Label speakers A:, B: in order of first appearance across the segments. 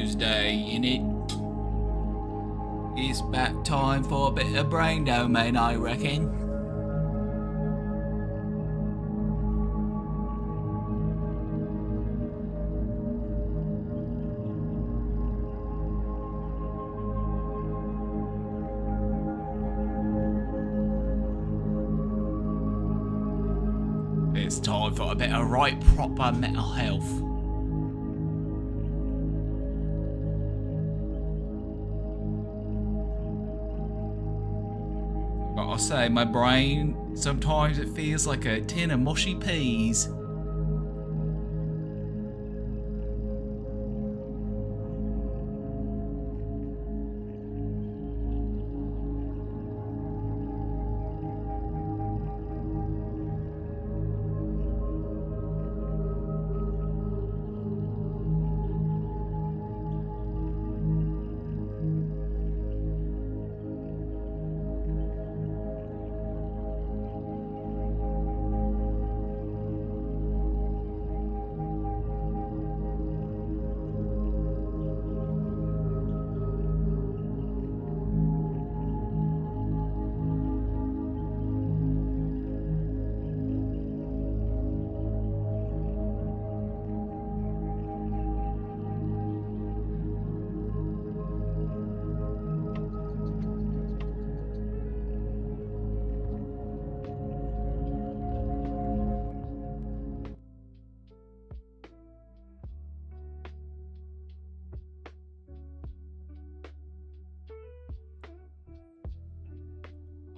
A: Tuesday, innit? It's about time for a bit of brain domain, I reckon. It's time for a bit of right proper mental health. Gotta say, my brain, sometimes it feels like a tin of mushy peas.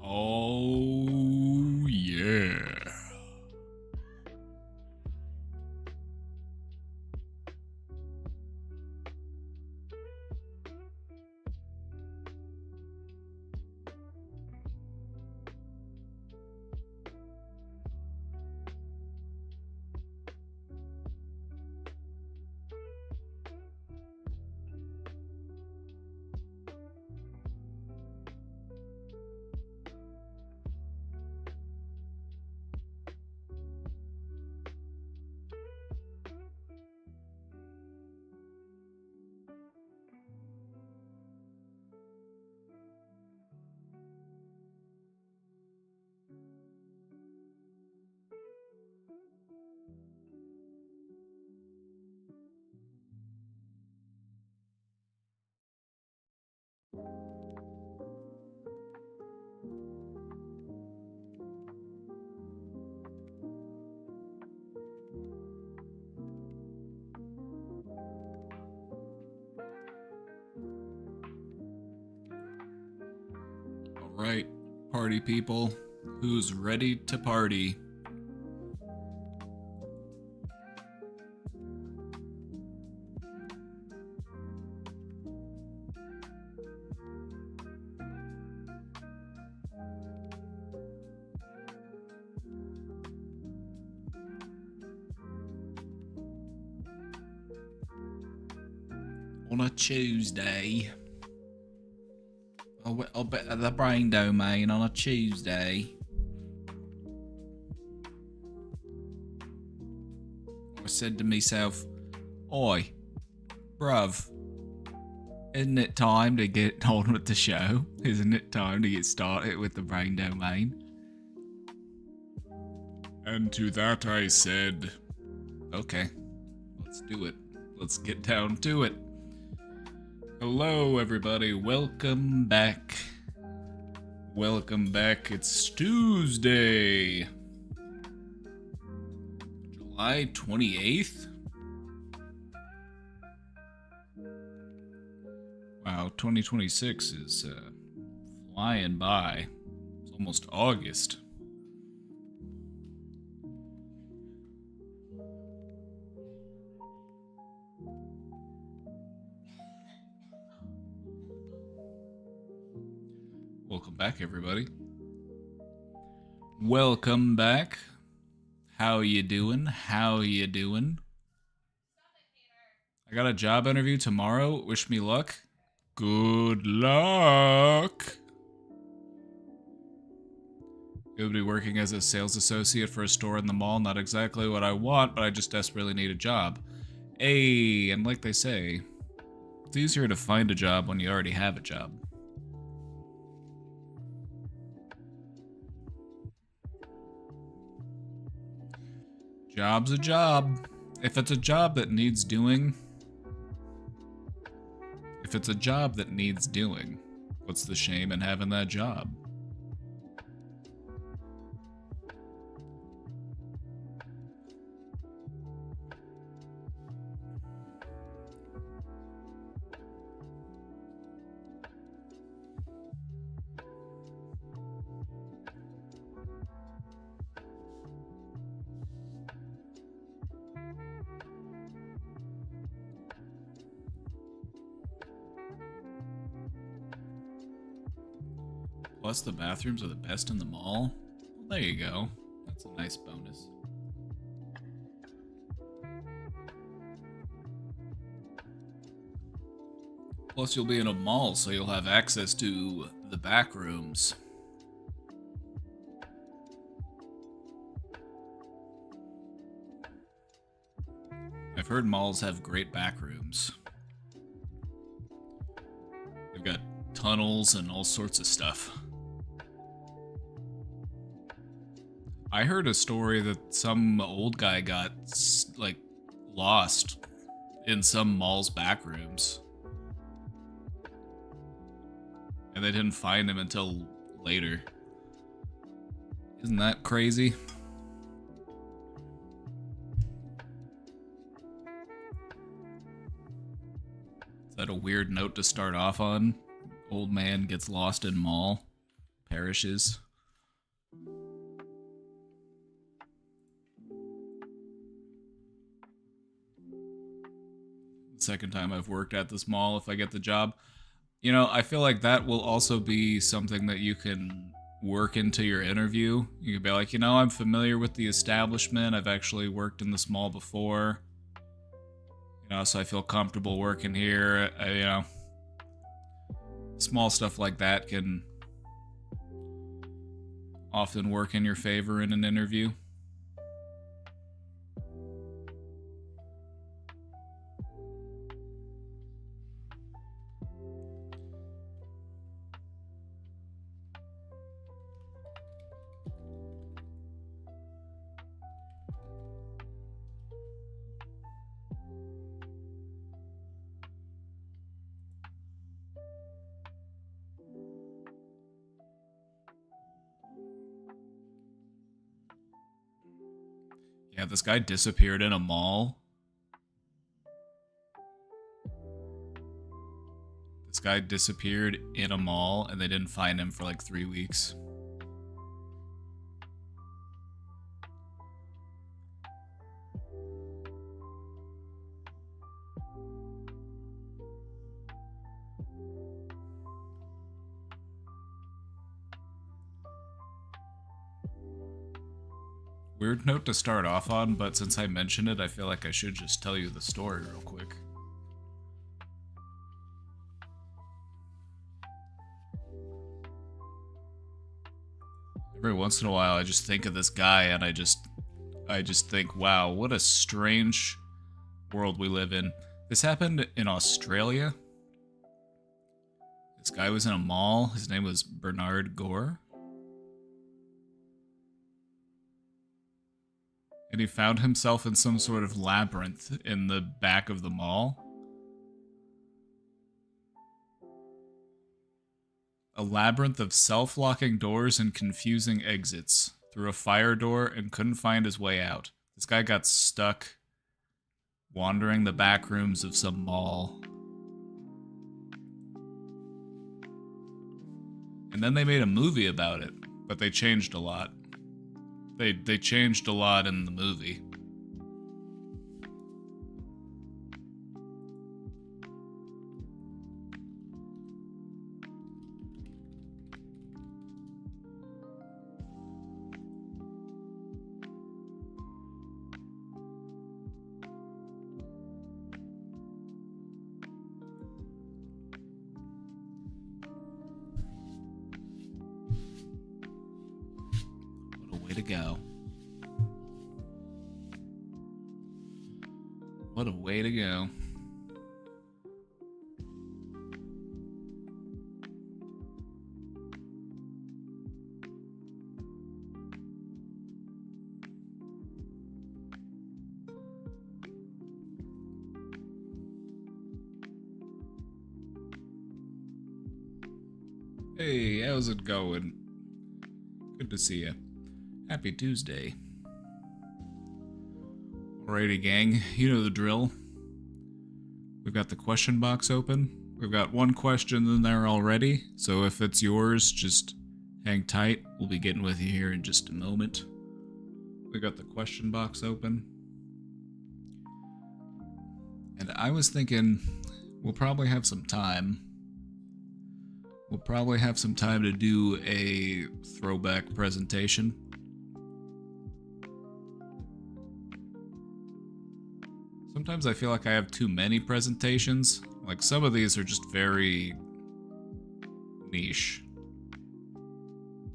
A: Oh, yeah. All right, party people, who's ready to party? On a Tuesday. I'll bet at the brain domain on a Tuesday. I said to myself, oi, bruv, isn't it time to get on with the show? Isn't it time to get started with the brain domain? And to that I said, okay, let's do it. Let's get down to it. Hello, everybody. Welcome back. Welcome back. It's Tuesday, July 28th. Wow, 2026 is flying by. It's almost August. Welcome back, everybody. Welcome back. How you doing? How you doing? I got a job interview tomorrow. Wish me luck. Good luck. You'll be working as a sales associate for a store in the mall. Not exactly what I want, but I just desperately need a job. Hey, and like they say, It's easier to find a job when you already have a job. Job's a job. If it's a job that needs doing... If it's a job that needs doing, what's the shame in having that job? Plus, the bathrooms are the best in the mall. Well, there you go. That's a nice bonus. Plus, you'll be in a mall, so you'll have access to the back rooms. I've heard malls have great back rooms. They've got tunnels and all sorts of stuff. I heard a story that some old guy got, like, lost in some mall's back rooms. And they didn't find him until later. Isn't that crazy? Is that a weird note to start off on? Old man gets lost in mall, perishes. Second time I've worked at this mall if I get the job. You know, I feel like that will also be something that you can work into your interview. You can be like, you know, I'm familiar with the establishment. I've actually worked in this mall before. You know, so I feel comfortable working here. You know, small stuff like that can often work in your favor in an interview. Yeah, this guy disappeared in a mall. This guy disappeared in a mall and they didn't find him for like 3 weeks. Weird note to start off on, but since I mentioned it, I feel like I should just tell you the story real quick. Every once in a while, I just think of this guy and I just think, wow, what a strange world we live in. This happened in Australia. This guy was in a mall. His name was Bernard Gore. And he found himself in some sort of labyrinth in the back of the mall. A labyrinth of self-locking doors and confusing exits. Through a fire door and couldn't find his way out. This guy got stuck wandering the back rooms of some mall. And then they made a movie about it, but they changed a lot. They changed a lot in the movie. Way to go. What a way to go. Hey, how's it going? Good to see you. Happy Tuesday. Alrighty, gang. You know the drill. We've got the question box open. We've got one question in there already, so if it's yours, just hang tight. We'll be getting with you here in just a moment. We got the question box open. And I was thinking we'll probably have some time. We'll probably have some time to do a throwback presentation. Sometimes I feel like I have too many presentations. Like, some of these are just very niche.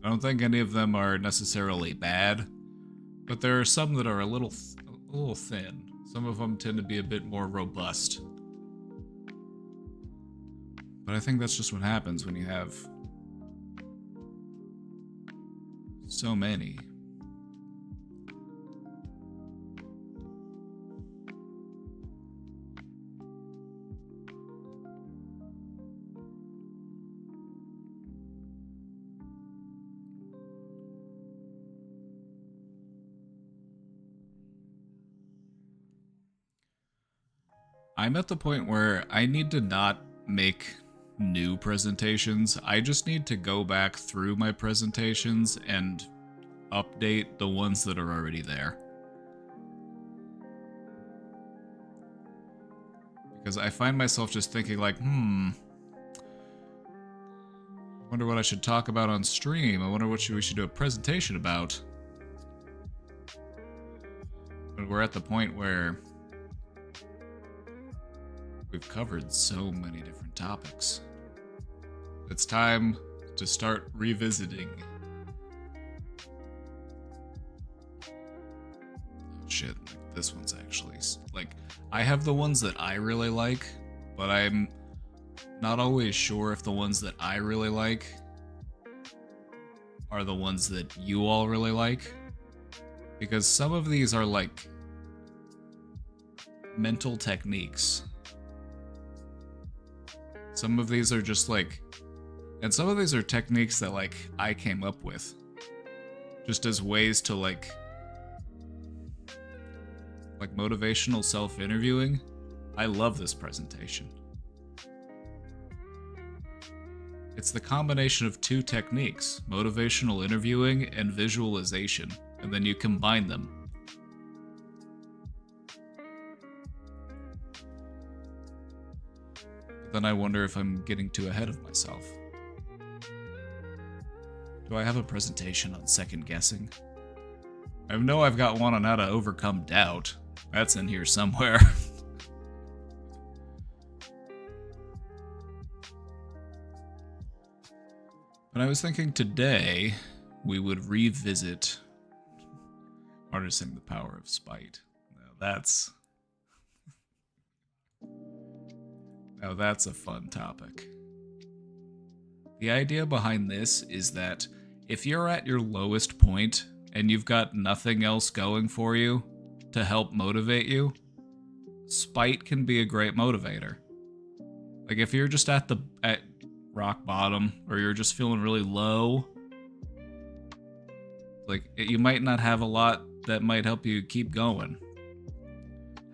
A: I don't think any of them are necessarily bad, but there are some that are a little thin. Some of them tend to be a bit more robust. But I think that's just what happens when you have so many. I'm at the point where I need to not make new presentations. I just need to go back through my presentations and update the ones that are already there. Because I find myself just thinking like, I wonder what I should talk about on stream. I wonder what we should do a presentation about. But we're at the point where we've covered so many different topics. It's time to start revisiting. Oh shit, this one's actually, like, I have the ones that I really like, but I'm not always sure if the ones that I really like are the ones that you all really like. Because some of these are like mental techniques. Some of these are just like, and some of these are techniques that like I came up with just as ways to like motivational self-interviewing. I love this presentation. It's the combination of two techniques, motivational interviewing and visualization, and then you combine them. Then I wonder if I'm getting too ahead of myself. Do I have a presentation on second guessing? I know I've got one on how to overcome doubt. That's in here somewhere. But I was thinking today we would revisit Harnessing the Power of Spite. Now that's a fun topic. The idea behind this is that if you're at your lowest point and you've got nothing else going for you to help motivate you, spite can be a great motivator. Like if you're just at rock bottom or you're just feeling really low, like you might not have a lot that might help you keep going.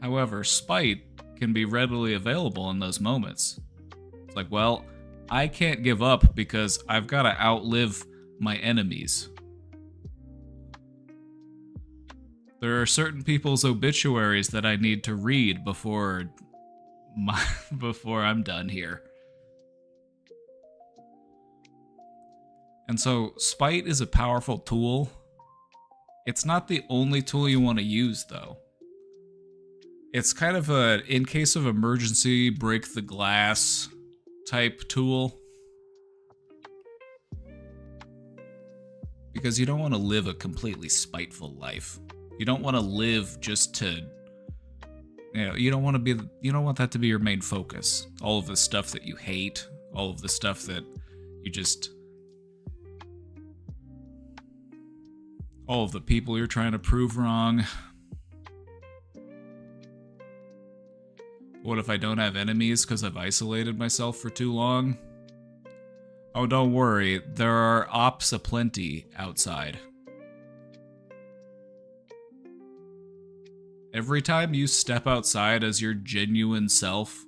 A: However, spite can be readily available in those moments. It's like, well, I can't give up because I've got to outlive my enemies. There are certain people's obituaries that I need to read before I'm done here. And so, spite is a powerful tool. It's not the only tool you want to use, though. It's kind of a, in case of emergency, break the glass type tool. Because you don't want to live a completely spiteful life. You don't want to live just to, you don't want that to be your main focus. All of the stuff that you hate, all of the stuff that you just, all of the people you're trying to prove wrong. What if I don't have enemies because I've isolated myself for too long? Oh, don't worry. There are ops aplenty outside. Every time you step outside as your genuine self,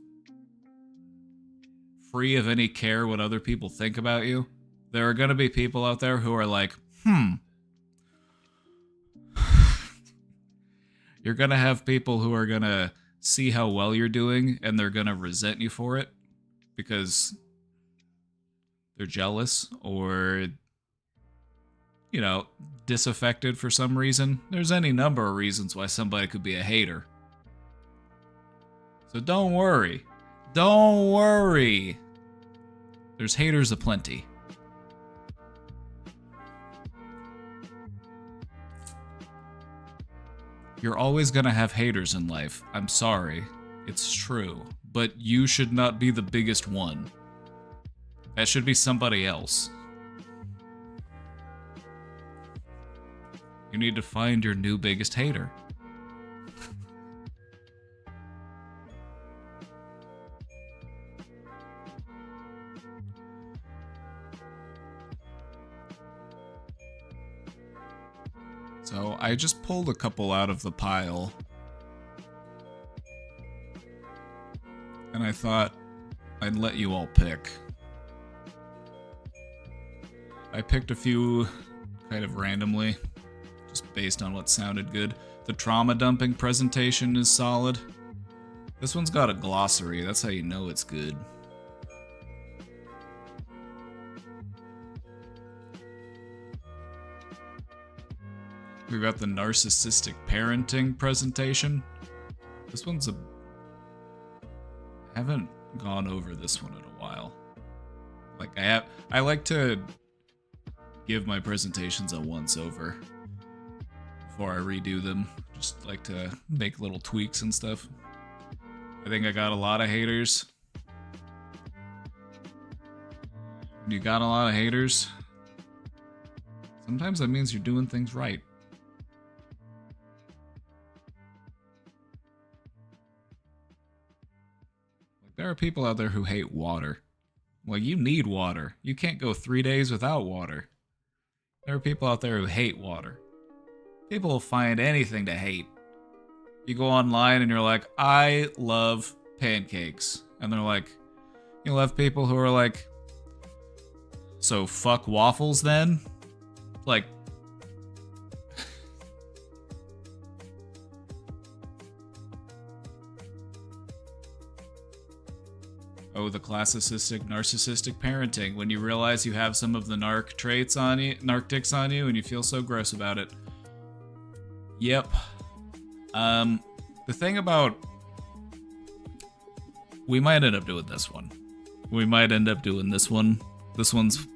A: free of any care what other people think about you, there are going to be people out there who are like, You're going to have people who are going to see how well you're doing and they're going to resent you for it because they're jealous or, you know, disaffected for some reason. There's any number of reasons why somebody could be a hater. So don't worry. Don't worry. There's haters aplenty. You're always gonna have haters in life. I'm sorry. It's true. But you should not be the biggest one. That should be somebody else. You need to find your new biggest hater. So I just pulled a couple out of the pile. And I thought I'd let you all pick. I picked a few kind of randomly, just based on what sounded good. The trauma dumping presentation is solid. This one's got a glossary, that's how you know it's good. We've got the narcissistic parenting presentation. This one's I haven't gone over this one in a while. Like I like to give my presentations a once over before I redo them. Just like to make little tweaks and stuff. I think I got a lot of haters. When you got a lot of haters, sometimes that means you're doing things right. There are people out there who hate water. Well, you need water. You can't go 3 days without water. There are people out there who hate water. People will find anything to hate. You go online and you're like, I love pancakes. And they're like, you'll have people who are like, so fuck waffles then? Like, oh, the classicist narcissistic parenting, when you realize you have some of the narc traits on you, narc ticks on you, and you feel so gross about it. Yep. The thing about... We might end up doing this one. We might end up doing this one. This one's...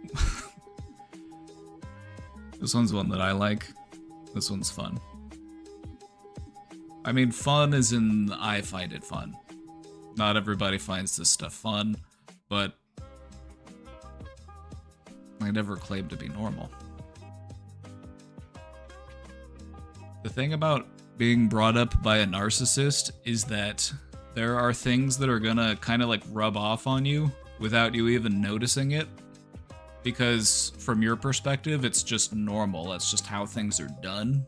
A: This one's one that I like. This one's fun. I mean, fun is in I find it fun. Not everybody finds this stuff fun, but I never claimed to be normal. The thing about being brought up by a narcissist is that there are things that are gonna kind of like rub off on you without you even noticing it. Because from your perspective, it's just normal. That's just how things are done.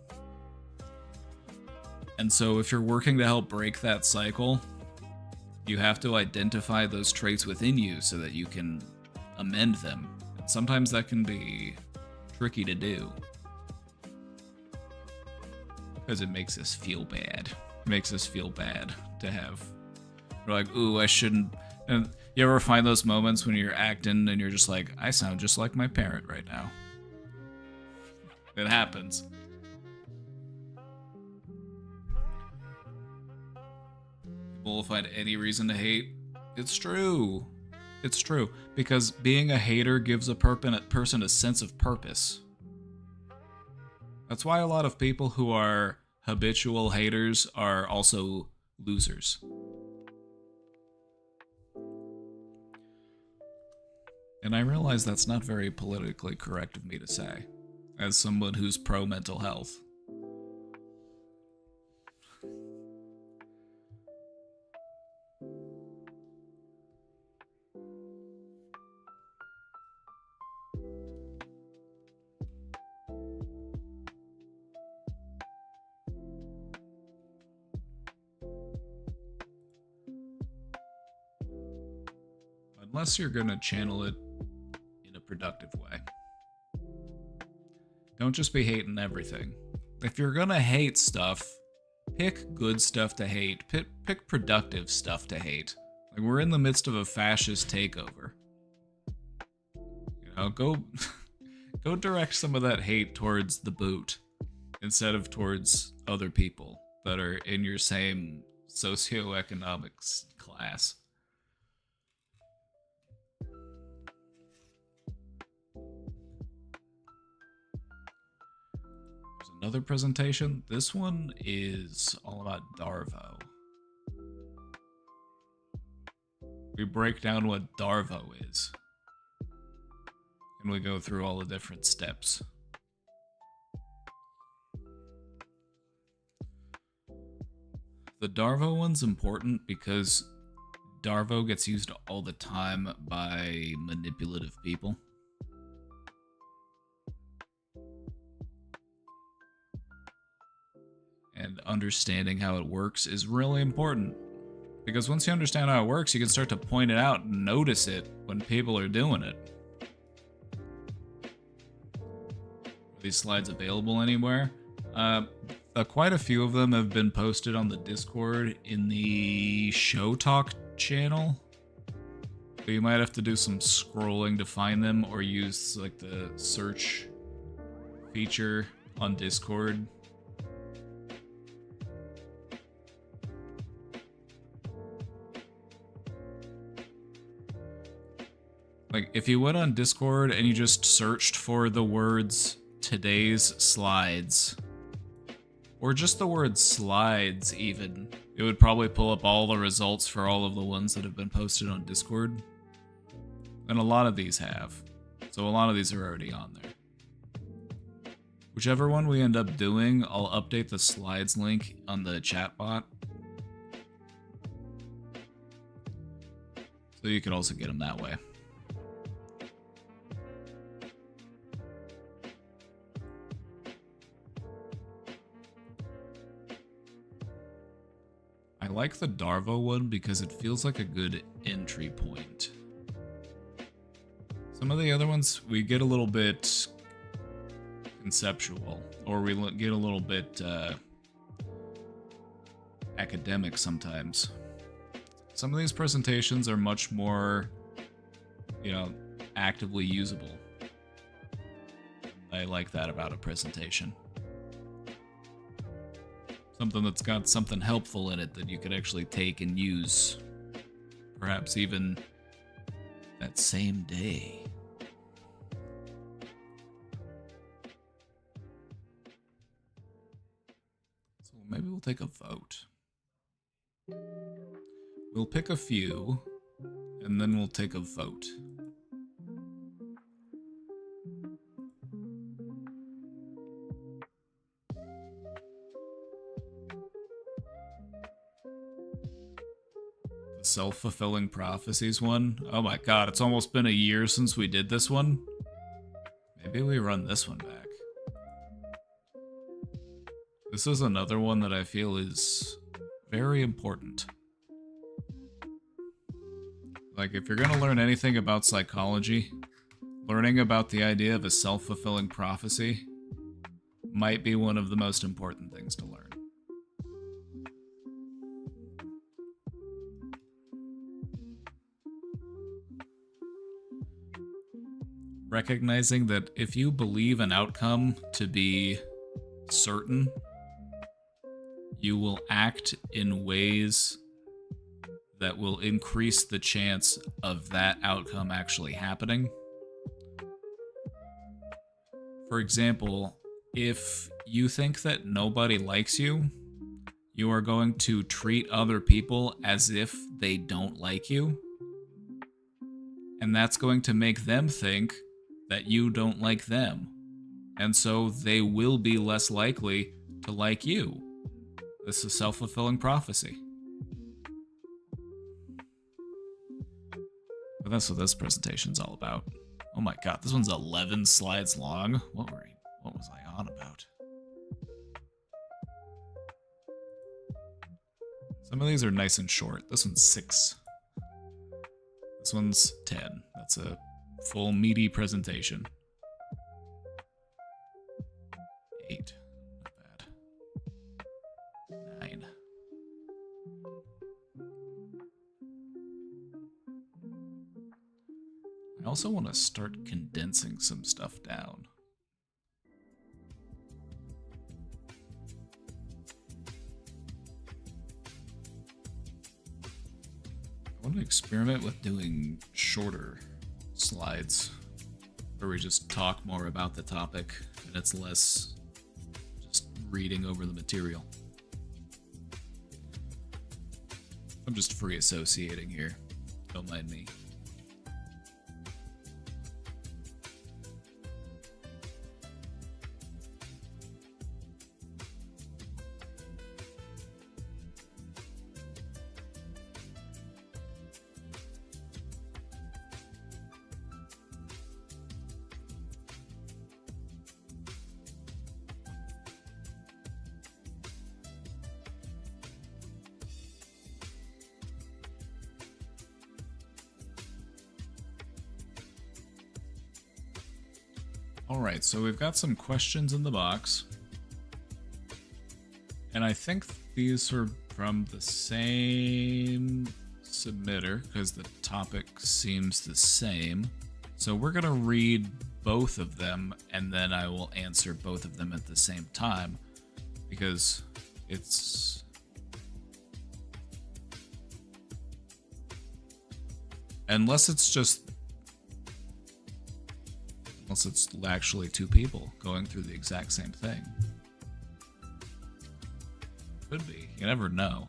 A: And so if you're working to help break that cycle, you have to identify those traits within you so that you can amend them. And sometimes that can be tricky to do. Because it makes us feel bad. It makes us feel bad to have... We're like, ooh, I shouldn't... And you ever find those moments when you're acting and you're just like, I sound just like my parent right now? It happens. People will find any reason to hate. It's true. It's true. Because being a hater gives a person a sense of purpose. That's why a lot of people who are habitual haters are also losers. And I realize that's not very politically correct of me to say, as someone who's pro-mental health. Unless you're gonna channel it in a productive way. Don't just be hating everything. If you're gonna hate stuff, pick good stuff to hate. Pick productive stuff to hate. Like, we're in the midst of a fascist takeover. You know, go go direct some of that hate towards the boot instead of towards other people that are in your same socioeconomics class. There's another presentation. This one is all about Darvo. We break down what Darvo is. And we go through all the different steps. The Darvo one's important because Darvo gets used all the time by manipulative people. And understanding how it works is really important. Because once you understand how it works, you can start to point it out and notice it when people are doing it. Are these slides available anywhere? Quite a few of them have been posted on the Discord in the Show Talk channel. So you might have to do some scrolling to find them, or use like the search feature on Discord. Like, if you went on Discord and you just searched for the words today's slides, or just the word slides even, it would probably pull up all the results for all of the ones that have been posted on Discord. And a lot of these have. So a lot of these are already on there. Whichever one we end up doing, I'll update the slides link on the chat bot. So you can also get them that way. I like the Darvo one because it feels like a good entry point. Some of the other ones, we get a little bit conceptual, or we get a little bit academic sometimes. Some of these presentations are much more, you know, actively usable. I like that about a presentation. Something that's got something helpful in it that you could actually take and use. Perhaps even that same day. So maybe we'll take a vote. We'll pick a few, and then we'll take a vote. Self-fulfilling prophecies one. Oh my god, it's almost been a year since we did this one. Maybe we run this one back. This is another one that I feel is very important. Like, if you're gonna learn anything about psychology, learning about the idea of a self-fulfilling prophecy might be one of the most important things to learn. Recognizing that if you believe an outcome to be certain, you will act in ways that will increase the chance of that outcome actually happening. For example, if you think that nobody likes you, you are going to treat other people as if they don't like you. And that's going to make them think that you don't like them. And so they will be less likely to like you. This is self-fulfilling prophecy. But that's what this presentation's all about. Oh my god, this one's 11 slides long. What was I on about? Some of these are nice and short. This one's 6. This one's 10. That's a full meaty presentation. 8. Not bad. 9. I also want to start condensing some stuff down. I want to experiment with doing shorter slides where we just talk more about the topic and it's less just reading over the material. I'm just free associating here. Don't mind me. Alright, so we've got some questions in the box. And I think these are from the same submitter, because the topic seems the same. So we're going to read both of them, and then I will answer both of them at the same time, because it's... Unless it's actually two people going through the exact same thing. Could be. You never know.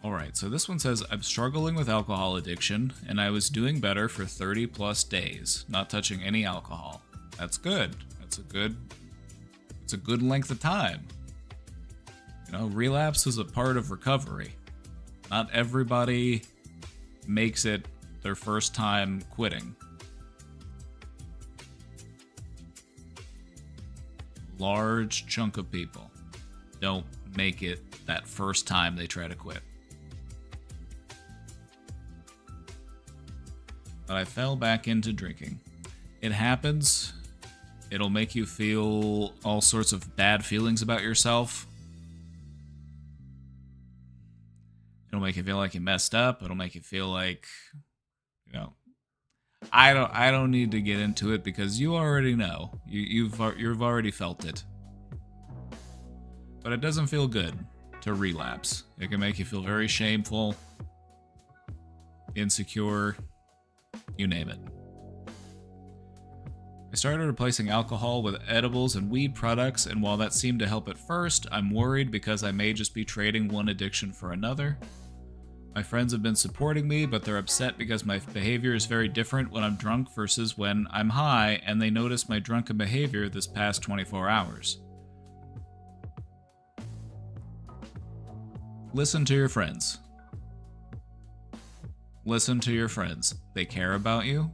A: Alright, so this one says, I'm struggling with alcohol addiction, and I was doing better for 30 plus days, not touching any alcohol. That's good. It's a good length of time. You know, relapse is a part of recovery. Not everybody makes it their first time quitting. Large chunk of people don't make it that first time they try to quit. But I fell back into drinking. It happens. It'll make you feel all sorts of bad feelings about yourself. It'll make you feel like you messed up. It'll make you feel like, you know, I don't need to get into it because you already know. You've already felt it. But it doesn't feel good to relapse. It can make you feel very shameful, insecure, you name it. I started replacing alcohol with edibles and weed products, and while that seemed to help at first, I'm worried because I may just be trading one addiction for another. My friends have been supporting me, but they're upset because my behavior is very different when I'm drunk versus when I'm high, and they notice my drunken behavior this past 24 hours. Listen to your friends. Listen to your friends. They care about you.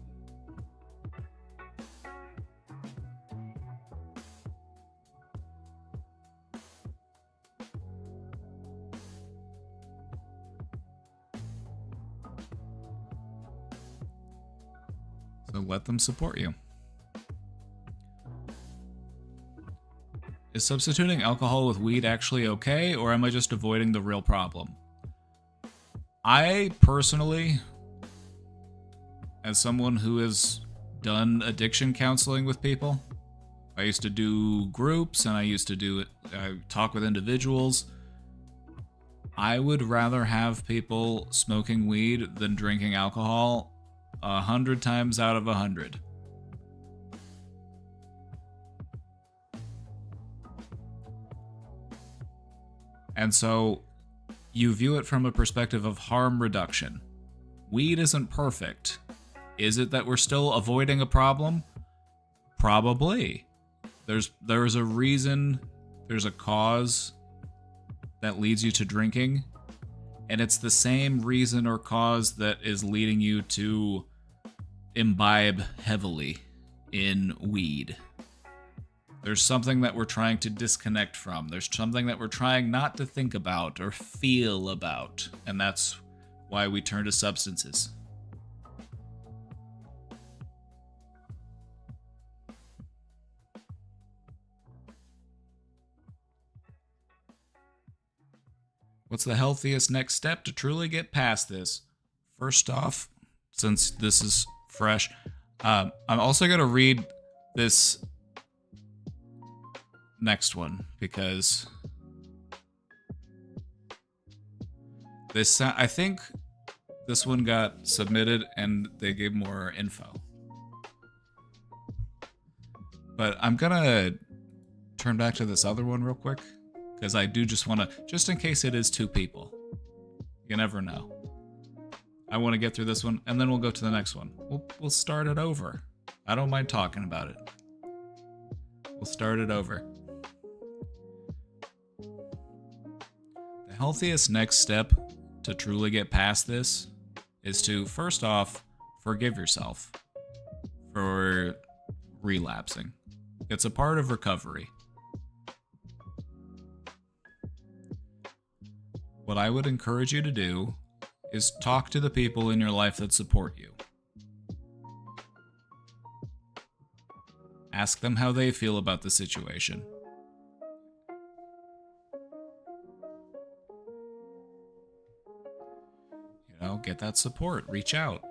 A: So let them support you. Is substituting alcohol with weed actually okay, or am I just avoiding the real problem? I personally, as someone who has done addiction counseling with people, I used to do groups and I talk with individuals. I would rather have people smoking weed than drinking alcohol 100 times out of 100. And so you view it from a perspective of harm reduction. Weed isn't perfect. Is it that we're still avoiding a problem? Probably. There's a reason, there's a cause that leads you to drinking, and it's the same reason or cause that is leading you to imbibe heavily in weed. There's something that we're trying to disconnect from. There's something that we're trying not to think about or feel about, and that's why we turn to substances. What's the healthiest next step to truly get past this? First off, since this is fresh, I'm also going to read this next one because I think this one got submitted and they gave more info. But I'm going to turn back to this other one real quick because I do just want to, just in case it is two people. You never know. I want to get through this one, and then we'll go to the next one. We'll start it over. I don't mind talking about it. We'll start it over. The healthiest next step to truly get past this is to, first off, forgive yourself for relapsing. It's a part of recovery. What I would encourage you to do is talk to the people in your life that support you. Ask them how they feel about the situation. You know, get that support, reach out.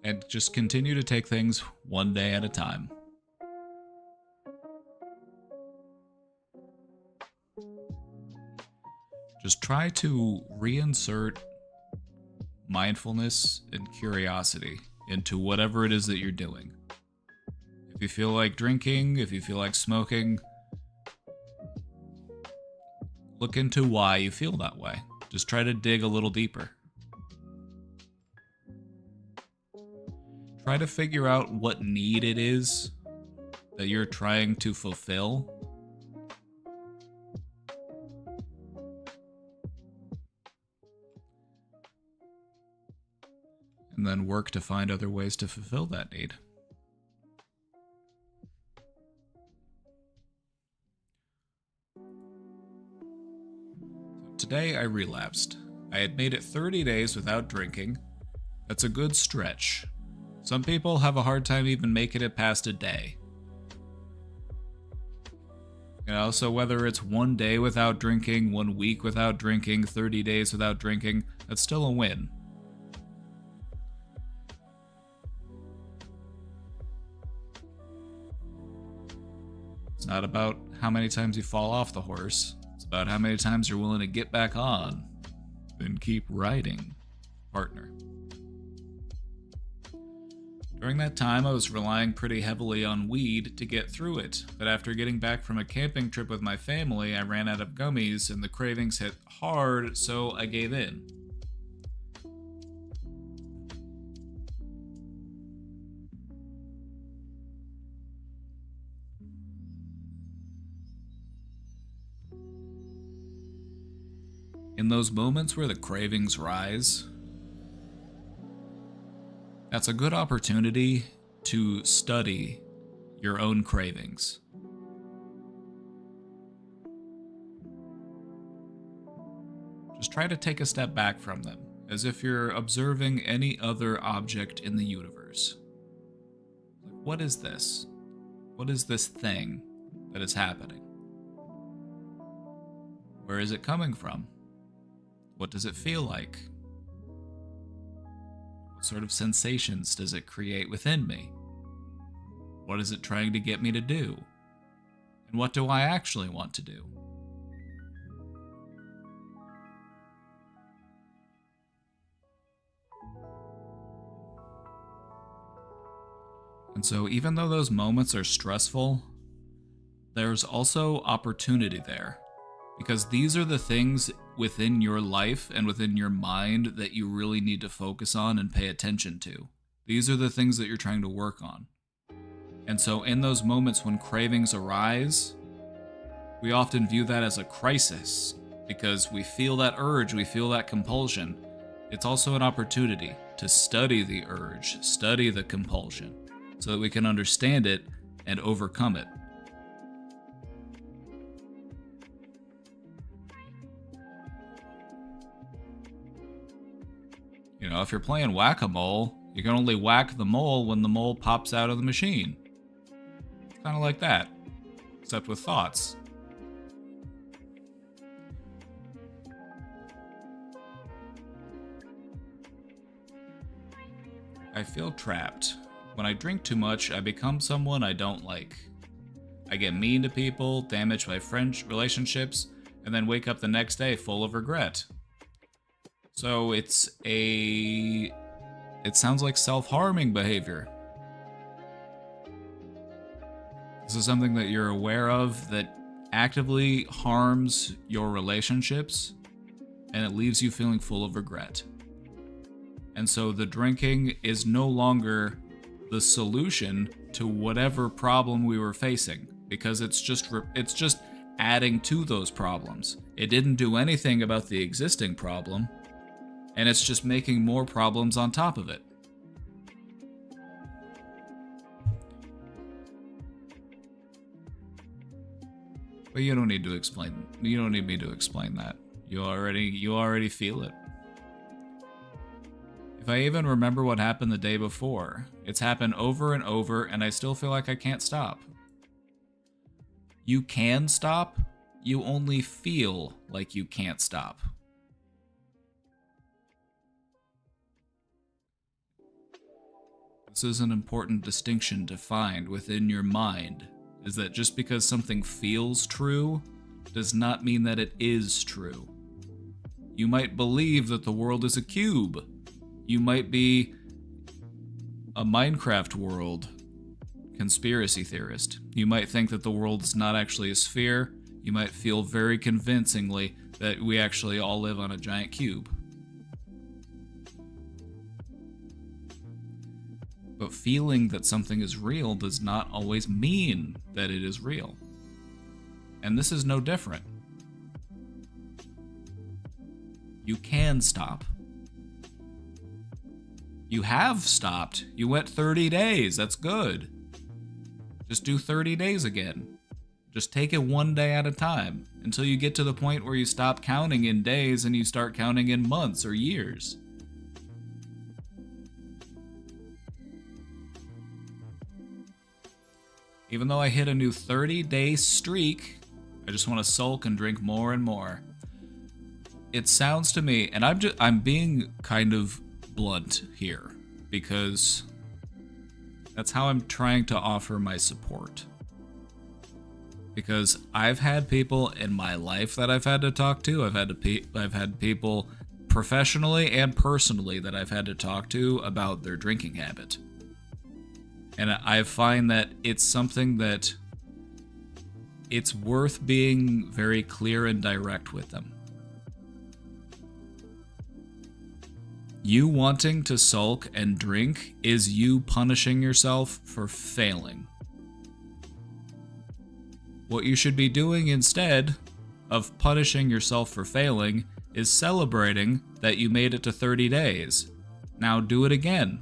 A: And just continue to take things one day at a time. Just try to reinsert mindfulness and curiosity into whatever it is that you're doing. If you feel like drinking, if you feel like smoking, look into why you feel that way. Just try to dig a little deeper. Try to figure out what need it is that you're trying to fulfill. And then work to find other ways to fulfill that need. Today I relapsed. I had made it 30 days without drinking. That's a good stretch. Some people have a hard time even making it past a day. You know, so whether it's 1 day without drinking, 1 week without drinking, 30 days without drinking, that's still a win. It's not about how many times you fall off the horse. It's about how many times you're willing to get back on and keep riding, partner. During that time, I was relying pretty heavily on weed to get through it, but after getting back from a camping trip with my family, I ran out of gummies and the cravings hit hard, so I gave in. In those moments where the cravings rise, that's a good opportunity to study your own cravings. Just try to take a step back from them, as if you're observing any other object in the universe. What is this? What is this thing that is happening? Where is it coming from? What does it feel like? What sort of sensations does it create within me? What is it trying to get me to do? And what do I actually want to do? And so even though those moments are stressful, there's also opportunity there. Because these are the things within your life and within your mind that you really need to focus on and pay attention to. These are the things that you're trying to work on. And so in those moments when cravings arise, we often view that as a crisis because we feel that urge, we feel that compulsion. It's also an opportunity to study the urge, study the compulsion, so that we can understand it and overcome it. You know, if you're playing whack-a-mole, you can only whack the mole when the mole pops out of the machine. It's kind of like that, except with thoughts. I feel trapped. When I drink too much, I become someone I don't like. I get mean to people, damage my relationships, and then wake up the next day full of regret. So it sounds like self-harming behavior. This is something that you're aware of that actively harms your relationships, and it leaves you feeling full of regret. And so the drinking is no longer the solution to whatever problem we were facing, because it's just adding to those problems. It didn't do anything about the existing problem, and it's just making more problems on top of it. But you don't need to explain. You don't need me to explain that. You already feel it. If I even remember what happened the day before, it's happened over and over, and I still feel like I can't stop. You can stop. You only feel like you can't stop. This is an important distinction to find within your mind, is that just because something feels true does not mean that it is true. You might believe that the world is a cube. You might be a Minecraft world conspiracy theorist. You might think that the world is not actually a sphere. You might feel very convincingly that we actually all live on a giant cube. But feeling that something is real does not always mean that it is real. And this is no different. You can stop. You have stopped. You went 30 days. That's good. Just do 30 days again. Just take it one day at a time until you get to the point where you stop counting in days and you start counting in months or years. Even though I hit a new 30-day streak, I just want to sulk and drink more and more. It sounds to me, and I'm being kind of blunt here, because that's how I'm trying to offer my support. Because I've had people in my life that I've had to talk to. I've had people professionally and personally that I've had to talk to about their drinking habit. And I find that it's something that it's worth being very clear and direct with them. You wanting to sulk and drink is you punishing yourself for failing. What you should be doing instead of punishing yourself for failing is celebrating that you made it to 30 days. Now do it again.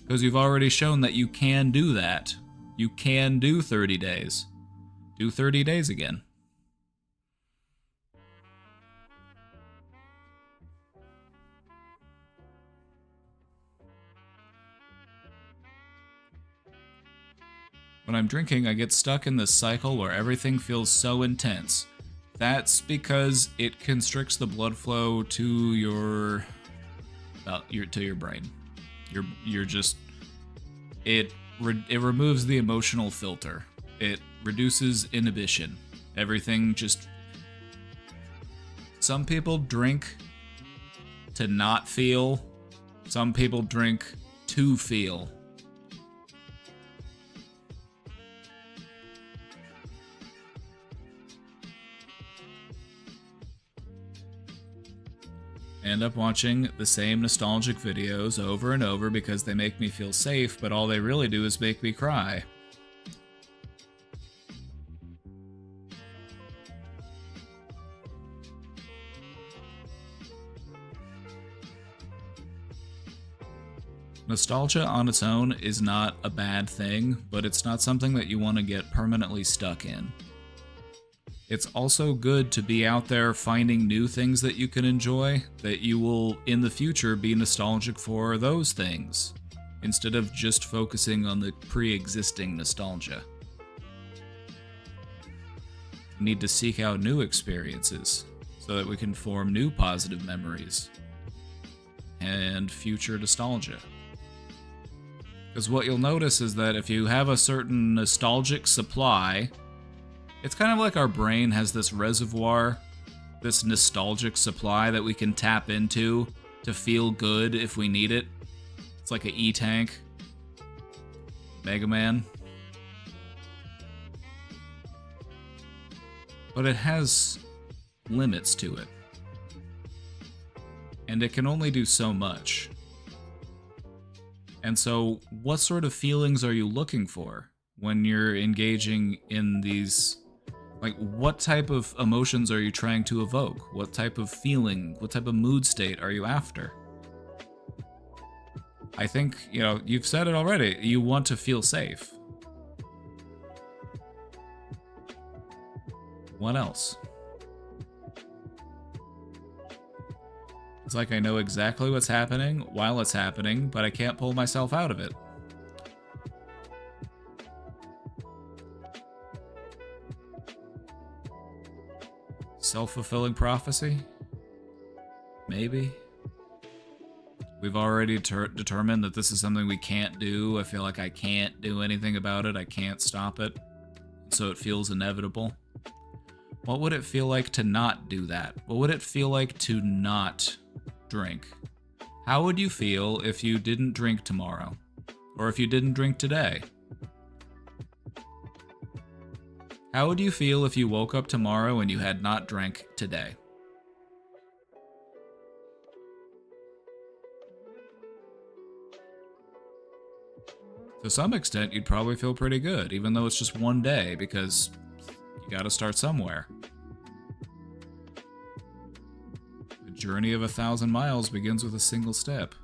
A: Because you've already shown that you can do that. You can do 30 days. Do 30 days again. When I'm drinking, I get stuck in this cycle where everything feels so intense. That's because it constricts the blood flow to your brain. You're just it removes the emotional filter. It reduces inhibition. Everything just. Some people drink to not feel. Some people drink to feel. I end up watching the same nostalgic videos over and over because they make me feel safe, but all they really do is make me cry. Nostalgia on its own is not a bad thing, but it's not something that you want to get permanently stuck in. It's also good to be out there finding new things that you can enjoy, that you will in the future be nostalgic for those things, instead of just focusing on the pre-existing nostalgia. We need to seek out new experiences so that we can form new positive memories and future nostalgia. Because what you'll notice is that if you have a certain nostalgic supply, it's kind of like our brain has this reservoir, this nostalgic supply that we can tap into to feel good if we need it. It's like an E-Tank. Mega Man. But it has limits to it. And it can only do so much. And so, what sort of feelings are you looking for when you're engaging in these? Like, what type of emotions are you trying to evoke? What type of feeling, what type of mood state are you after? I think, you've said it already. You want to feel safe. What else? It's like I know exactly what's happening while it's happening, but I can't pull myself out of it. Self-fulfilling prophecy? Maybe. We've already determined that this is something we can't do. I feel like I can't do anything about it. I can't stop it. So it feels inevitable. What would it feel like to not do that? What would it feel like to not drink? How would you feel if you didn't drink tomorrow? Or if you didn't drink today? How would you feel if you woke up tomorrow and you had not drank today? To some extent, you'd probably feel pretty good, even though it's just one day, because you gotta start somewhere. The journey of 1,000 miles begins with a single step.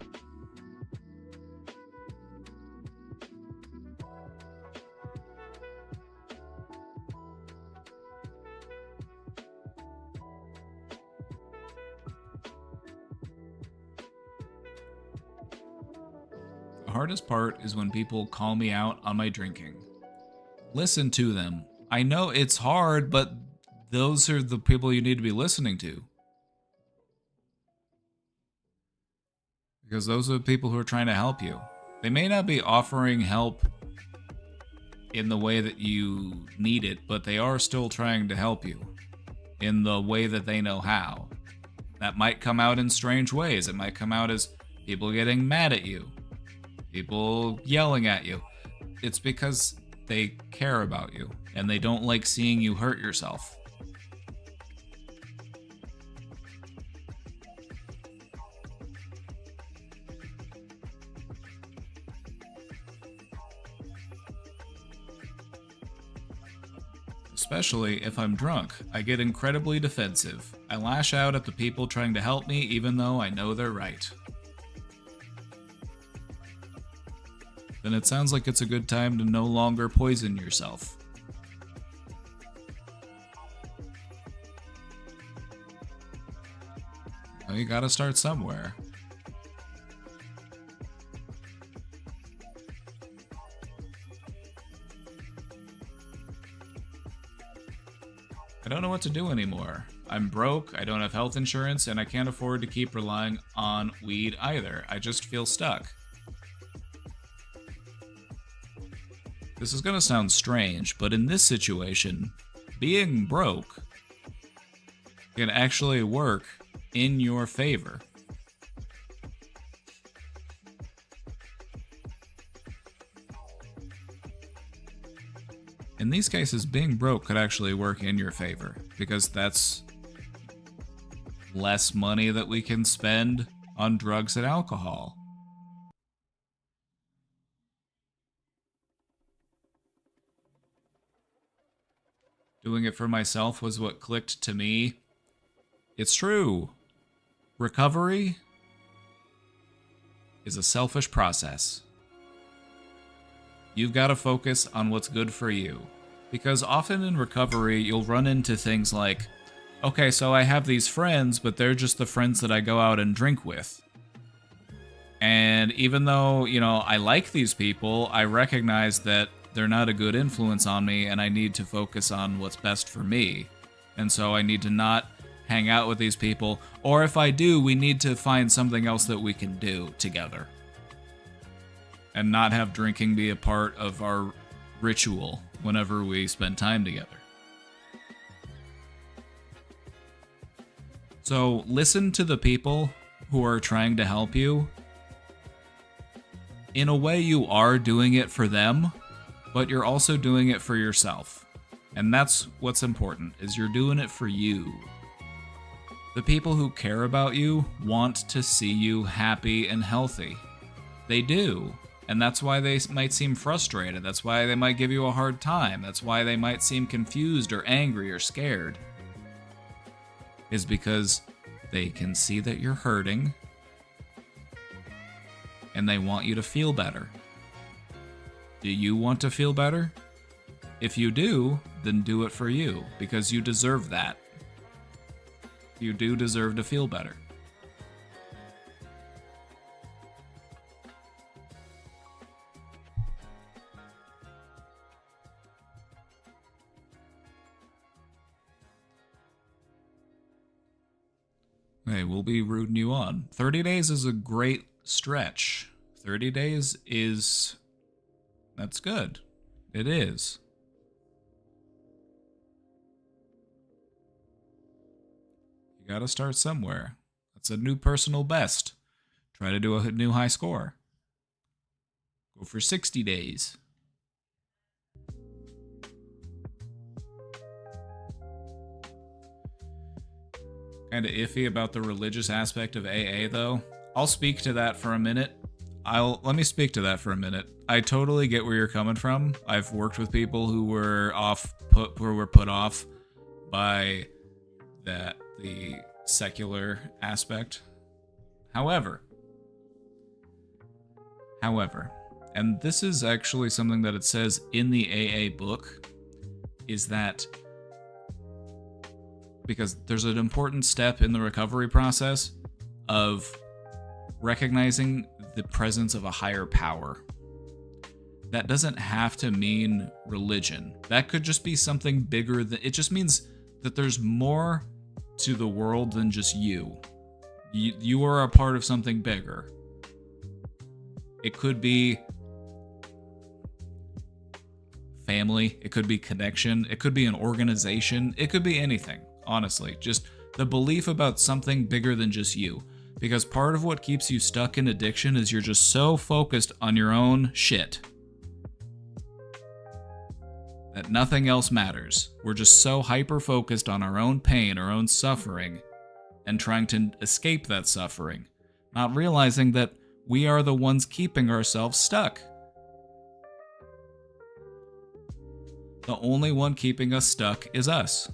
A: The hardest part is when people call me out on my drinking. Listen to them. I know it's hard, but those are the people you need to be listening to. Because those are the people who are trying to help you. They may not be offering help in the way that you need it, but they are still trying to help you in the way that they know how. That might come out in strange ways. It might come out as people getting mad at you, people yelling at you. It's because they care about you and they don't like seeing you hurt yourself. Especially if I'm drunk, I get incredibly defensive. I lash out at the people trying to help me even though I know they're right. Then it sounds like it's a good time to no longer poison yourself. Well, you gotta start somewhere. I don't know what to do anymore. I'm broke, I don't have health insurance, and I can't afford to keep relying on weed either. I just feel stuck. This is gonna sound strange, but in this situation, being broke can actually work in your favor. In these cases, being broke could actually work in your favor, because that's less money that we can spend on drugs and alcohol. Doing it for myself was what clicked to me. It's true. Recovery is a selfish process. You've got to focus on what's good for you. Because often in recovery, you'll run into things like, okay, so I have these friends, but they're just the friends that I go out and drink with. And even though, I like these people, I recognize that they're not a good influence on me, and I need to focus on what's best for me. And so I need to not hang out with these people, or if I do, we need to find something else that we can do together. And not have drinking be a part of our ritual whenever we spend time together. So listen to the people who are trying to help you. In a way, you are doing it for them, but you're also doing it for yourself. And that's what's important, is you're doing it for you. The people who care about you want to see you happy and healthy. They do. And that's why they might seem frustrated. That's why they might give you a hard time. That's why they might seem confused or angry or scared. Is because they can see that you're hurting and they want you to feel better. Do you want to feel better? If you do, then do it for you, because you deserve that. You do deserve to feel better. Hey, we'll be rooting you on. 30 days is a great stretch. 30 days is... that's good. It is. You gotta start somewhere. That's a new personal best. Try to do a new high score. Go for 60 days. Kind of iffy about the religious aspect of AA, though. I'll speak to that for a minute. Let me speak to that for a minute. I totally get where you're coming from. I've worked with people who were put off by the secular aspect. However, and this is actually something that it says in the AA book, is that because there's an important step in the recovery process of recognizing the presence of a higher power. That doesn't have to mean religion. That could just be something bigger than, it just means that there's more to the world than just you. You are a part of something bigger. It could be family, it could be connection, it could be an organization, it could be anything. Honestly, just the belief about something bigger than just you. Because part of what keeps you stuck in addiction is you're just so focused on your own shit that nothing else matters. We're just so hyper-focused on our own pain, our own suffering, and trying to escape that suffering, not realizing that we are the ones keeping ourselves stuck. The only one keeping us stuck is us.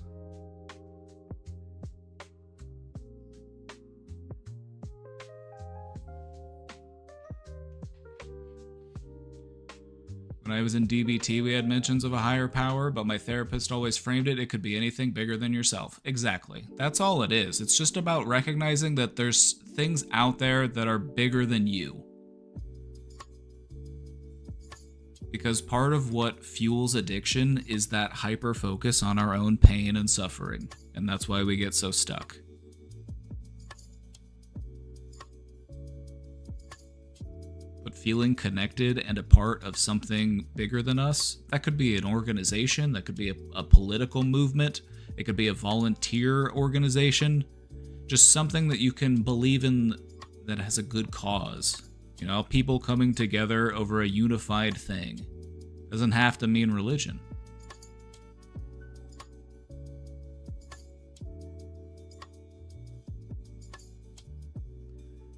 A: When I was in DBT, we had mentions of a higher power, but my therapist always framed it could be anything bigger than yourself. Exactly. That's all it is. It's just about recognizing that there's things out there that are bigger than you. Because part of what fuels addiction is that hyper focus on our own pain and suffering, and that's why we get so stuck. But feeling connected and a part of something bigger than us, that could be an organization, that could be a political movement, it could be a volunteer organization, just something that you can believe in that has a good cause. You know, people coming together over a unified thing. Doesn't have to mean religion.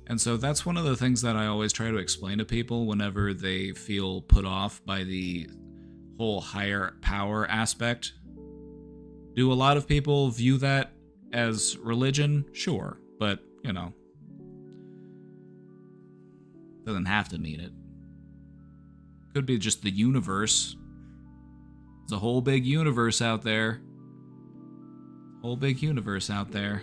A: And so that's one of the things that I always try to explain to people whenever they feel put off by the whole higher power aspect. Do a lot of people view that as religion? Sure, but, you know, doesn't have to mean it. Could be just the universe. There's a whole big universe out there. Whole big universe out there.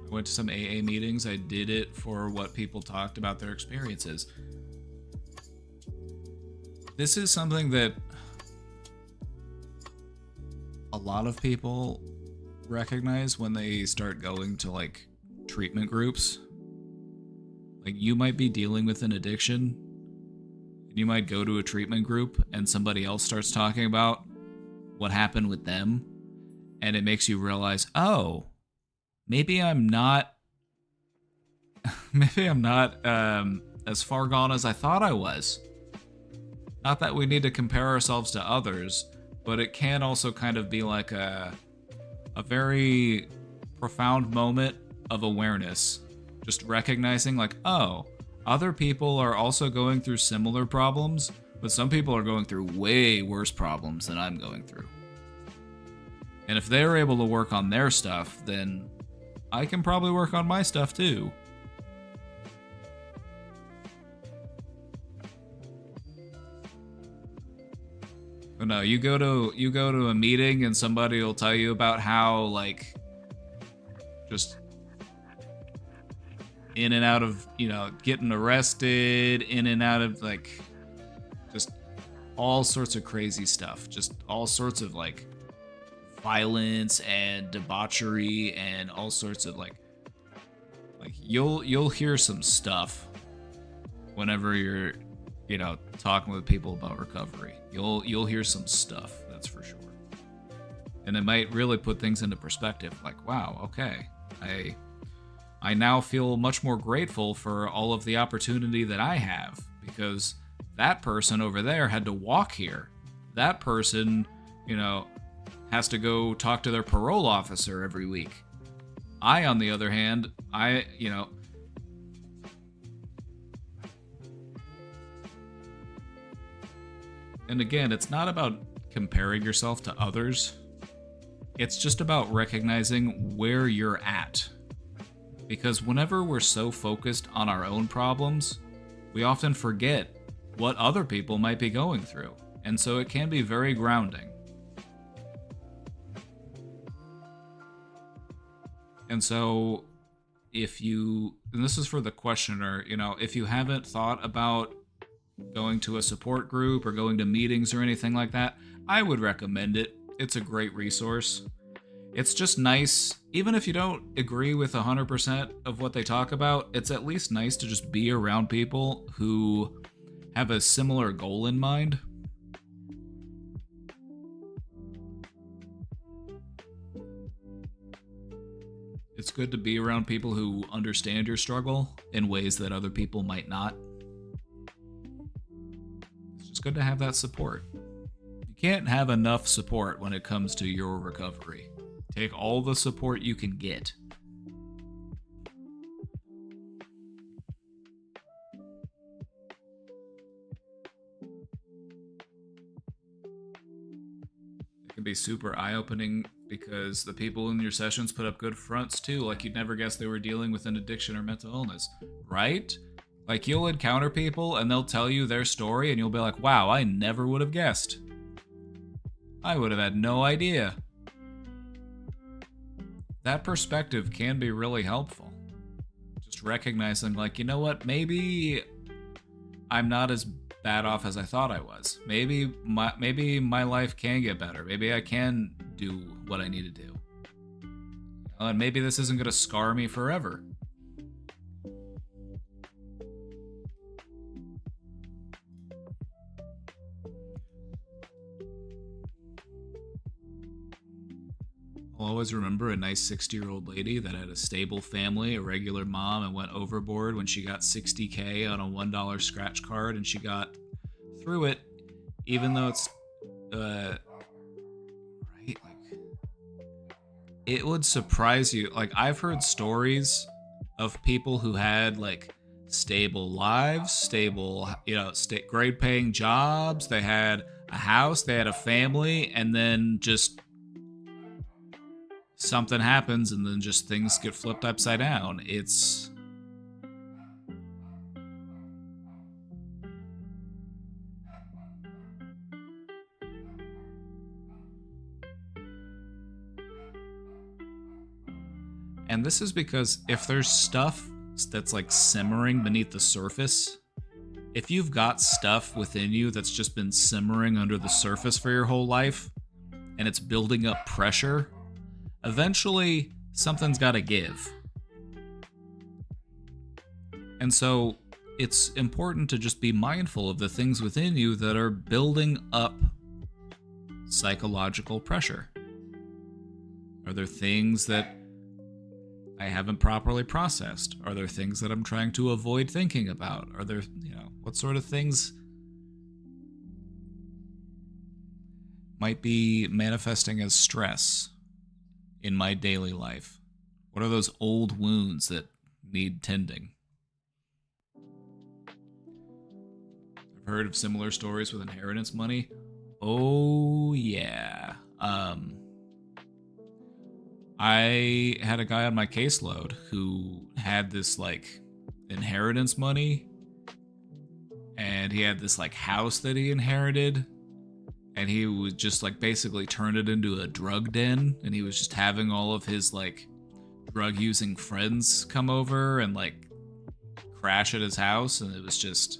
A: I went to some AA meetings. I did it for what people talked about their experiences. This is something that a lot of people recognize when they start going to like treatment groups. Like you might be dealing with an addiction, and you might go to a treatment group and somebody else starts talking about what happened with them, and it makes you realize, oh, maybe I'm not as far gone as I thought I was. Not that we need to compare ourselves to others, but it can also kind of be like a very profound moment of awareness. Just recognizing like, oh, other people are also going through similar problems, but some people are going through way worse problems than I'm going through. And if they're able to work on their stuff, then I can probably work on my stuff too. But no, you go to a meeting and somebody will tell you about how like just in and out of, getting arrested, in and out of like just all sorts of crazy stuff, just all sorts of like violence and debauchery and all sorts of like you'll hear some stuff whenever you're talking with people about recovery. You'll hear some stuff, that's for sure. And it might really put things into perspective, like, wow, okay, I now feel much more grateful for all of the opportunity that I have, because that person over there had to walk here. That person, has to go talk to their parole officer every week. I, on the other hand, and again, it's not about comparing yourself to others. It's just about recognizing where you're at. Because whenever we're so focused on our own problems, we often forget what other people might be going through. And so it can be very grounding. And so and this is for the questioner, if you haven't thought about going to a support group or going to meetings or anything like that, I would recommend it. It's a great resource. It's just nice, even if you don't agree with 100% of what they talk about, it's at least nice to just be around people who have a similar goal in mind. It's good to be around people who understand your struggle in ways that other people might not. It's just good to have that support. You can't have enough support when it comes to your recovery. Take all the support you can get. It can be super eye-opening because the people in your sessions put up good fronts too, like you'd never guess they were dealing with an addiction or mental illness, right? Like you'll encounter people and they'll tell you their story and you'll be like, wow, I never would have guessed. I would have had no idea. That perspective can be really helpful. Just recognizing like, you know what, maybe I'm not as bad off as I thought I was. Maybe my life can get better. Maybe I can do what I need to do. And maybe this isn't going to scar me forever. I'll always remember a nice 60-year-old lady that had a stable family, a regular mom, and went overboard when she got $60K on a $1 scratch card, and she got through it, even though it's, right, like, it would surprise you. Like, I've heard stories of people who had like stable lives, stable, great paying jobs. They had a house, they had a family, and then just something happens and then just things get flipped upside down. It's and this is because if there's stuff that's like simmering beneath the surface, if you've got stuff within you that's just been simmering under the surface for your whole life and it's building up pressure, eventually something's got to give. And so it's important to just be mindful of the things within you that are building up psychological pressure. Are there things that I haven't properly processed? Are there things that I'm trying to avoid thinking about? Are there, what sort of things might be manifesting as stress in my daily life? What are those old wounds that need tending? I've heard of similar stories with inheritance money. Oh, yeah. I had a guy on my caseload who had this, like, inheritance money, and he had this, like, house that he inherited, and he would just, like, basically turn it into a drug den, and he was just having all of his, like, drug-using friends come over and, like, crash at his house, and it was just...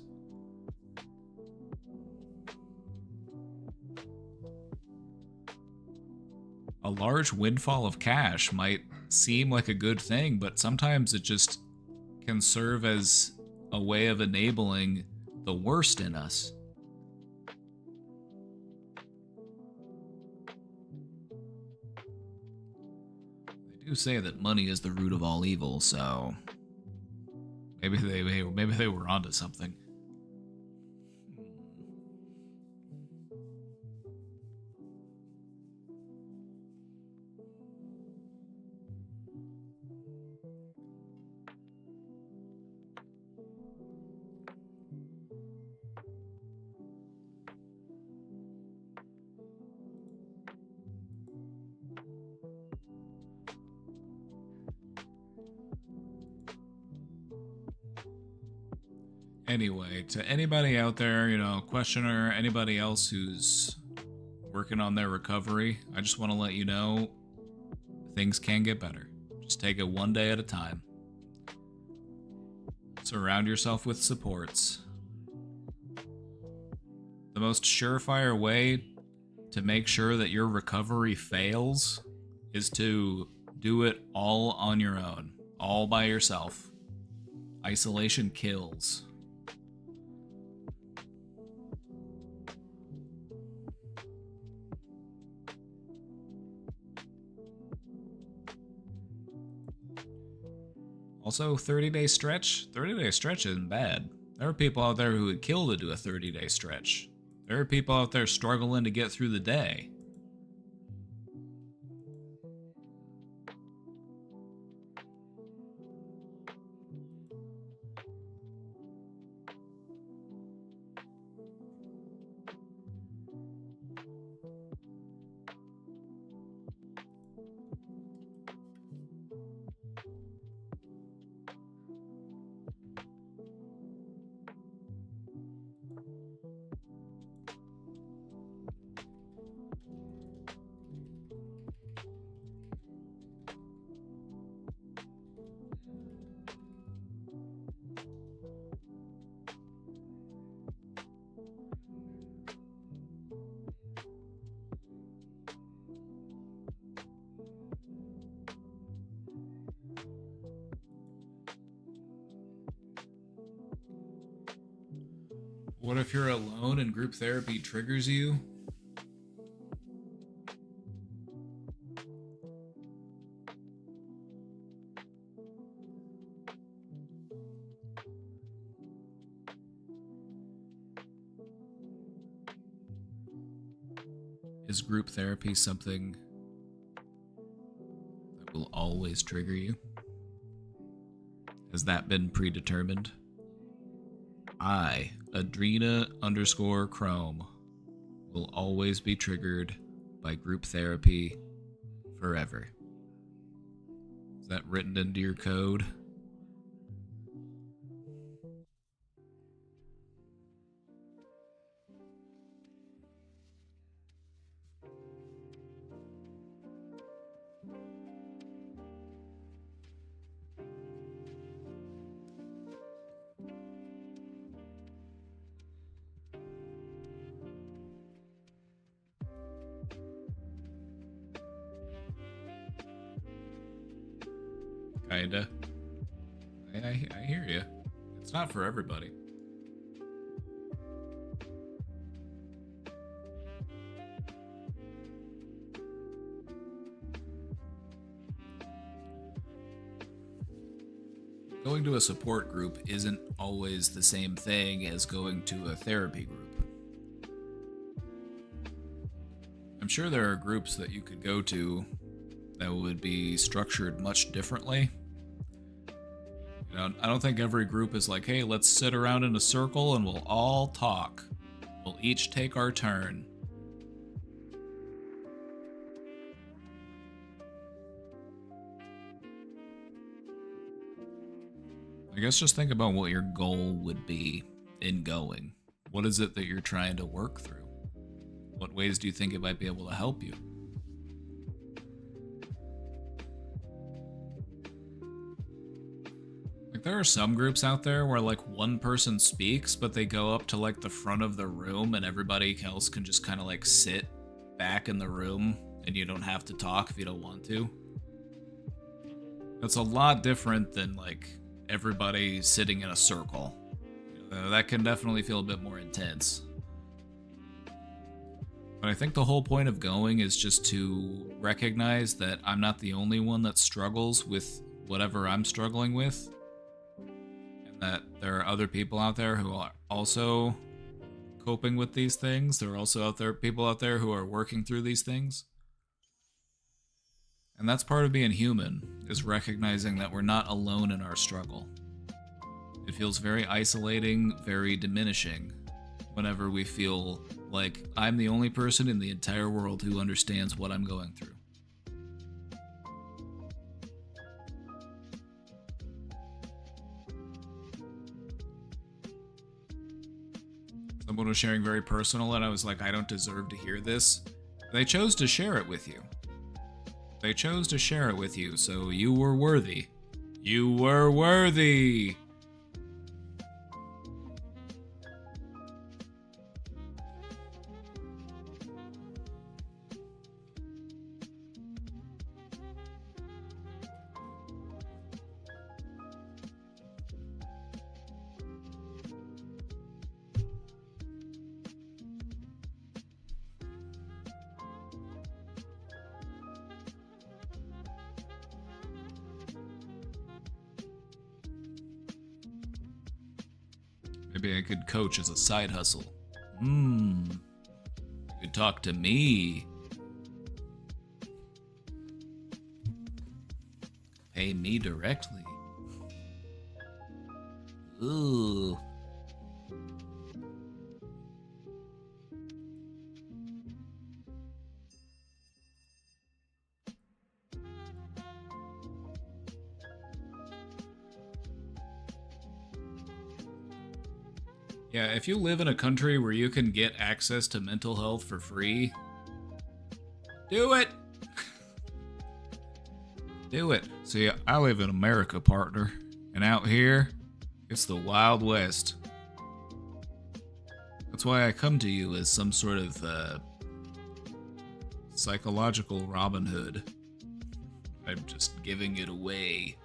A: a large windfall of cash might seem like a good thing, but sometimes it just can serve as a way of enabling the worst in us. They do say that money is the root of all evil, so maybe they were onto something. Anyway, to anybody out there, questioner, anybody else who's working on their recovery, I just want to let you know things can get better. Just take it one day at a time. Surround yourself with supports. The most surefire way to make sure that your recovery fails is to do it all on your own, all by yourself. Isolation kills. Also, 30-day stretch? 30-day stretch isn't bad. There are people out there who would kill to do a 30-day stretch. There are people out there struggling to get through the day. What if you're alone and group therapy triggers you? Is group therapy something that will always trigger you? Has that been predetermined? I, Adrena_Chrome, will always be triggered by group therapy forever. Is that written into your code? Kinda. I hear you. It's not for everybody. Going to a support group isn't always the same thing as going to a therapy group. I'm sure there are groups that you could go to that would be structured much differently. You know, I don't think every group is like, hey, let's sit around in a circle and we'll all talk. We'll each take our turn. I guess just think about what your goal would be in going. What is it that you're trying to work through? What ways do you think it might be able to help you? Like, there are some groups out there where like one person speaks, but they go up to like the front of the room and everybody else can just kind of like sit back in the room and you don't have to talk if you don't want to. That's a lot different than like everybody sitting in a circle. That can definitely feel a bit more intense. But I think the whole point of going is just to recognize that I'm not the only one that struggles with whatever I'm struggling with, and that there are other people out there who are also coping with these things. There are also people out there who are working through these things. And that's part of being human, is recognizing that we're not alone in our struggle. It feels very isolating, very diminishing, whenever we feel like I'm the only person in the entire world who understands what I'm going through. Someone was sharing very personal, and I was like, I don't deserve to hear this. They chose to share it with you. They chose to share it with you, so you were worthy. You were worthy! Maybe I could coach as a side hustle. You could talk to me. Pay me directly. Ooh. Yeah, if you live in a country where you can get access to mental health for free, do it! Do it. See, I live in America, partner, and out here, it's the Wild West. That's why I come to you as some sort of, psychological Robin Hood. I'm just giving it away.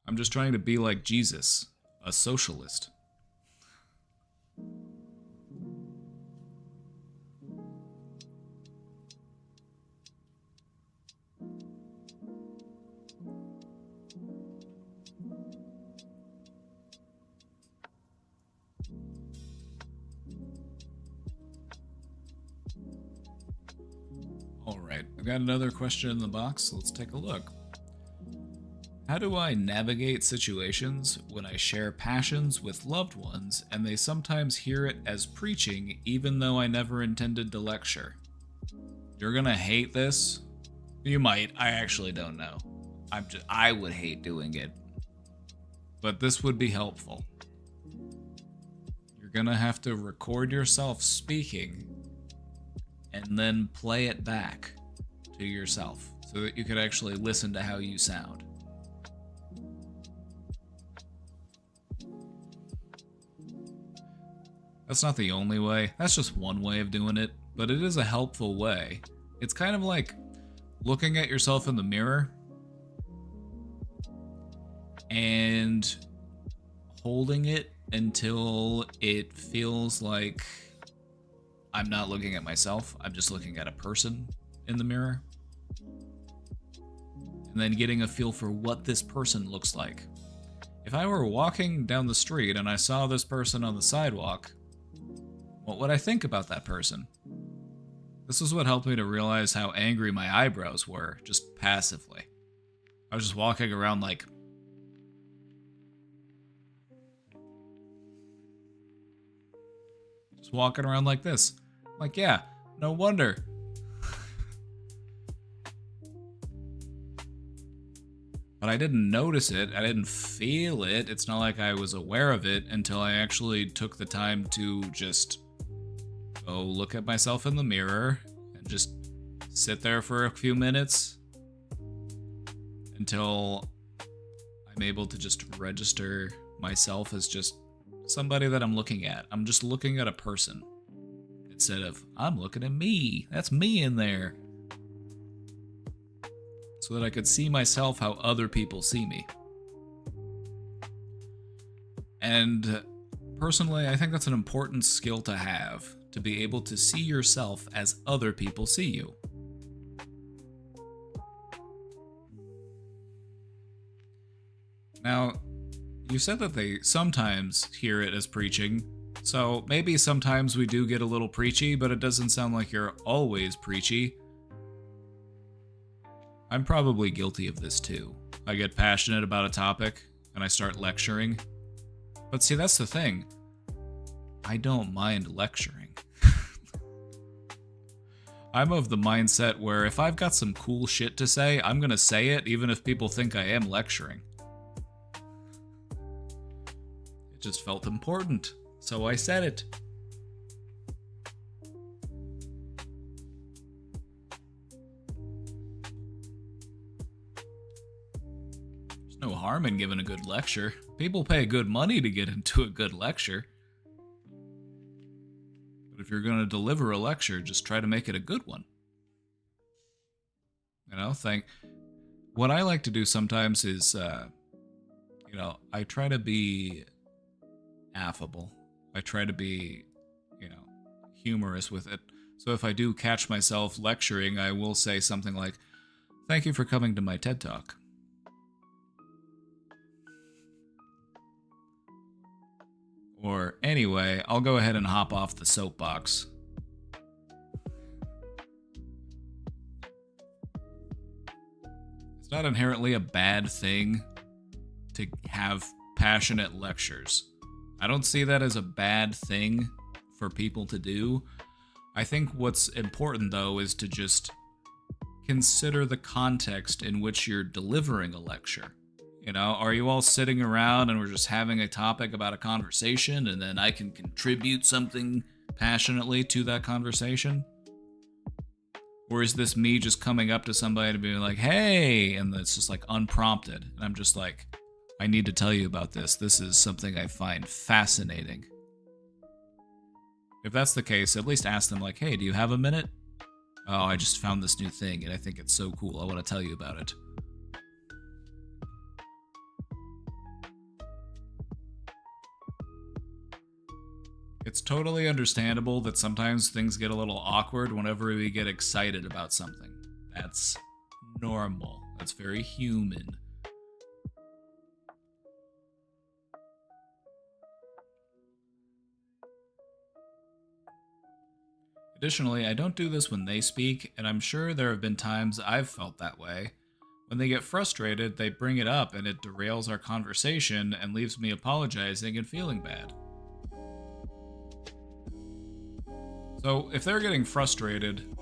A: I'm just trying to be like Jesus, a socialist. Alright, I've got another question in the box, so let's take a look. How do I navigate situations when I share passions with loved ones and they sometimes hear it as preaching even though I never intended to lecture? You're gonna hate this. You might. I actually don't know. I would hate doing it. But this would be helpful. You're gonna have to record yourself speaking and then play it back to yourself so that you could actually listen to how you sound. That's not the only way. That's just one way of doing it, but it is a helpful way. It's kind of like looking at yourself in the mirror and holding it until it feels like I'm not looking at myself, I'm just looking at a person in the mirror. And then getting a feel for what this person looks like. If I were walking down the street and I saw this person on the sidewalk, what would I think about that person? This is what helped me to realize how angry my eyebrows were, just passively. I was just walking around like... just walking around like this. Like, yeah, no wonder. But I didn't notice it, I didn't feel it, it's not like I was aware of it until I actually took the time to just go look at myself in the mirror and just sit there for a few minutes until I'm able to just register myself as just somebody that I'm looking at. I'm just looking at a person instead of I'm looking at me. That's me in there. So that I could see myself how other people see me. And personally, I think that's an important skill to have, to be able to see yourself as other people see you. Now, you said that they sometimes hear it as preaching, so maybe sometimes we do get a little preachy, but it doesn't sound like you're always preachy. I'm probably guilty of this too. I get passionate about a topic, and I start lecturing. But see, that's the thing. I don't mind lecturing. I'm of the mindset where if I've got some cool shit to say, I'm gonna say it even if people think I am lecturing. It just felt important, so I said it. There's no harm in giving a good lecture. People pay good money to get into a good lecture. But if you're going to deliver a lecture, just try to make it a good one. You know, what I like to do sometimes is, I try to be affable. I try to be, humorous with it. So if I do catch myself lecturing, I will say something like, "Thank you for coming to my TED Talk." Or, anyway, I'll go ahead and hop off the soapbox. It's not inherently a bad thing to have passionate lectures. I don't see that as a bad thing for people to do. I think what's important, though, is to just consider the context in which you're delivering a lecture. Are you all sitting around and we're just having a topic about a conversation and then I can contribute something passionately to that conversation? Or is this me just coming up to somebody and being like, "Hey," and it's just like unprompted. And I'm just like, "I need to tell you about this. This is something I find fascinating." If that's the case, at least ask them like, "Hey, do you have a minute? Oh, I just found this new thing and I think it's so cool. I want to tell you about it." It's totally understandable that sometimes things get a little awkward whenever we get excited about something. That's normal. That's very human. Additionally, I don't do this when they speak, and I'm sure there have been times I've felt that way, When they get frustrated, they bring it up and it derails our conversation and leaves me apologizing and feeling bad. So if they're getting frustrated,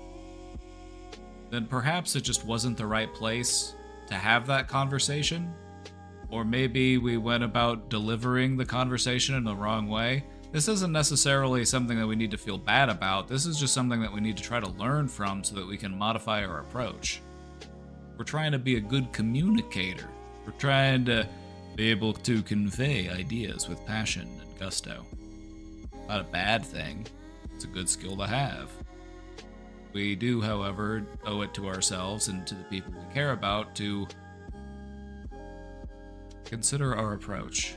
A: then perhaps it just wasn't the right place to have that conversation. Or maybe we went about delivering the conversation in the wrong way. This isn't necessarily something that we need to feel bad about. This is just something that we need to try to learn from so that we can modify our approach. We're trying to be a good communicator. We're trying to be able to convey ideas with passion and gusto. Not a bad thing. It's a good skill to have. We do, however, owe it to ourselves and to the people we care about to consider our approach,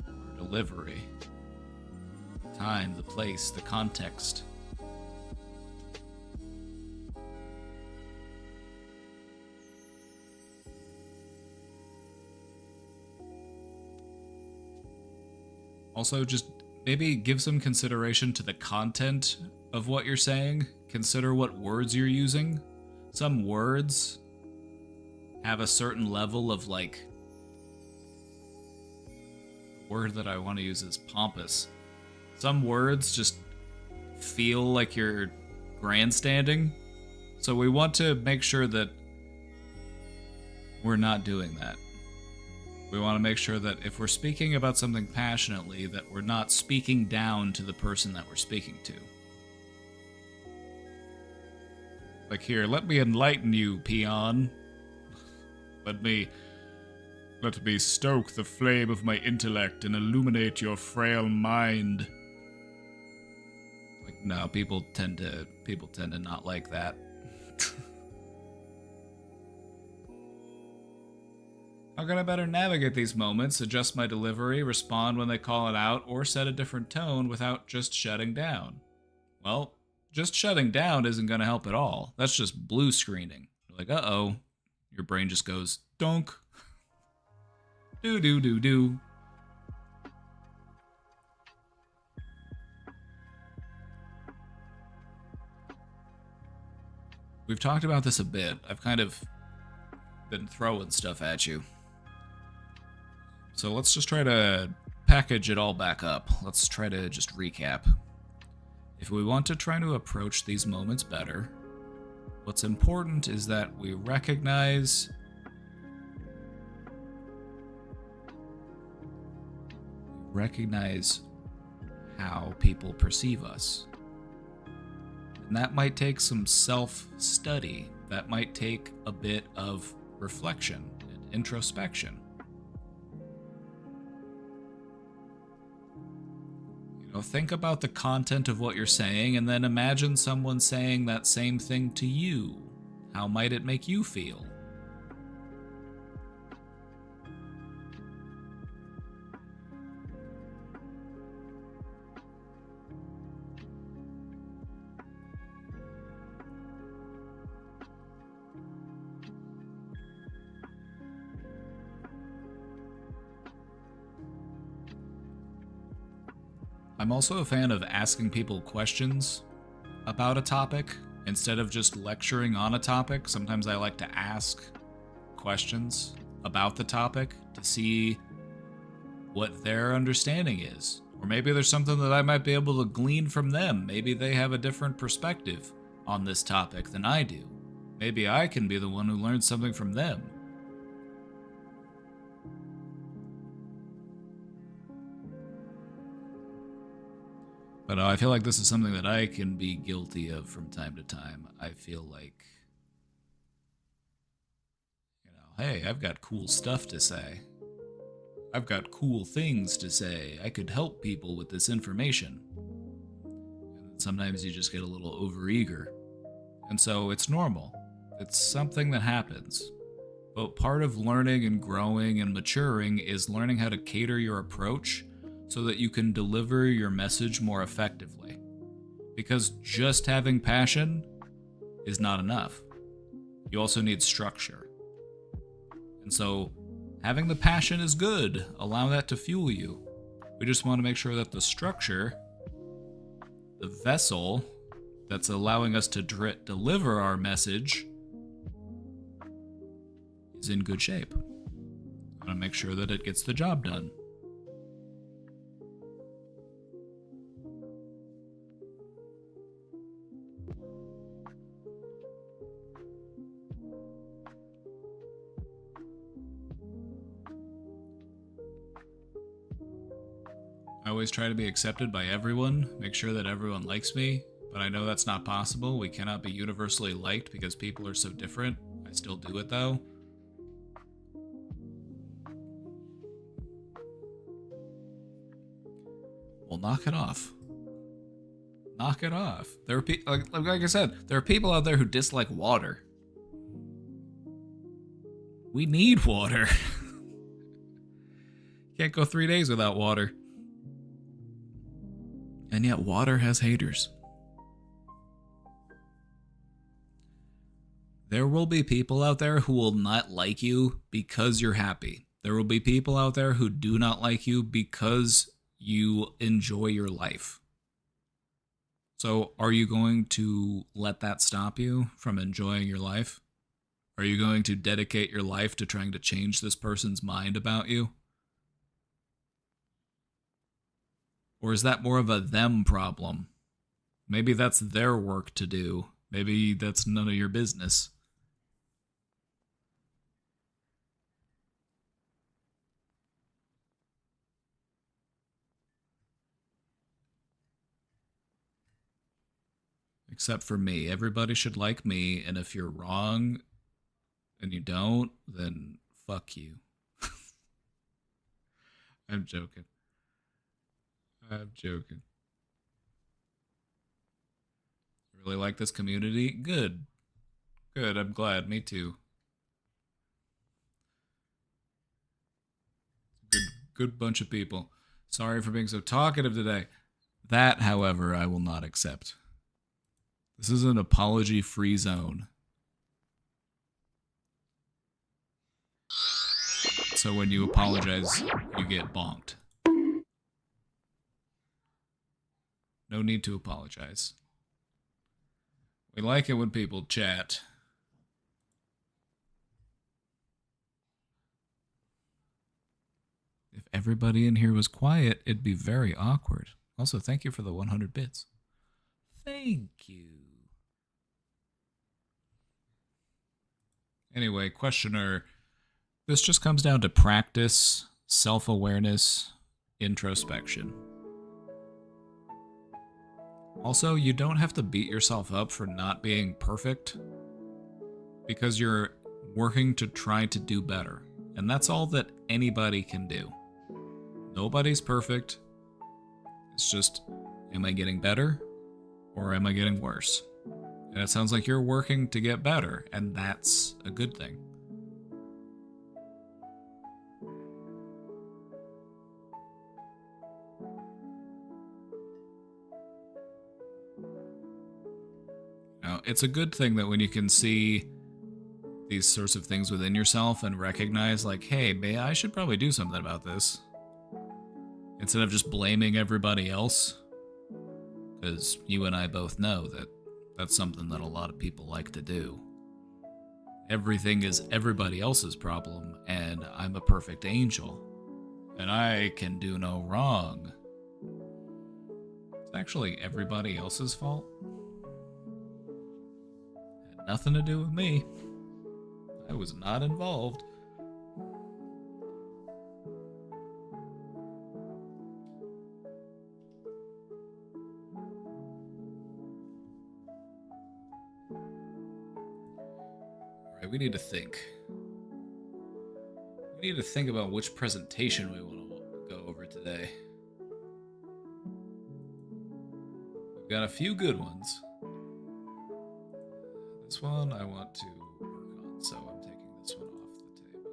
A: our delivery, the time, the place, the context. Also, just maybe give some consideration to the content of what you're saying. Consider what words you're using. Some words have a certain level of, like, the word that I want to use is pompous. Some words just feel like you're grandstanding. So we want to make sure that we're not doing that. We want to make sure that if we're speaking about something passionately, that we're not speaking down to the person that we're speaking to. Like, here, let me enlighten you, peon. Let me stoke the flame of my intellect and illuminate your frail mind. Like, no, people tend to not like that. How can I better navigate these moments, adjust my delivery, respond when they call it out, or set a different tone without just shutting down? Well, just shutting down isn't going to help at all. That's just blue screening. You're like, uh-oh. Your brain just goes, donk. Do. We've talked about this a bit. I've kind of been throwing stuff at you. So let's just try to package it all back up. Let's try to just recap. If we want to try to approach these moments better, what's important is that we recognize how people perceive us. And that might take some self-study. That might take a bit of reflection and introspection. Think about the content of what you're saying and then imagine someone saying that same thing to you. How might it make you feel? I'm also a fan of asking people questions about a topic instead of just lecturing on a topic. Sometimes I like to ask questions about the topic to see what their understanding is. Or maybe there's something that I might be able to glean from them. Maybe they have a different perspective on this topic than I do. Maybe I can be the one who learns something from them. But I feel like this is something that I can be guilty of from time to time. I feel like, hey, I've got cool stuff to say. I've got cool things to say. I could help people with this information. And sometimes you just get a little overeager. And so it's normal. It's something that happens. But part of learning and growing and maturing is learning how to cater your approach so that you can deliver your message more effectively. Because just having passion is not enough. You also need structure. And so having the passion is good. Allow that to fuel you. We just want to make sure that the structure, the vessel that's allowing us to deliver our message, is in good shape. I want to make sure that it gets the job done. I always try to be accepted by everyone, make sure that everyone likes me, but I know that's not possible. We cannot be universally liked because people are so different. I still do it though. Well, knock it off. Knock it off. There are like I said, there are people out there who dislike water. We need water. Can't go 3 days without water. And yet water has haters. There will be people out there who will not like you because you're happy. There will be people out there who do not like you because you enjoy your life. So are you going to let that stop you from enjoying your life? Are you going to dedicate your life to trying to change this person's mind about you? Or is that more of a them problem? Maybe that's their work to do. Maybe that's none of your business. Except for me. Everybody should like me, and if you're wrong and you don't, then fuck you. I'm joking. I'm joking. Really like this community? Good. Good, I'm glad. Me too. Good bunch of people. Sorry for being so talkative today. That, however, I will not accept. This is an apology-free zone. So when you apologize, you get bonked. No need to apologize. We like it when people chat. If everybody in here was quiet, it'd be very awkward. Also, thank you for the 100 bits. Thank you. Anyway, questioner, this just comes down to practice, self-awareness, introspection. Also, you don't have to beat yourself up for not being perfect, because you're working to try to do better. And that's all that anybody can do. Nobody's perfect. It's just, am I getting better or am I getting worse? And it sounds like you're working to get better, and that's a good thing. Now, it's a good thing that when you can see these sorts of things within yourself and recognize, like, hey, I should probably do something about this. Instead of just blaming everybody else. Because you and I both know that that's something that a lot of people like to do. Everything is everybody else's problem, and I'm a perfect angel. And I can do no wrong. It's actually everybody else's fault. Had nothing to do with me. I was not involved. Alright, we need to think. We need to think about which presentation we want to go over today. We've got a few good ones. This one I want to work on, so I'm taking this one off the table.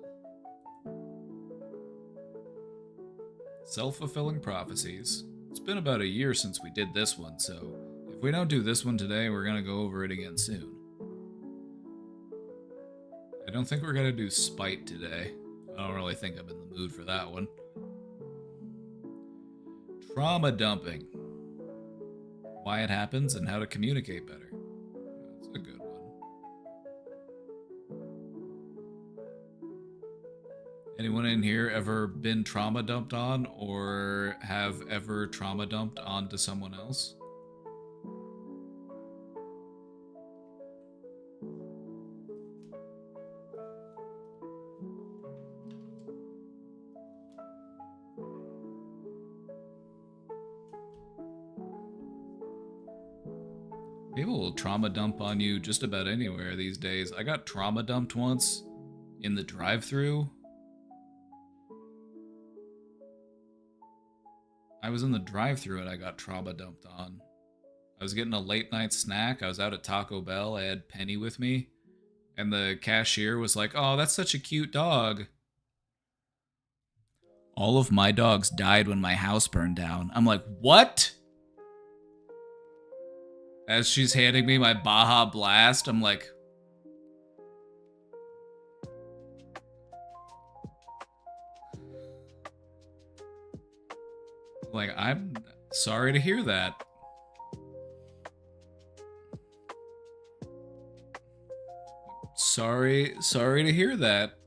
A: Self-fulfilling prophecies. It's been about a year since we did this one, so if we don't do this one today, we're going to go over it again soon. I don't think we're going to do spite today. I don't really think I'm in the mood for that one. Trauma dumping. Why it happens and how to communicate better. That's a good one. Anyone in here ever been trauma dumped on or have ever trauma dumped onto someone else? People will trauma dump on you just about anywhere these days. I got trauma dumped once in the drive-thru. I was in the drive-thru and I got trauma dumped on. I was getting a late night snack. I was out at Taco Bell. I had Penny with me. And the cashier was like, "Oh, that's such a cute dog." All of my dogs died when my house burned down. I'm like, what? As she's handing me my Baja Blast, I'm like, I'm sorry to hear that. Sorry to hear that.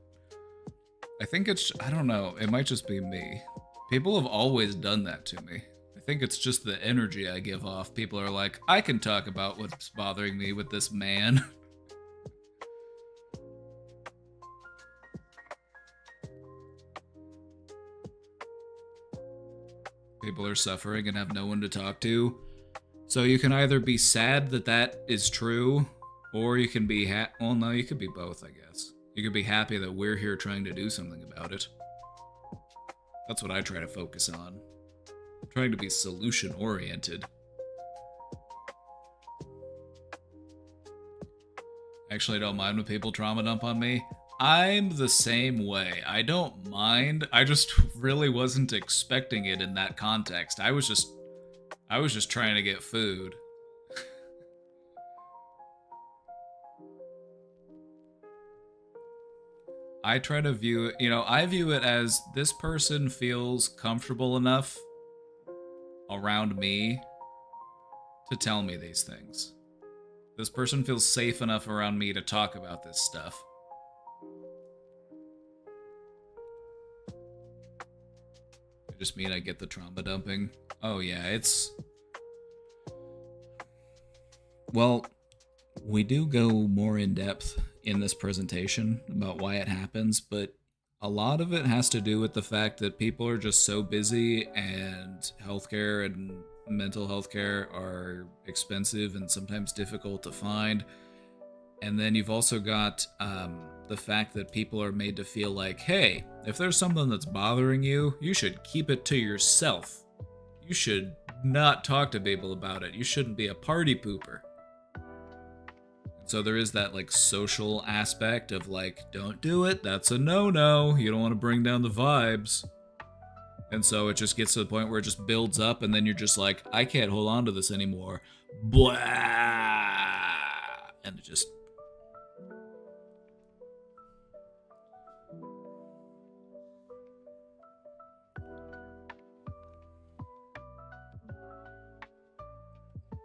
A: I think I don't know, it might just be me. People have always done that to me. I think it's just the energy I give off. People are like, I can talk about what's bothering me with this man. People are suffering and have no one to talk to. So you can either be sad that that is true, or you can be well, no, you could be both, I guess. You could be happy that we're here trying to do something about it. That's what I try to focus on. I'm trying to be solution-oriented. Actually, I don't mind when people trauma dump on me. I'm the same way. I don't mind. I just really wasn't expecting it in that context. I was just trying to get food. I try to view it, I view it as this person feels comfortable enough around me to tell me these things. This person feels safe enough around me to talk about this stuff. I just mean I get the trauma dumping. Oh yeah, it's... Well, we do go more in depth in this presentation about why it happens, but a lot of it has to do with the fact that people are just so busy and healthcare and mental health care are expensive and sometimes difficult to find. And then you've also got the fact that people are made to feel like, hey, if there's something that's bothering you, you should keep it to yourself. You should not talk to people about it. You shouldn't be a party pooper. So there is that like social aspect of like, don't do it, that's a no-no, you don't want to bring down the vibes. And so it just gets to the point where it just builds up and then you're just like, I can't hold on to this anymore. Blah! And it just...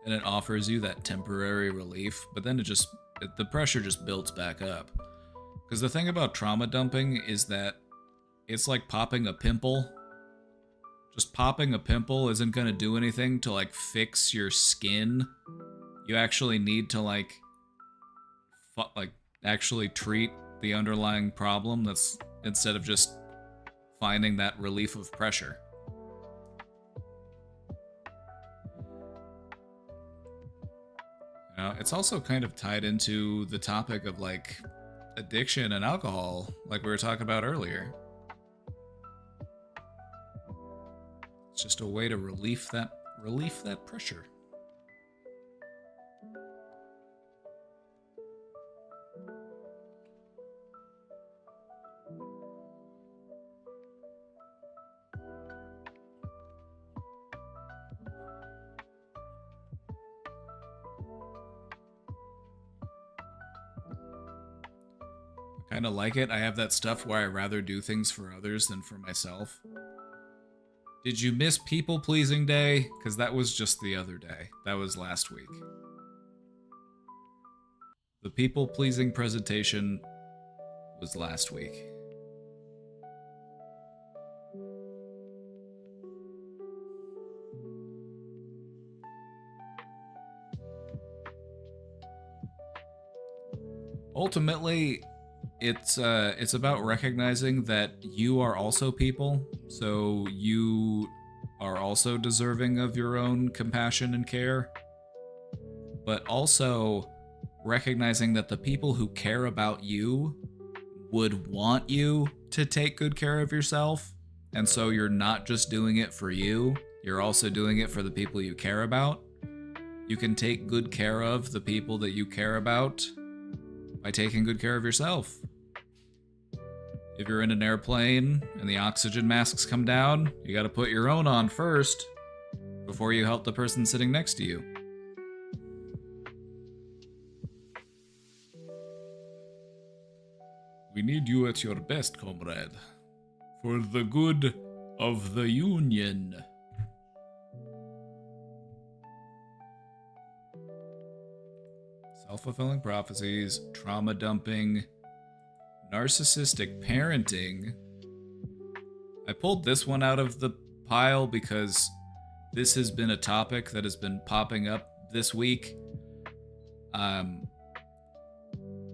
A: And it offers you that temporary relief, but then the pressure just builds back up. Because the thing about trauma dumping is that it's like popping a pimple. Just popping a pimple isn't going to do anything to like fix your skin. You actually need to like actually treat the underlying problem, that's instead of just finding that relief of pressure. It's also kind of tied into the topic of like addiction and alcohol, like we were talking about earlier. It's just a way to relieve that pressure. Kind of like it. I have that stuff where I rather do things for others than for myself. Did you miss People Pleasing Day? Because that was just the other day. That was last week. The People Pleasing presentation was last week. Ultimately, it's about recognizing that you are also people, so you are also deserving of your own compassion and care, but also recognizing that the people who care about you would want you to take good care of yourself, and so you're not just doing it for you, you're also doing it for the people you care about. You can take good care of the people that you care about by taking good care of yourself. If you're in an airplane and the oxygen masks come down, you gotta put your own on first before you help the person sitting next to you. We need you at your best, comrade. For the good of the Union. Self-fulfilling prophecies, trauma dumping, narcissistic parenting. I pulled this one out of the pile because this has been a topic that has been popping up this week.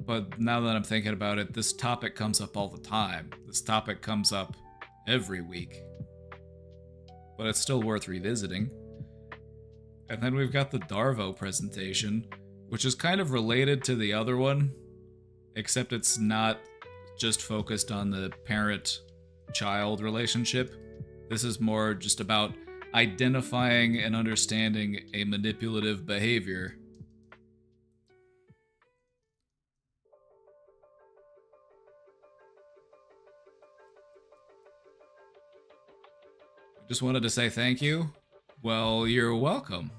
A: But now that I'm thinking about it, this topic comes up all the time. This topic comes up every week. But it's still worth revisiting. And then we've got the Darvo presentation, which is kind of related to the other one, except it's not just focused on the parent-child relationship. This is more just about identifying and understanding a manipulative behavior. Just wanted to say thank you. Well, you're welcome.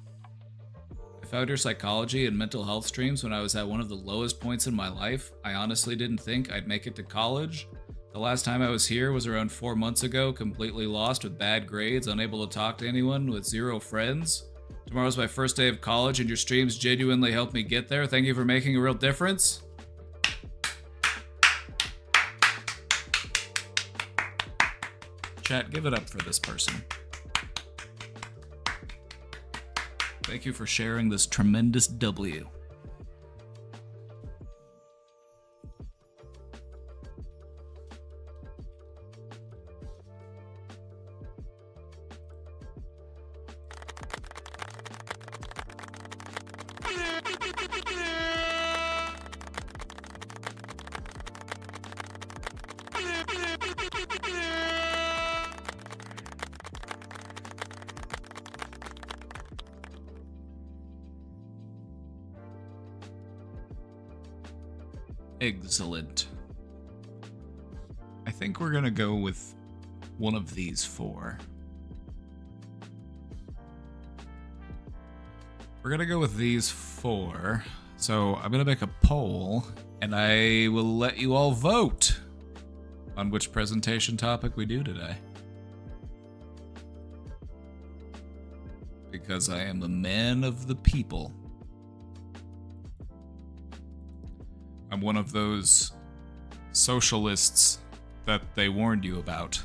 A: I found your psychology and mental health streams when I was at one of the lowest points in my life. I honestly didn't think I'd make it to college. The last time I was here was around 4 months ago, completely lost with bad grades, unable to talk to anyone, with 0 friends. Tomorrow's my first day of college and your streams genuinely helped me get there. Thank you for making a real difference. Chat, give it up for this person. Thank you for sharing this tremendous W. Excellent. I think we're gonna go with one of these 4. We're gonna go with these 4. So I'm gonna make a poll, and I will let you all vote on which presentation topic we do today. Because I am a man of the people. I'm one of those socialists that they warned you about.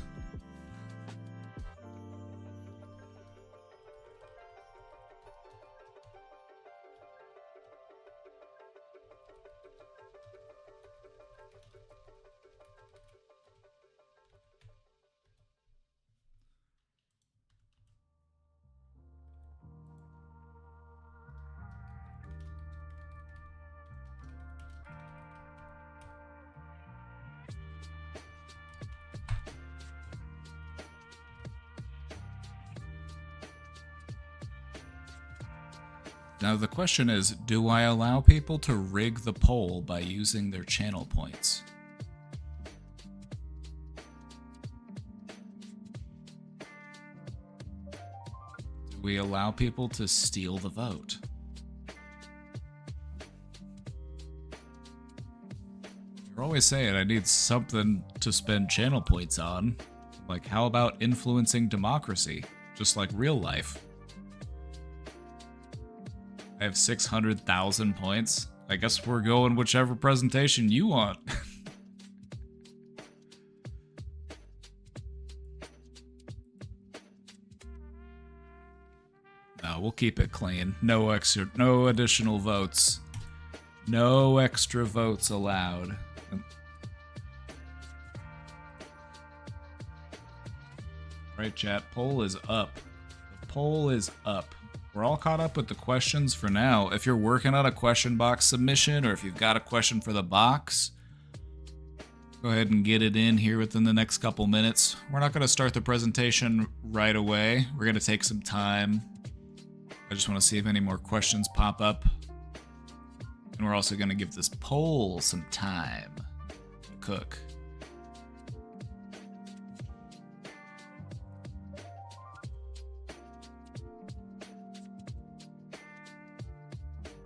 A: Now the question is, do I allow people to rig the poll by using their channel points? Do we allow people to steal the vote? You're always saying I need something to spend channel points on. Like, how about influencing democracy? Just like real life. I have 600,000 points. I guess we're going whichever presentation you want. No, we'll keep it clean. No additional votes. No extra votes allowed. Right, chat. Poll is up. The poll is up. We're all caught up with the questions for now. If you're working on a question box submission, or if you've got a question for the box, go ahead and get it in here within the next couple minutes. We're not going to start the presentation right away. We're going to take some time. I just want to see if any more questions pop up. And we're also going to give this poll some time to cook.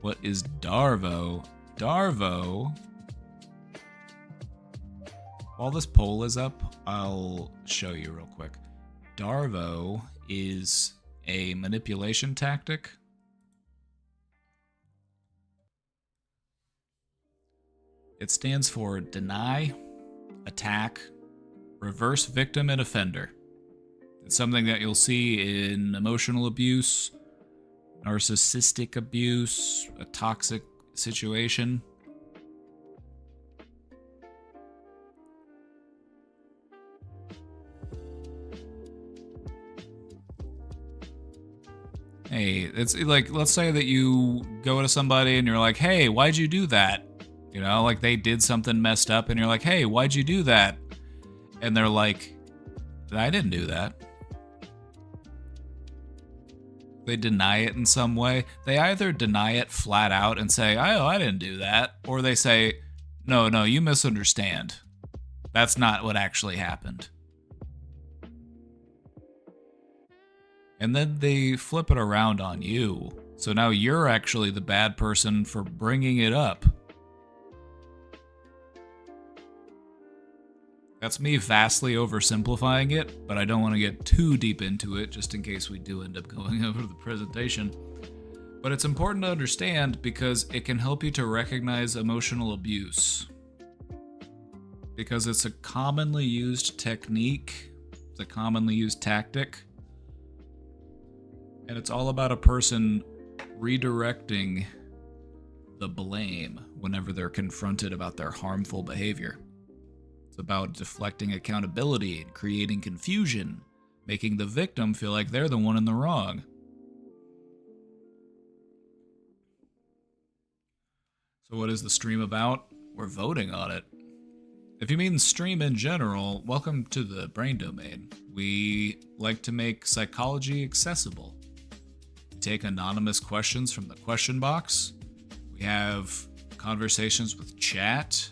A: What is Darvo? Darvo, while this poll is up, I'll show you real quick. Darvo is a manipulation tactic. It stands for deny, attack, reverse victim, and offender. It's something that you'll see in emotional abuse, narcissistic abuse, a toxic situation. Hey, it's like, let's say that you go to somebody and you're like, hey, why'd you do that? You know, like they did something messed up and you're like, hey, why'd you do that? And they're like, I didn't do that. They deny it in some way. They either deny it flat out and say, oh, I didn't do that. Or they say, no, you misunderstand. That's not what actually happened. And then they flip it around on you. So now you're actually the bad person for bringing it up. That's me vastly oversimplifying it, but I don't want to get too deep into it just in case we do end up going over the presentation. But it's important to understand because it can help you to recognize emotional abuse. Because it's a commonly used technique, it's a commonly used tactic, and it's all about a person redirecting the blame whenever they're confronted about their harmful behavior. It's about deflecting accountability and creating confusion, making the victim feel like they're the one in the wrong. So what is the stream about? We're voting on it. If you mean stream in general, welcome to the Brain Domain. We like to make psychology accessible. We take anonymous questions from the question box. We have conversations with chat.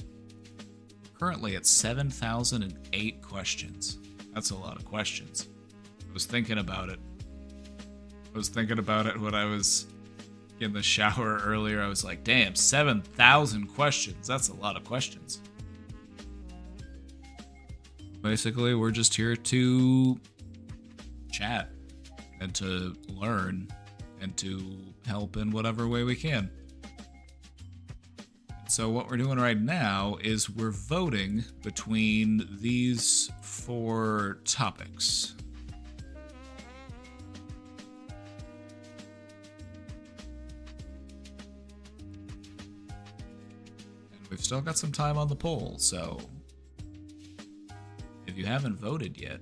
A: Currently at 7,008 questions. That's a lot of questions. I was thinking about it. When I was in the shower earlier. I was like, damn, 7,000 questions. That's a lot of questions. Basically, we're just here to chat and to learn and to help in whatever way we can. So what we're doing right now is we're voting between these 4 topics. And we've still got some time on the poll, so if you haven't voted yet,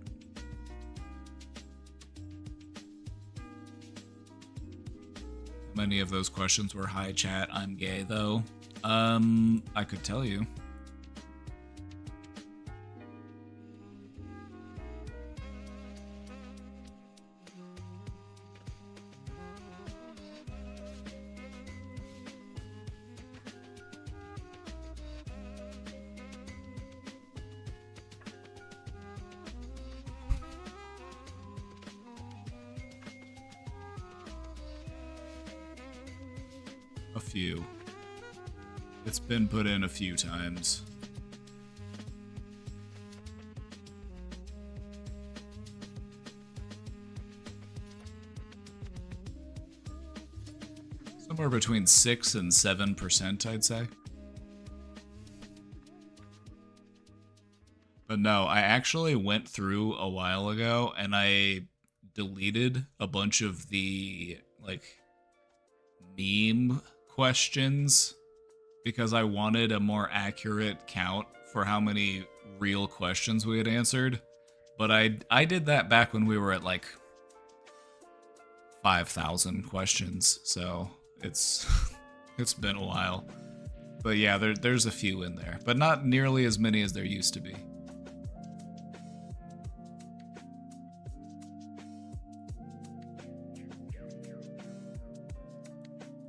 A: how many of those questions were hi chat, I'm gay though? I could tell you. A few. It's been put in a few times. Somewhere between 6 and 7%, I'd say. But no, I actually went through a while ago and I deleted a bunch of the, like, meme questions because I wanted a more accurate count for how many real questions we had answered. But I did that back when we were at like 5,000 questions, so it's it's been a while. But yeah, there's a few in there, but not nearly as many as there used to be.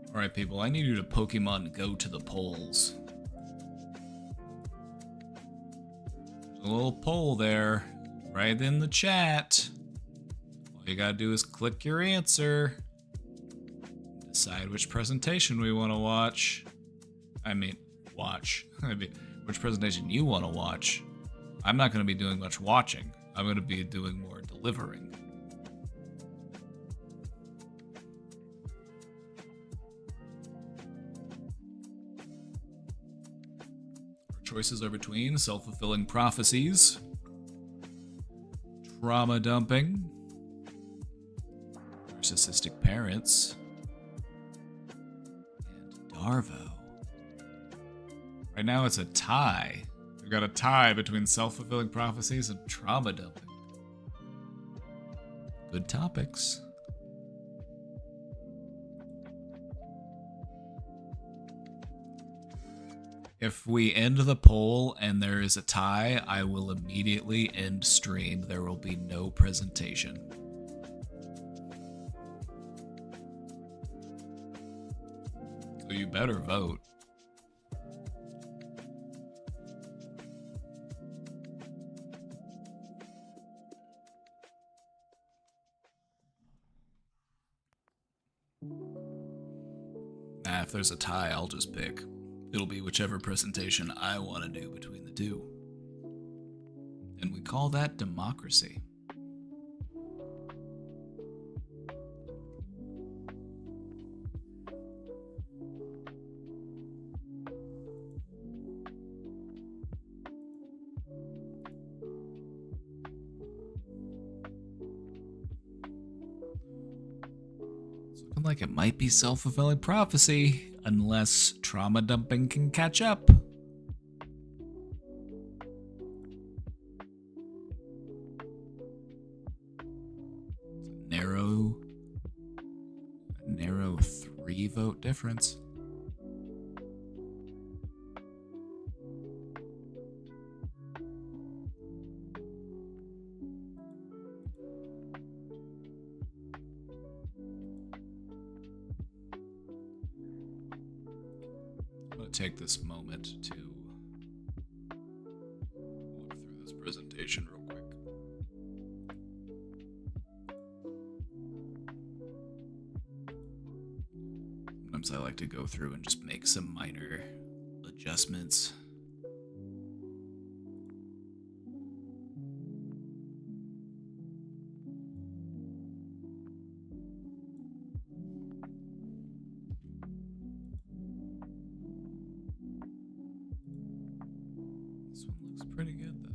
A: Alright people, I need you to Pokemon Go to the polls. There's a little poll there, right in the chat. All you gotta do is click your answer. Decide which presentation we want to watch. I mean, which presentation you want to watch. I'm not going to be doing much watching. I'm going to be doing more delivering. Our choices are between self-fulfilling prophecies, trauma dumping, narcissistic parents, and Darvo. Right now it's a tie. We've got a tie between self-fulfilling prophecies and trauma dumping. Good topics. If we end the poll and there is a tie, I will immediately end stream. There will be no presentation. So you better vote. If there's a tie, I'll just pick. It'll be whichever presentation I want to do between the two. And we call that democracy. Like it might be self-fulfilling prophecy, unless trauma dumping can catch up. It's a narrow 3-vote difference. Take this moment to look through this presentation real quick. Sometimes I like to go through and just make some minor adjustments. Pretty good though.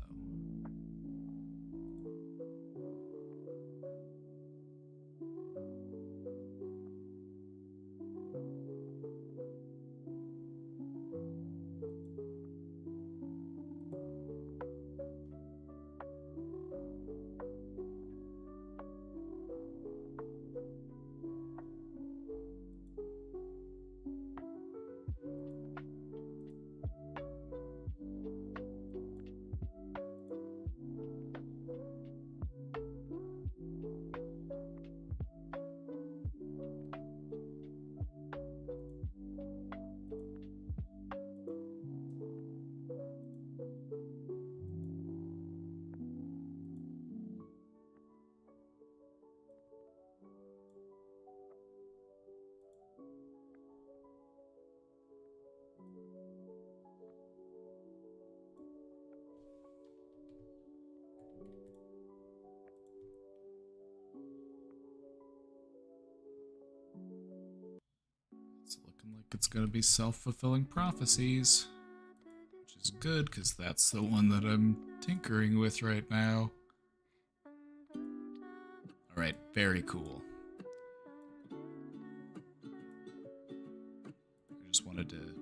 A: It's looking like it's going to be self-fulfilling prophecies, which is good because that's the one that I'm tinkering with right now. Alright, very cool. I just wanted to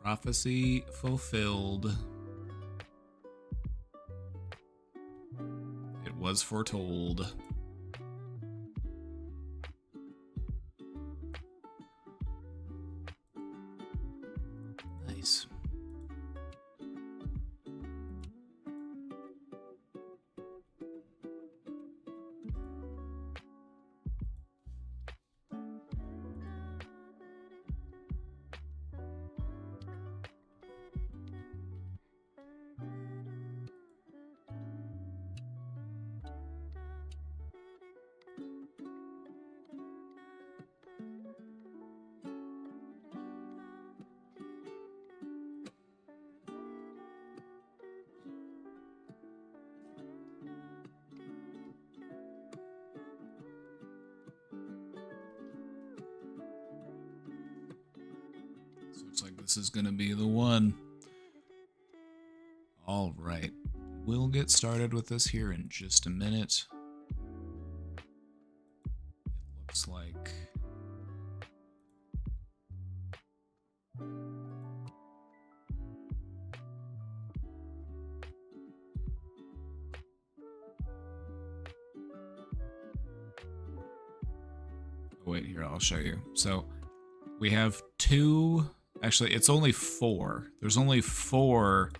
A: Prophecy fulfilled. It was foretold. Nice. Looks like this is gonna be the one. All right, we'll get started with this here in just a minute. It looks like wait here, I'll show you. So we have two. Actually, it's only 4. There's only 4.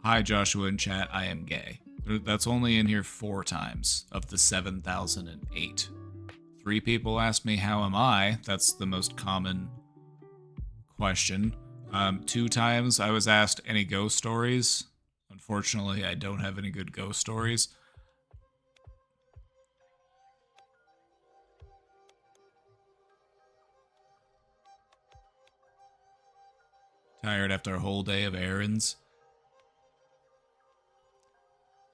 A: Hi, Joshua in chat. I am gay. That's only in here 4 times of the 7,008. 3 people asked me, how am I? That's the most common question. 2 times I was asked any ghost stories. Unfortunately, I don't have any good ghost stories. Tired after a whole day of errands.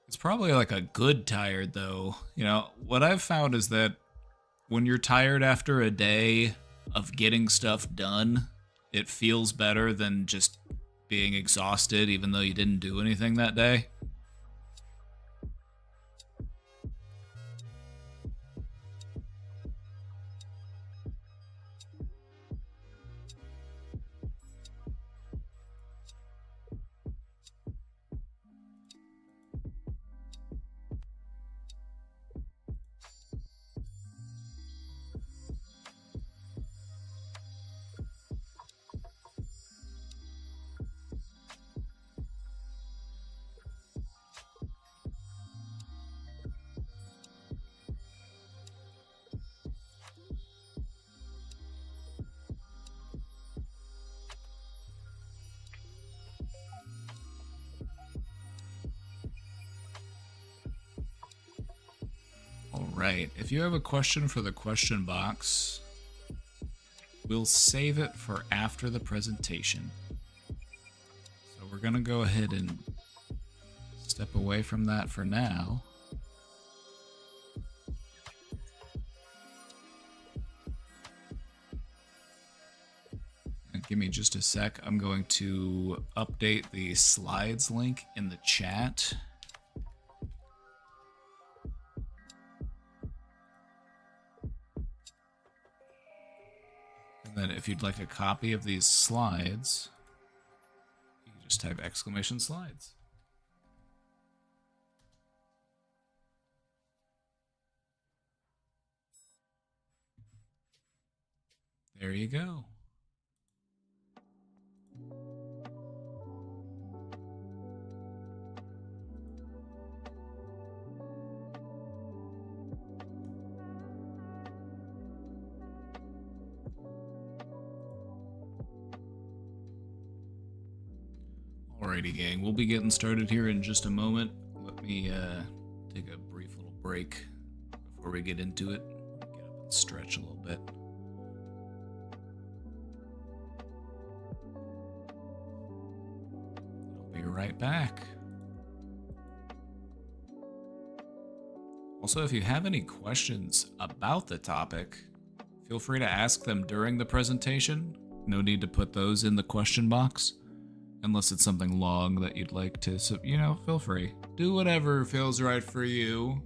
A: It's probably like a good tired, though. You know, what I've found is that when you're tired after a day of getting stuff done, it feels better than just being exhausted even though you didn't do anything that day. Alright, if you have a question for the question box, we'll save it for after the presentation. So we're going to go ahead and step away from that for now. And give me just a sec. I'm going to update the slides link in the chat. And then if you'd like a copy of these slides, you can just type !slides. There you go. Alrighty, gang, we'll be getting started here in just a moment. Let me take a brief little break before we get into it. Get up and stretch a little bit. I'll be right back. Also, if you have any questions about the topic, feel free to ask them during the presentation. No need to put those in the question box. Unless it's something long that you'd like to, so, you know, feel free. Do whatever feels right for you.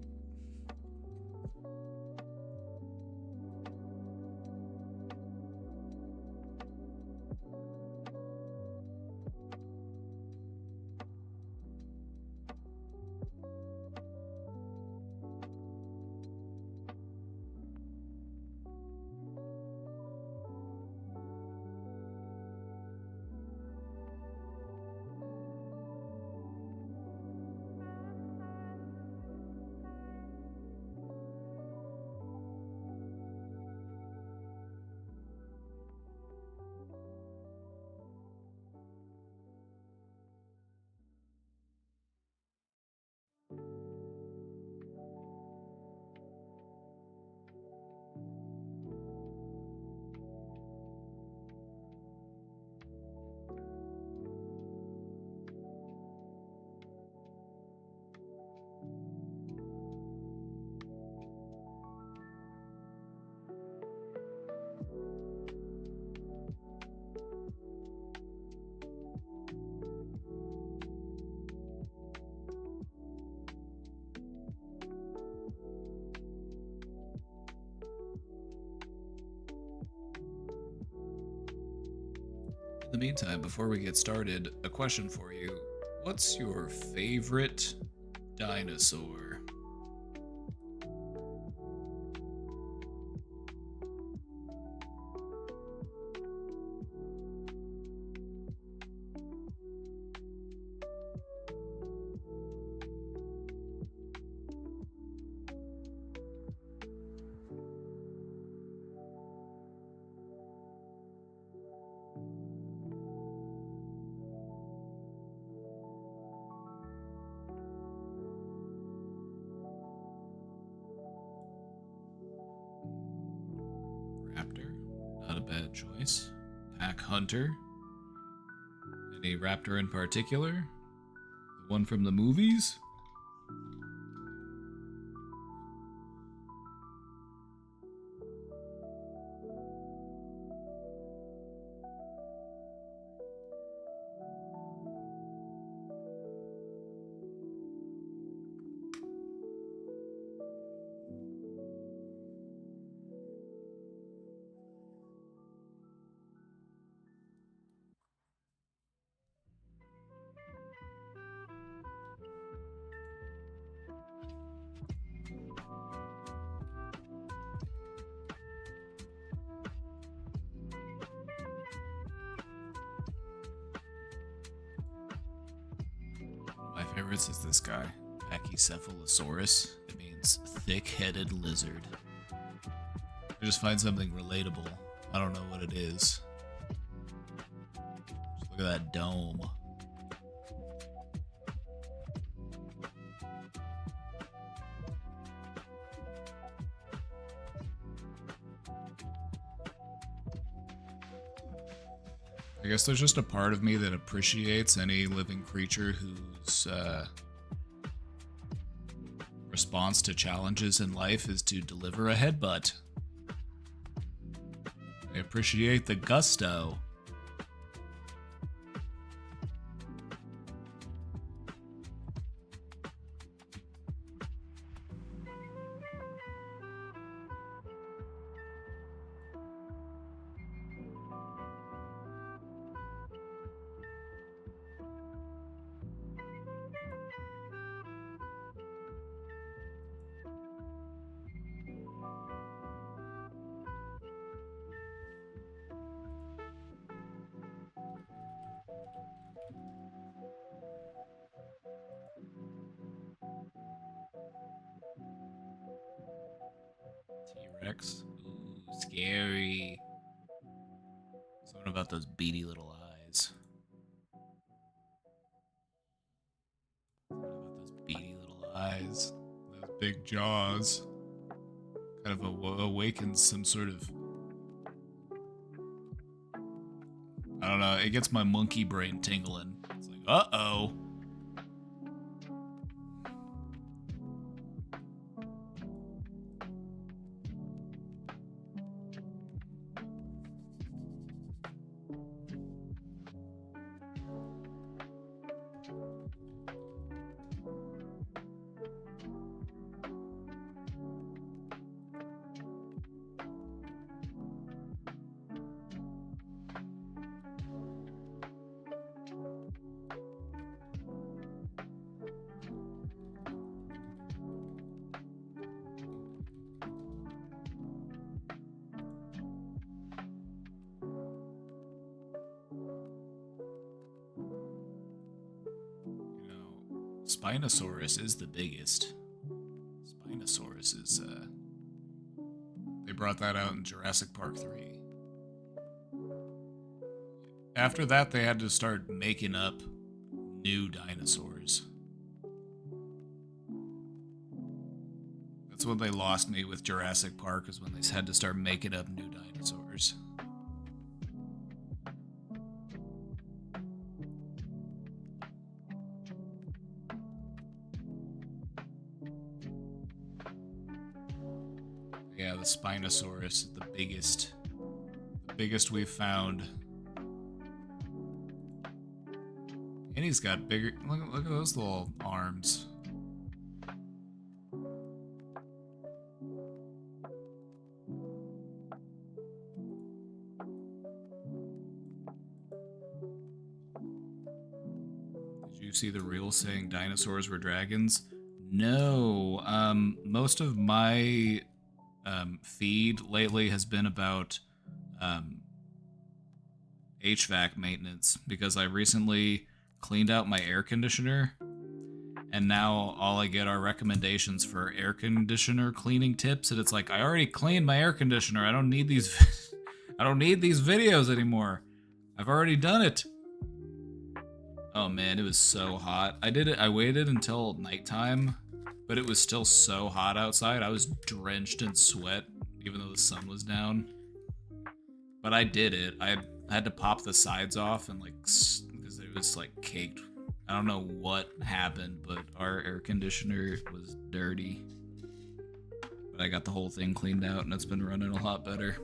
A: the meantime, before we get started, a question for you. What's your favorite dinosaur? Raptor, not a bad choice. Pack Hunter. Any raptor in particular? The one from the movies? My favorites is this guy, Pachycephalosaurus. It means thick-headed lizard. I just find something relatable. I don't know what it is. Just look at that dome. I guess there's just a part of me that appreciates any living creature whose response to challenges in life is to deliver a headbutt. I appreciate the gusto. T-Rex. Ooh, scary. Something about those beady little eyes. Something about those beady little eyes. Those big jaws. Kind of awakens some sort of... I don't know, it gets my monkey brain tingling. It's like, uh-oh. Spinosaurus is the biggest. Spinosaurus is, they brought that out in Jurassic Park 3. After that, they had to start making up new dinosaurs. That's when they lost me with Jurassic Park, is when they had to start making up new dinosaurs. Yeah, the Spinosaurus, the biggest we've found. And he's got bigger, look at those little arms. you see the reel saying dinosaurs were dragons? No. Most of my feed lately has been about HVAC maintenance because I recently cleaned out my air conditioner, and now all I get are recommendations for air conditioner cleaning tips, and it's like, I already cleaned my air conditioner. I don't need these I don't need these videos anymore. I've already done it. Oh man, it was so hot. I waited until nighttime, but it was still so hot outside. I was drenched in sweat even though the sun was down. But I did it. I had to pop the sides off and because it was like caked. I don't know what happened, but our air conditioner was dirty. But I got the whole thing cleaned out and it's been running a lot better.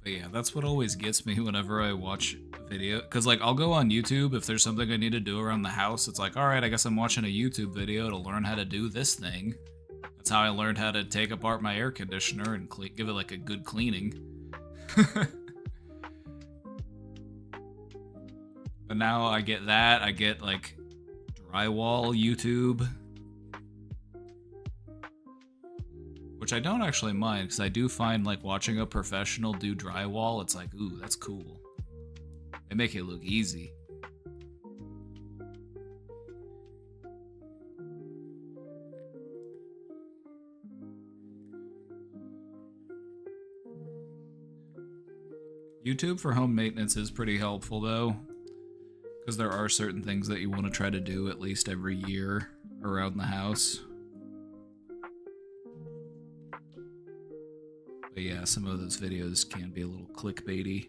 A: But yeah, that's what always gets me whenever I watch video, because like I'll go on YouTube if there's something I need to do around the house. It's like, all right, I guess I'm watching a YouTube video to learn how to do this thing. That's how I learned how to take apart my air conditioner and give it like a good cleaning. But now I get that, I get like drywall YouTube, which I don't actually mind, because I do find like watching a professional do drywall, it's like, ooh, that's cool. They make it look easy. YouTube for home maintenance is pretty helpful though, because there are certain things that you want to try to do at least every year around the house. But yeah, some of those videos can be a little clickbaity.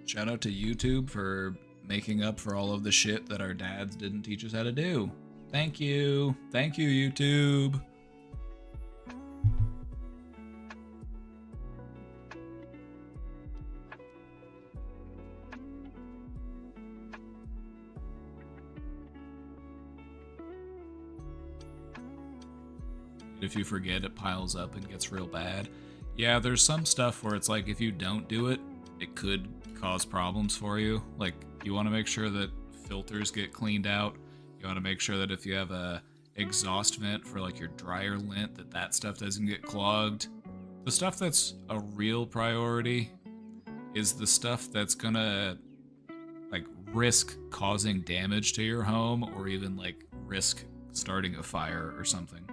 A: Shout out to YouTube for making up for all of the shit that our dads didn't teach us how to do. Thank you. Thank you, YouTube. If you forget, it piles up and gets real bad. Yeah, there's some stuff where it's like if you don't do it, it could cause problems for you. Like, you want to make sure that filters get cleaned out. You want to make sure that if you have a exhaust vent for like your dryer lint, that stuff doesn't get clogged. The stuff that's a real priority is the stuff that's gonna like risk causing damage to your home, or even like risk starting a fire or something.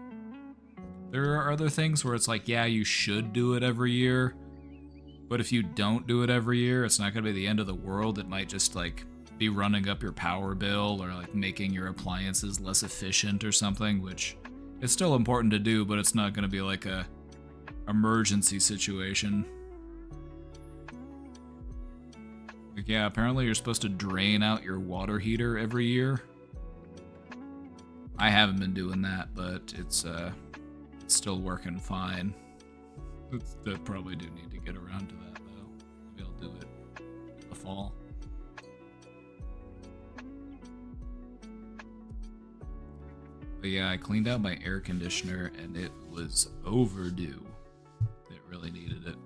A: There are other things where it's like, yeah, you should do it every year, but if you don't do it every year, it's not gonna be the end of the world. It might just like be running up your power bill, or like making your appliances less efficient or something, which is still important to do, but it's not gonna be like a emergency situation. Like, yeah, apparently you're supposed to drain out your water heater every year. I haven't been doing that, but it's still working fine. I probably do need to get around to that though. Maybe I'll do it in the fall. But yeah, I cleaned out my air conditioner and it was overdue. It really needed it.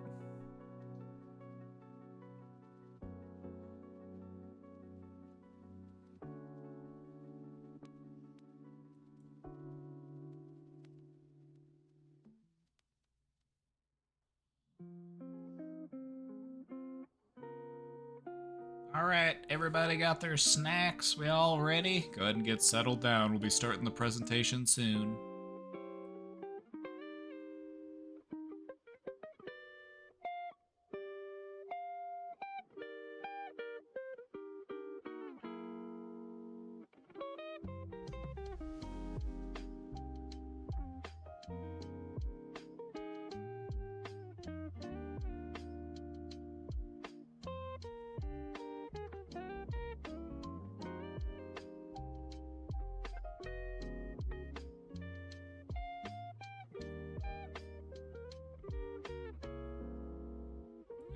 A: Alright, everybody got their snacks? We all ready? Go ahead and get settled down. We'll be starting the presentation soon.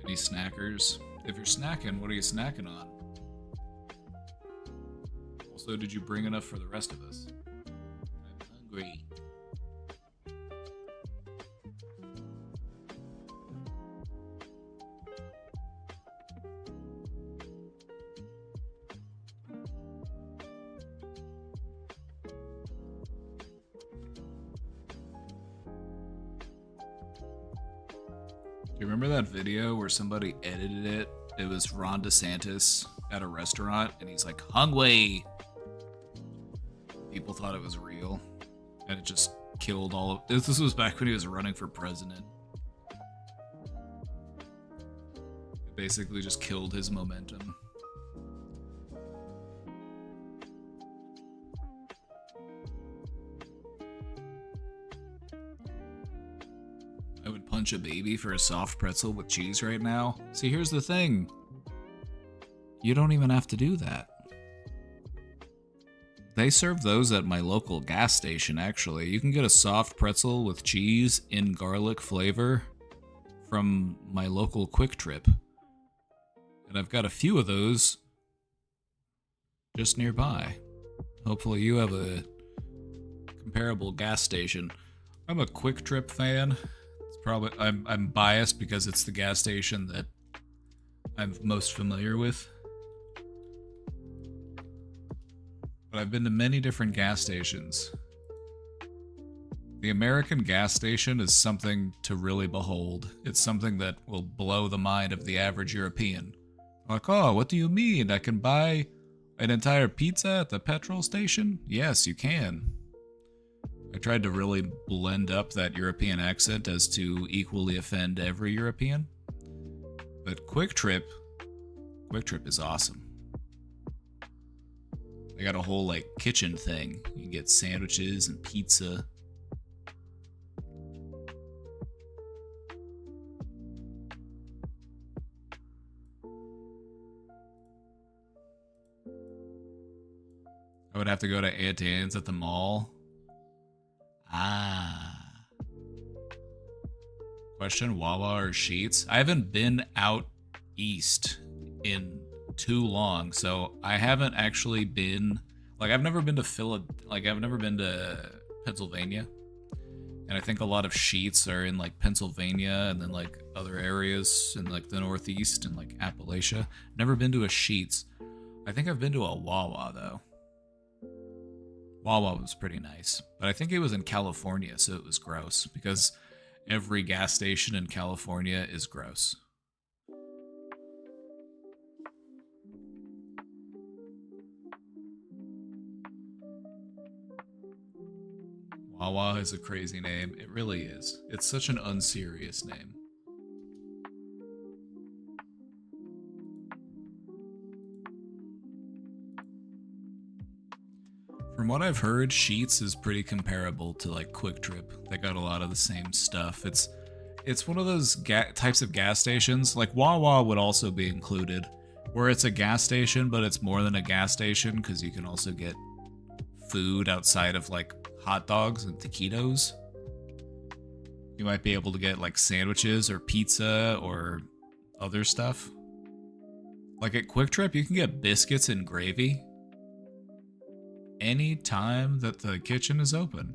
A: Any snackers? If you're snacking, what are you snacking on? Also, did you bring enough for the rest of us? I'm hungry. Do you remember that video where somebody edited it? It was Ron DeSantis at a restaurant, and he's like, "Hungry." People thought it was real, and it just killed all of... This was back when he was running for president. It basically just killed his momentum. I would punch a baby for a soft pretzel with cheese right now. See, here's the thing. You don't even have to do that. They serve those at my local gas station, actually. You can get a soft pretzel with cheese in garlic flavor from my local Quick Trip. And I've got a few of those just nearby. Hopefully you have a comparable gas station. I'm a Quick Trip fan. Probably I'm biased because it's the gas station that I'm most familiar with. But I've been to many different gas stations. The American gas station is something to really behold. It's something that will blow the mind of the average European. Like, oh, what do you mean? I can buy an entire pizza at the petrol station? Yes, you can. I tried to really blend up that European accent as to equally offend every European. But Quick Trip is awesome. They got a whole, like, kitchen thing. You can get sandwiches and pizza. I would have to go to Aunt Anne's at the mall. Question, Wawa or Sheetz? I haven't been out east in too long, so I haven't actually been... Like, I've never been to I've never been to Pennsylvania. And I think a lot of Sheetz are in, like, Pennsylvania and then, like, other areas in, like, the Northeast and, like, Appalachia. Never been to a Sheetz. I think I've been to a Wawa, though. Wawa was pretty nice, but I think it was in California, so it was gross, because every gas station in California is gross. Wawa is a crazy name. It really is. It's such an unserious name. From what I've heard, Sheetz is pretty comparable to like Quick Trip. They got a lot of the same stuff. It's one of those types of gas stations. Like Wawa would also be included, where it's a gas station, but it's more than a gas station because you can also get food outside of like hot dogs and taquitos. You might be able to get like sandwiches or pizza or other stuff. Like at Quick Trip, you can get biscuits and gravy any time that the kitchen is open.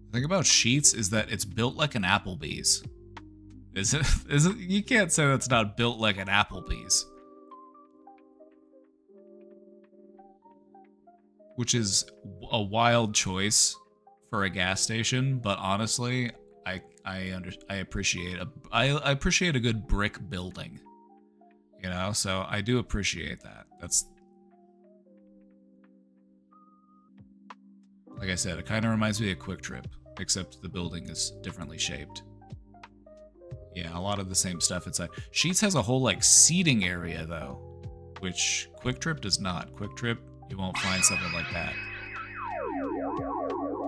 A: The thing about Sheetz is that it's built like an Applebee's. Is it? You can't say that's not built like an Applebee's. Which is a wild choice for a gas station, but honestly, I appreciate a good brick building, you know. So I do appreciate that. That's, like I said, it kind of reminds me of Quick Trip, except the building is differently shaped. Yeah, a lot of the same stuff inside. Sheetz has a whole like seating area though, which Quick Trip does not. Quick Trip, you won't find something like that.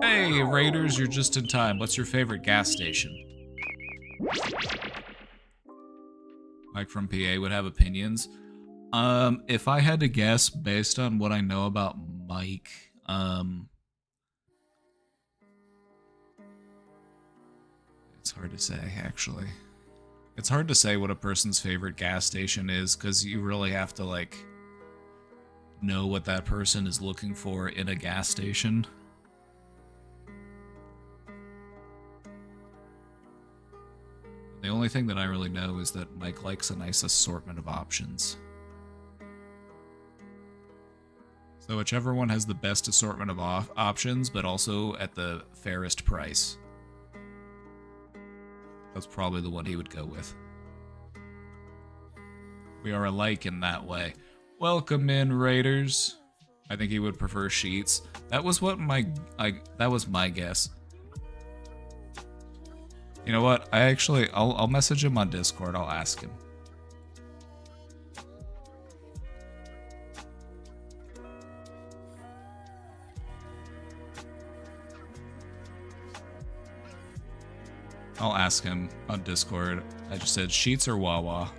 A: Hey, Raiders, you're just in time. What's your favorite gas station? Mike from PA would have opinions. If I had to guess based on what I know about Mike, it's hard to say, actually. It's hard to say what a person's favorite gas station is, because you really have to, like, know what that person is looking for in a gas station. The only thing that I really know is that Mike likes a nice assortment of options. So whichever one has the best assortment of options, but also at the fairest price. That's probably the one he would go with. We are alike in that way. Welcome in, Raiders. I think he would prefer Sheets. That was what that was my guess. You know what? I'll message him on Discord. I'll ask him. I'll ask him on Discord. I just said Sheets or Wawa.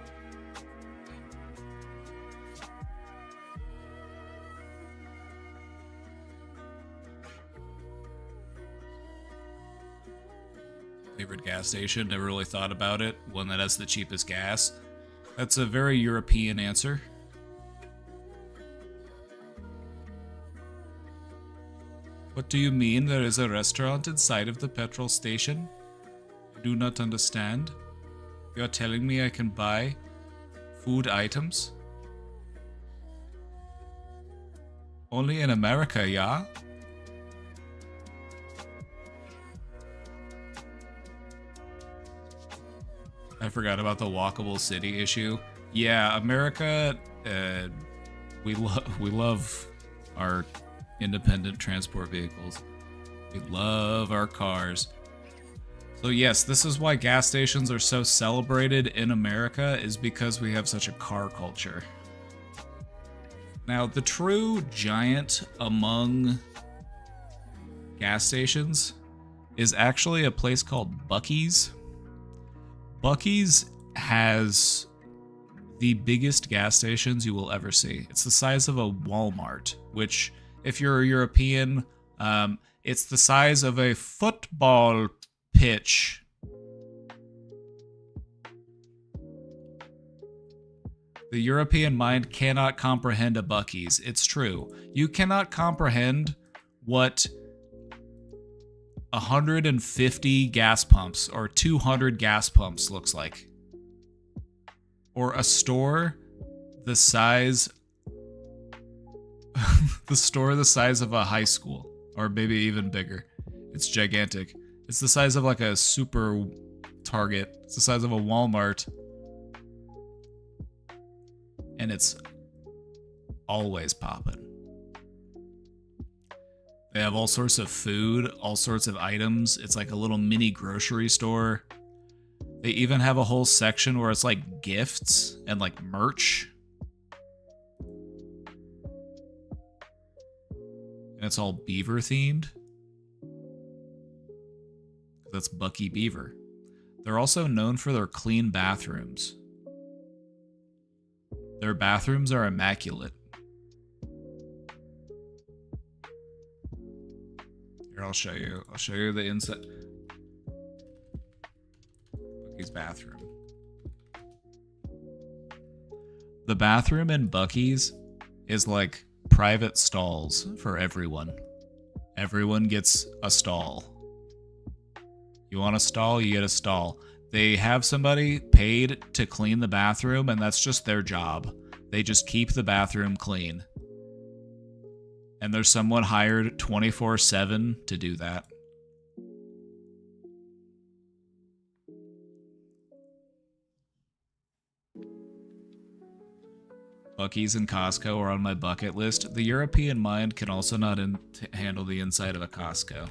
A: Favorite gas station? Never really thought about it. One that has the cheapest gas. That's a very European answer. What do you mean there is a restaurant inside of the petrol station? I do not understand. You are telling me I can buy food items? Only in America, yeah? I forgot about the walkable city issue. Yeah, America, we love our independent transport vehicles. We love our cars. So yes, this is why gas stations are so celebrated in America, is because we have such a car culture. Now, the true giant among gas stations is actually a place called Buc-ee's. Buc-ee's has the biggest gas stations you will ever see. It's the size of a Walmart, which, if you're a European, it's the size of a football pitch. The European mind cannot comprehend a Buc-ee's. It's true. You cannot comprehend what 150 gas pumps or 200 gas pumps looks like. Or a store the size the size of a high school, or maybe even bigger. It's gigantic. It's the size of like a super Target. It's the size of a Walmart. And it's always popping. They have all sorts of food, all sorts of items. It's like a little mini grocery store. They even have a whole section where it's like gifts and like merch. And it's all beaver themed. That's Bucky Beaver. They're also known for their clean bathrooms. Their bathrooms are immaculate. Here, I'll show you. I'll show you the inside. Bucky's bathroom. The bathroom in Bucky's is like private stalls for everyone. Everyone gets a stall. You want a stall, you get a stall. They have somebody paid to clean the bathroom, and that's just their job. They just keep the bathroom clean. And there's someone hired 24/7 to do that. Buc-ee's and Costco are on my bucket list. The European mind can also not handle the inside of a Costco.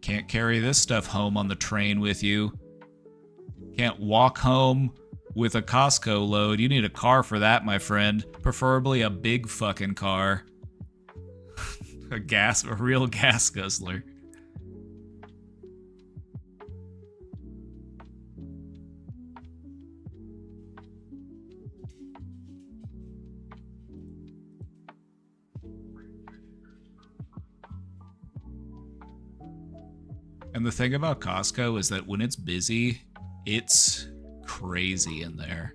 A: Can't carry this stuff home on the train with you. Can't walk home with a Costco load. You need a car for that, my friend. Preferably a big fucking car. A real gas guzzler. And the thing about Costco is that when it's busy, it's crazy in there.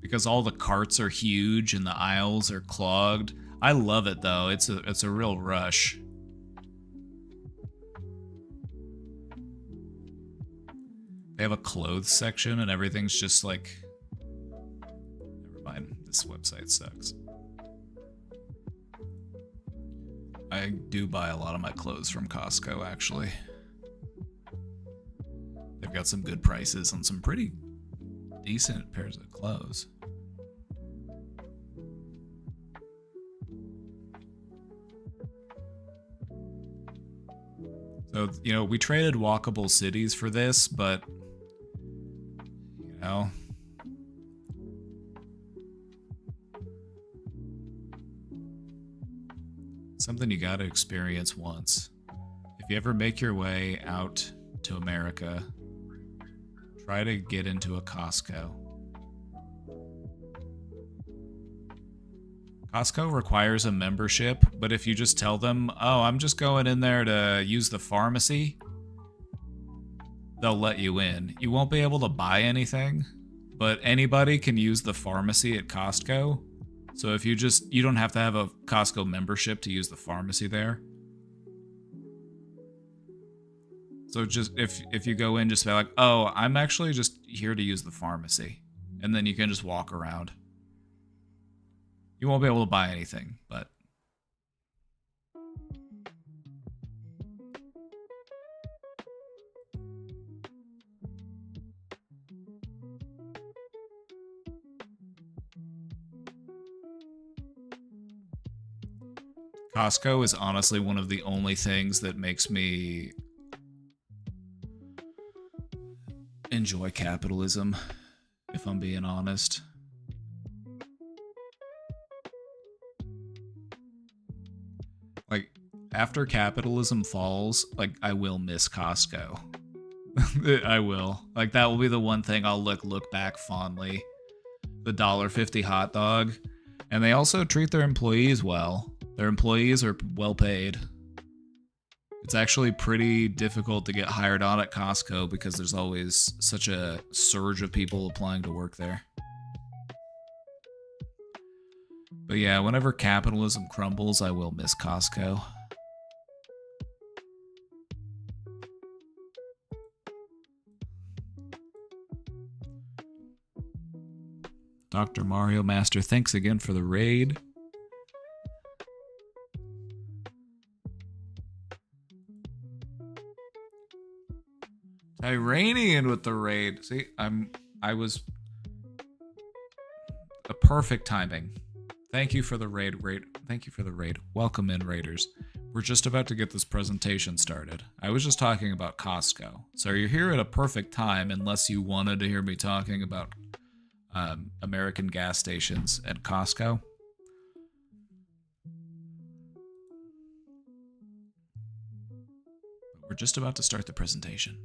A: Because all the carts are huge and the aisles are clogged. I love it though. It's a real rush. They have a clothes section and everything's just like... Never mind, this website sucks. I do buy a lot of my clothes from Costco, actually. They've got some good prices on some pretty decent pairs of clothes. So, you know, we traded walkable cities for this, but, you know, something you gotta experience once. If you ever make your way out to America, try to get into a Costco. Costco requires a membership, but if you just tell them, oh, I'm just going in there to use the pharmacy, they'll let you in. You won't be able to buy anything, but anybody can use the pharmacy at Costco. So if you don't have to have a Costco membership to use the pharmacy there. So just if you go in, just be like, oh, I'm actually just here to use the pharmacy. And then you can just walk around. You won't be able to buy anything, but... Costco is honestly one of the only things that makes me enjoy capitalism, if I'm being honest. Like, after capitalism falls, like, I will miss Costco. I will. Like, that will be the one thing I'll look back fondly. The $1.50 hot dog. And they also treat their employees well. Their employees are well paid. It's actually pretty difficult to get hired on at Costco because there's always such a surge of people applying to work there. But yeah, whenever capitalism crumbles, I will miss Costco. Dr. Mario Master, thanks again for the raid. Iranian with the raid. See, I was a perfect timing. Thank you for the raid. Thank you for the raid. Welcome in, raiders. We're just about to get this presentation started. I was just talking about Costco. So you're here at a perfect time unless you wanted to hear me talking about American gas stations at Costco. But we're just about to start the presentation.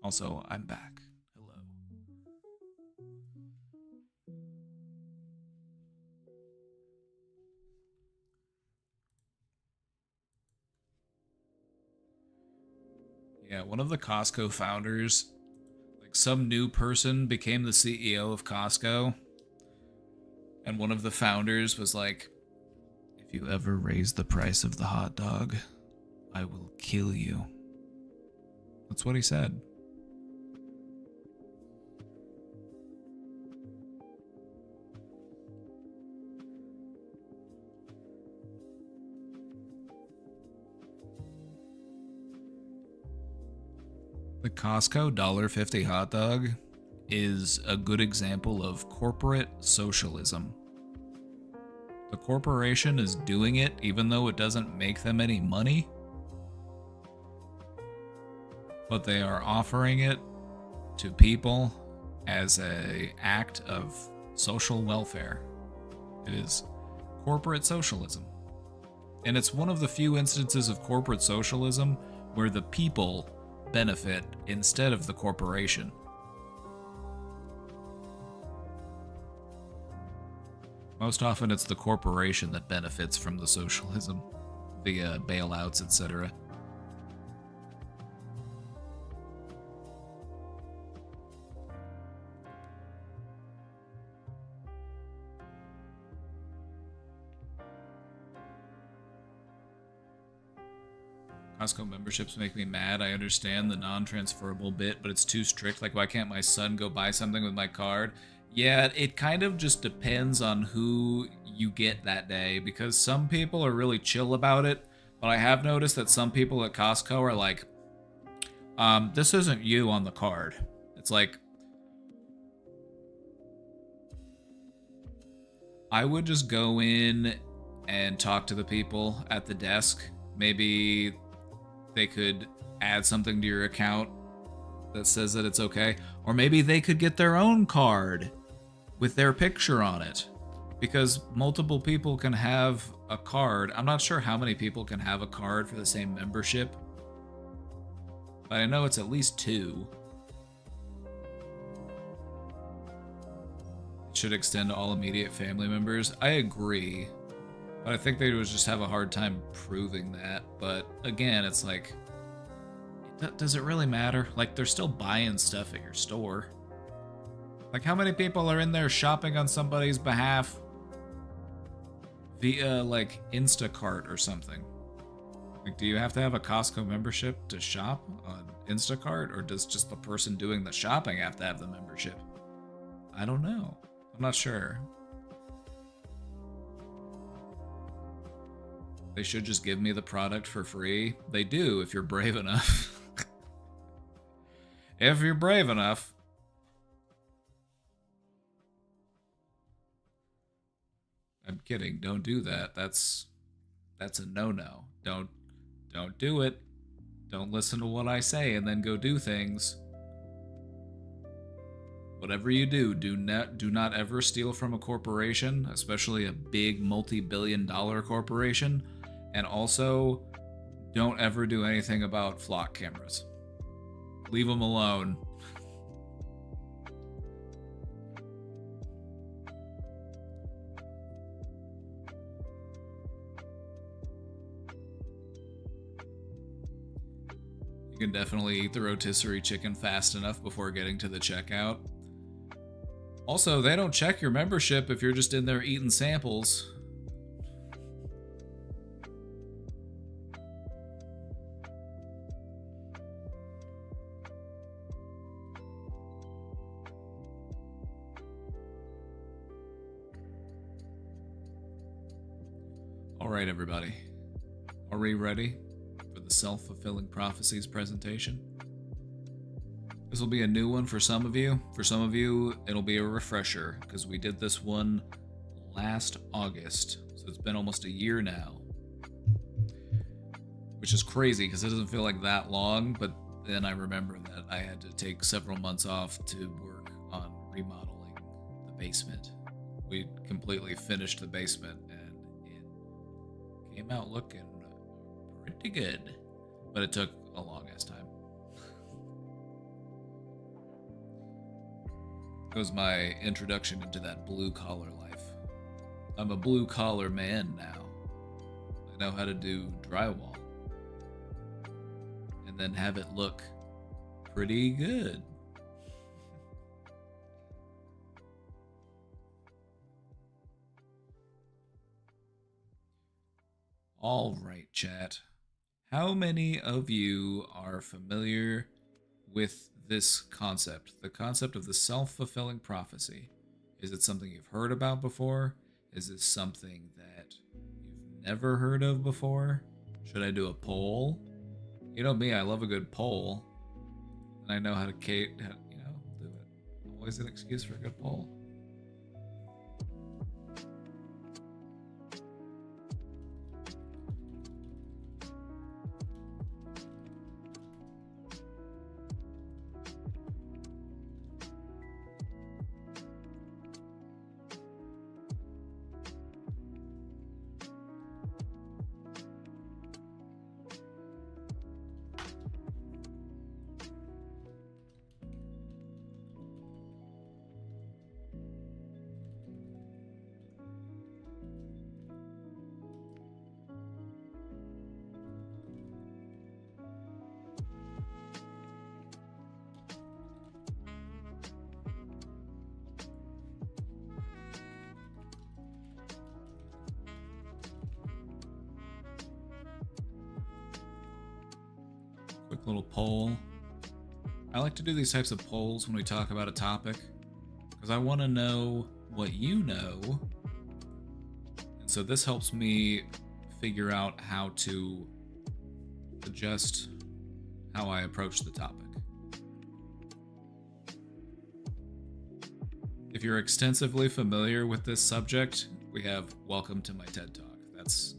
A: Also, I'm back. Hello. Yeah, one of the Costco founders, like some new person became the CEO of Costco. And one of the founders was like, if you ever raise the price of the hot dog, I will kill you. That's what he said. The Costco $1.50 hot dog is a good example of corporate socialism. The corporation is doing it even though it doesn't make them any money, but they are offering it to people as an act of social welfare. It is corporate socialism. And it's one of the few instances of corporate socialism where the people benefit instead of the corporation. Most often it's the corporation that benefits from the socialism via bailouts, etc. Costco memberships make me mad. I understand the non-transferable bit, but it's too strict. Like, why can't my son go buy something with my card? Yeah, it kind of just depends on who you get that day, because some people are really chill about it, but I have noticed that some people at Costco are like, this isn't you on the card. It's like, I would just go in and talk to the people at the desk. Maybe they could add something to your account that says that it's okay. Or maybe they could get their own card with their picture on it. Because multiple people can have a card. I'm not sure how many people can have a card for the same membership, but I know it's at least 2. It should extend to all immediate family members. I agree, but I think they would just have a hard time proving that. But again, it's like, does it really matter? Like, they're still buying stuff at your store. Like, how many people are in there shopping on somebody's behalf via, like, Instacart or something? Like, do you have to have a Costco membership to shop on Instacart, or does just the person doing the shopping have to have the membership? I don't know. I'm not sure. They should just give me the product for free. They do, if you're brave enough. If you're brave enough. I'm kidding. Don't do that. That's a no-no. Don't do it. Don't listen to what I say and then go do things. Whatever you do, do not ever steal from a corporation, especially a big multi-billion-dollar corporation. And also, don't ever do anything about flock cameras. Leave them alone. You can definitely eat the rotisserie chicken fast enough before getting to the checkout. Also, they don't check your membership if you're just in there eating samples. All right, everybody. Are we ready for the Self-Fulfilling Prophecies presentation? This will be a new one for some of you. For some of you, it'll be a refresher, because we did this one last August. So it's been almost a year now. Which is crazy, because it doesn't feel like that long, but then I remember that I had to take several months off to work on remodeling the basement. We completely finished the basement, and it came out looking pretty good. But it took a long ass time. Was my introduction into that blue collar life. I'm a blue collar man now. I know how to do drywall and then have it look pretty good. All right, chat. How many of you are familiar with this concept, the concept of the self-fulfilling prophecy? Is it something you've heard about before? Is this something that you've never heard of before? Should I do a poll? You know me, I love a good poll. And I know how to, do it. Always an excuse for a good poll. little poll. I like to do these types of polls when we talk about a topic, because I want to know what you know. And so this helps me figure out how to adjust how I approach the topic. If you're extensively familiar with this subject, we have Welcome to My TED Talk. That's...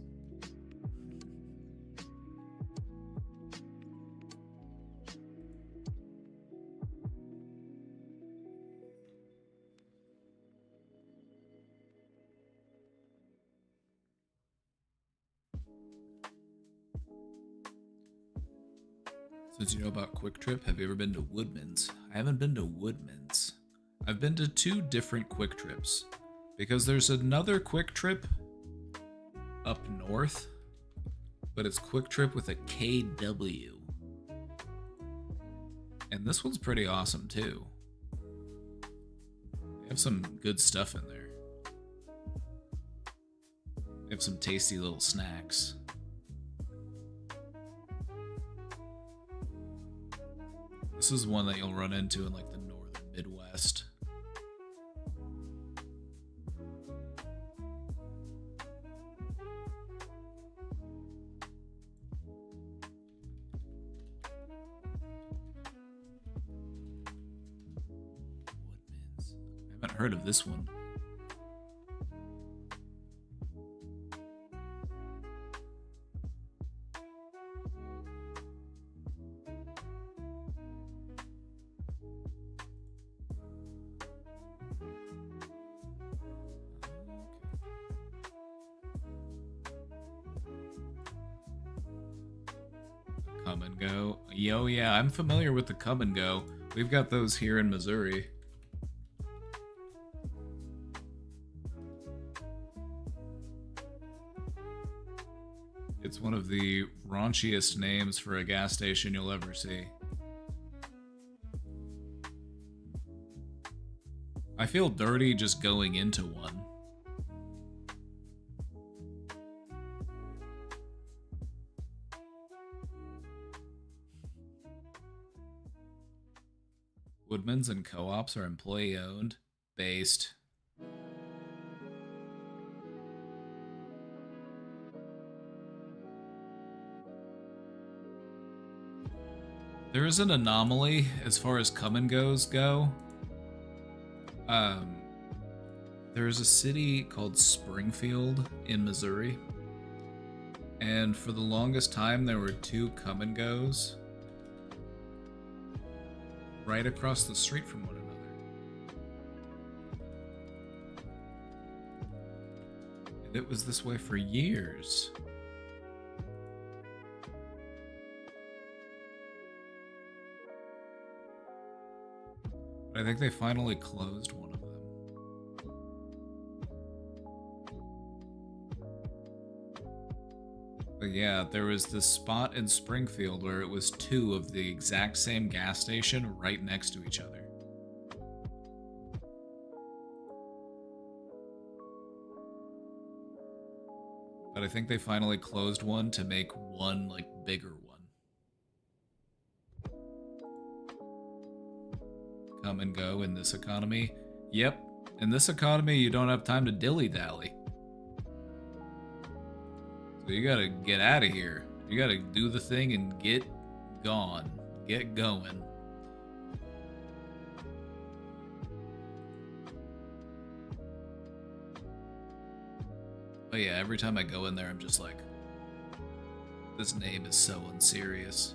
A: Since you know about Quick Trip, have you ever been to Woodman's? I haven't been to Woodman's. I've been to 2 different Quick Trips, because there's another Quick Trip up north, but it's Quick Trip with a KW. And this one's pretty awesome too. They have some good stuff in there. They have some tasty little snacks. This is one that you'll run into in like the northern Midwest. Woodman's. I haven't heard of this one. Come and Go. Yo, yeah, I'm familiar with the Come and Go. We've got those here in Missouri. It's one of the raunchiest names for a gas station you'll ever see. I feel dirty just going into one. Woodman's and co-ops are employee-owned, based. There is an anomaly as far as come and goes go. There's a city called Springfield in Missouri, and for the longest time there were 2 come and goes right across the street from one another. And it was this way for years. But I think they finally closed one of them. But yeah, there was this spot in Springfield where it was 2 of the exact same gas station right next to each other. But I think they finally closed one to make one, like, bigger one. Come and go in this economy. Yep, in this economy you don't have time to dilly-dally. So you gotta get out of here. You gotta do the thing and get gone. Get going. But yeah, every time I go in there, I'm just like, this name is so unserious.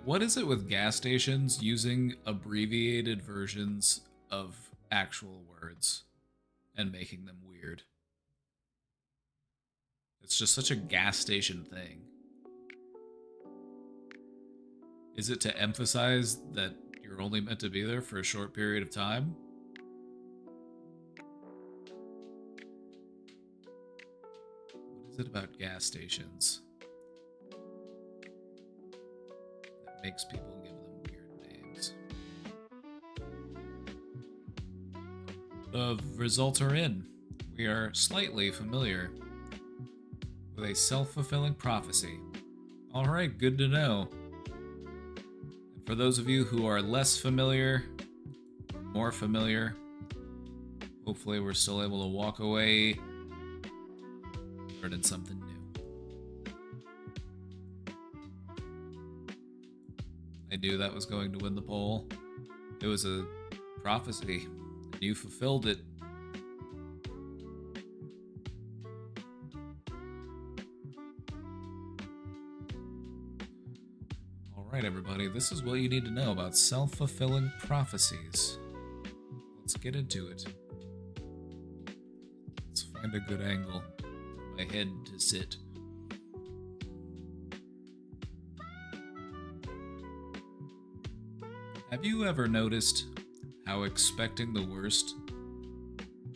A: What is it with gas stations using abbreviated versions of actual words and making them weird? It's just such a gas station thing. Is it to emphasize that you're only meant to be there for a short period of time? What is it about gas stations makes people give them weird of results are in. We are slightly familiar with a self-fulfilling prophecy. Alright, good to know. And for those of you who are less familiar, or more familiar, hopefully we're still able to walk away learning something new. I knew that was going to win the poll. It was a prophecy, and you fulfilled it. Alright, everybody, this is what you need to know about self-fulfilling prophecies. Let's get into it. Let's find a good angle for my head to sit. Have you ever noticed how expecting the worst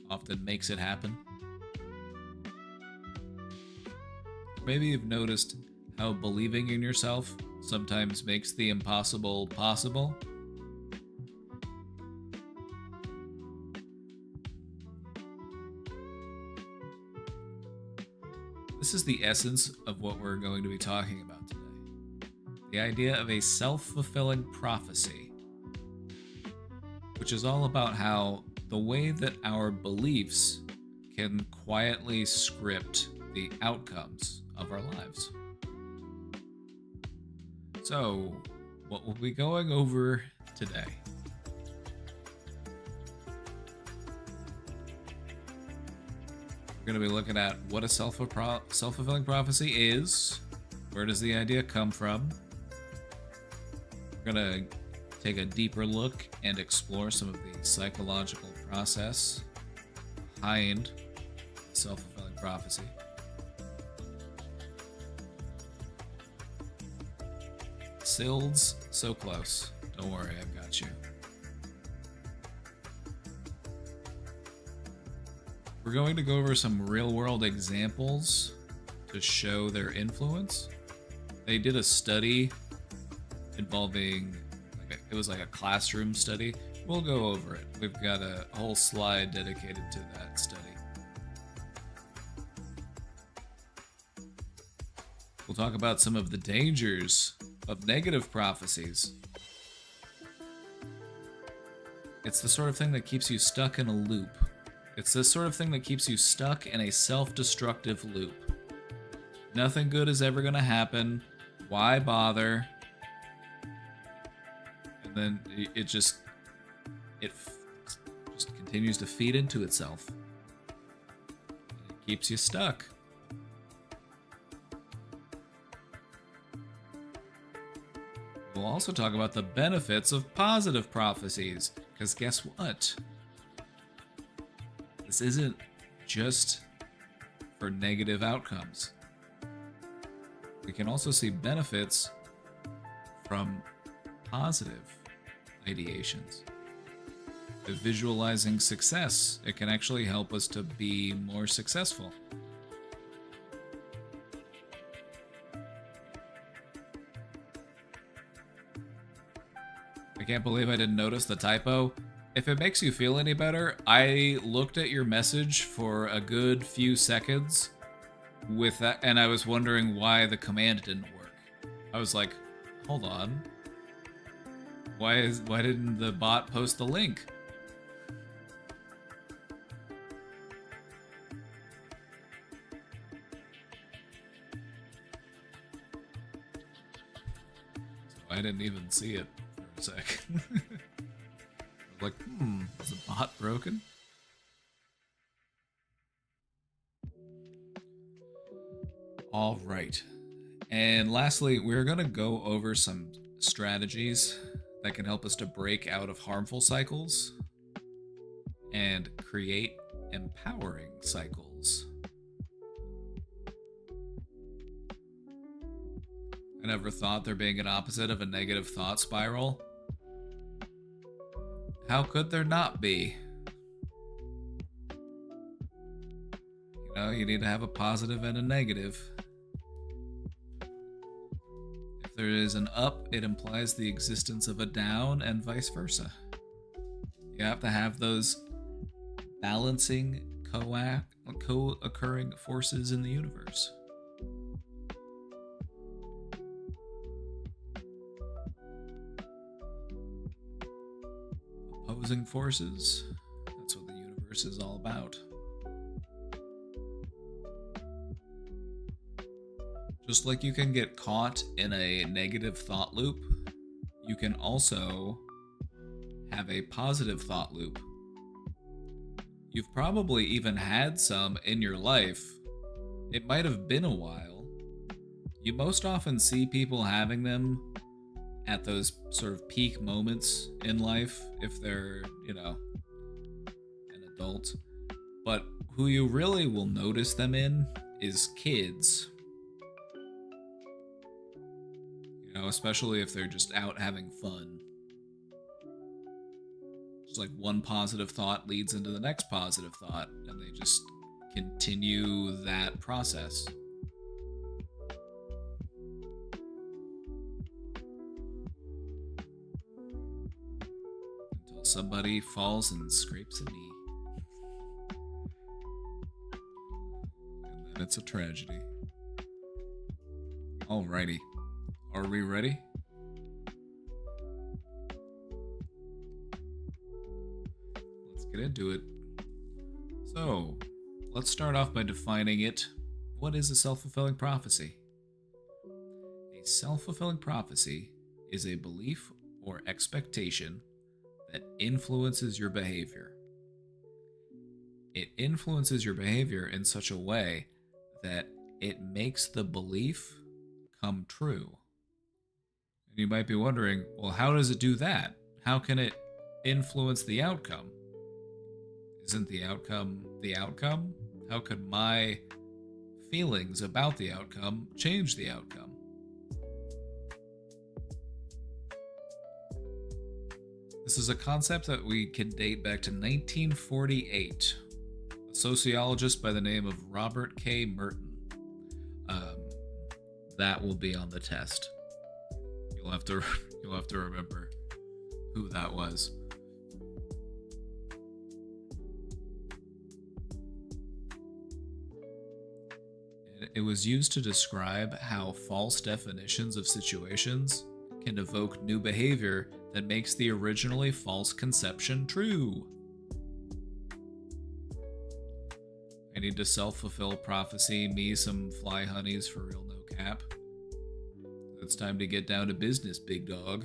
A: often makes it happen? Maybe you've noticed how believing in yourself sometimes makes the impossible possible? This is the essence of what we're going to be talking about today. The idea of a self-fulfilling prophecy, which is all about how the way that our beliefs can quietly script the outcomes of our lives. So, what we'll be going over today. We're going to be looking at what a self-fulfilling prophecy is, where does the idea come from. We're going to take a deeper look and explore some of the psychological process behind self-fulfilling prophecy. Silds, so close. Don't worry, I've got you. We're going to go over some real-world examples to show their influence. They did a study involving, it was like a classroom study. We'll go over it. We've got a whole slide dedicated to that study. We'll talk about some of the dangers of negative prophecies. It's the sort of thing that keeps you stuck in a loop. It's the sort of thing that keeps you stuck in a self-destructive loop. Nothing good is ever going to happen. Why bother? And then it just continues to feed into itself. And it keeps you stuck. We'll also talk about the benefits of positive prophecies, because guess what? This isn't just for negative outcomes. We can also see benefits from positive ideations. With visualizing success, it can actually help us to be more successful. I can't believe I didn't notice the typo. If it makes you feel any better, I looked at your message for a good few seconds with that, and I was wondering why the command didn't work. I was like, hold on. Why didn't the bot post the link? So I didn't even see it for a sec. Like, is the bot broken? All right. And lastly, we're going to go over some strategies that can help us to break out of harmful cycles and create empowering cycles. I never thought there being an opposite of a negative thought spiral. How could there not be? You know, you need to have a positive and a negative. If there is an up, it implies the existence of a down, and vice versa. You have to have those balancing co-occurring forces in the universe. Opposing forces, that's what the universe is all about. Just like you can get caught in a negative thought loop, you can also have a positive thought loop. You've probably even had some in your life. It might have been a while. You most often see people having them at those sort of peak moments in life if they're, an adult. But who you really will notice them in is kids. Especially if they're just out having fun. It's like one positive thought leads into the next positive thought, and they just continue that process. Until somebody falls and scrapes a knee. And then it's a tragedy. Alrighty. Are we ready? Let's get into it. So, let's start off by defining it. What is a self-fulfilling prophecy? A self-fulfilling prophecy is a belief or expectation that influences your behavior. It influences your behavior in such a way that it makes the belief come true. And you might be wondering, well, how does it do that? How can it influence the outcome? Isn't the outcome the outcome? How could my feelings about the outcome change the outcome? This is a concept that we can date back to 1948. A sociologist by the name of Robert K. Merton. That will be on the test. You'll have to remember who that was. It was used to describe how false definitions of situations can evoke new behavior that makes the originally false conception true. I need to self-fulfill prophecy me some fly honeys for real, no cap. It's time to get down to business, big dog.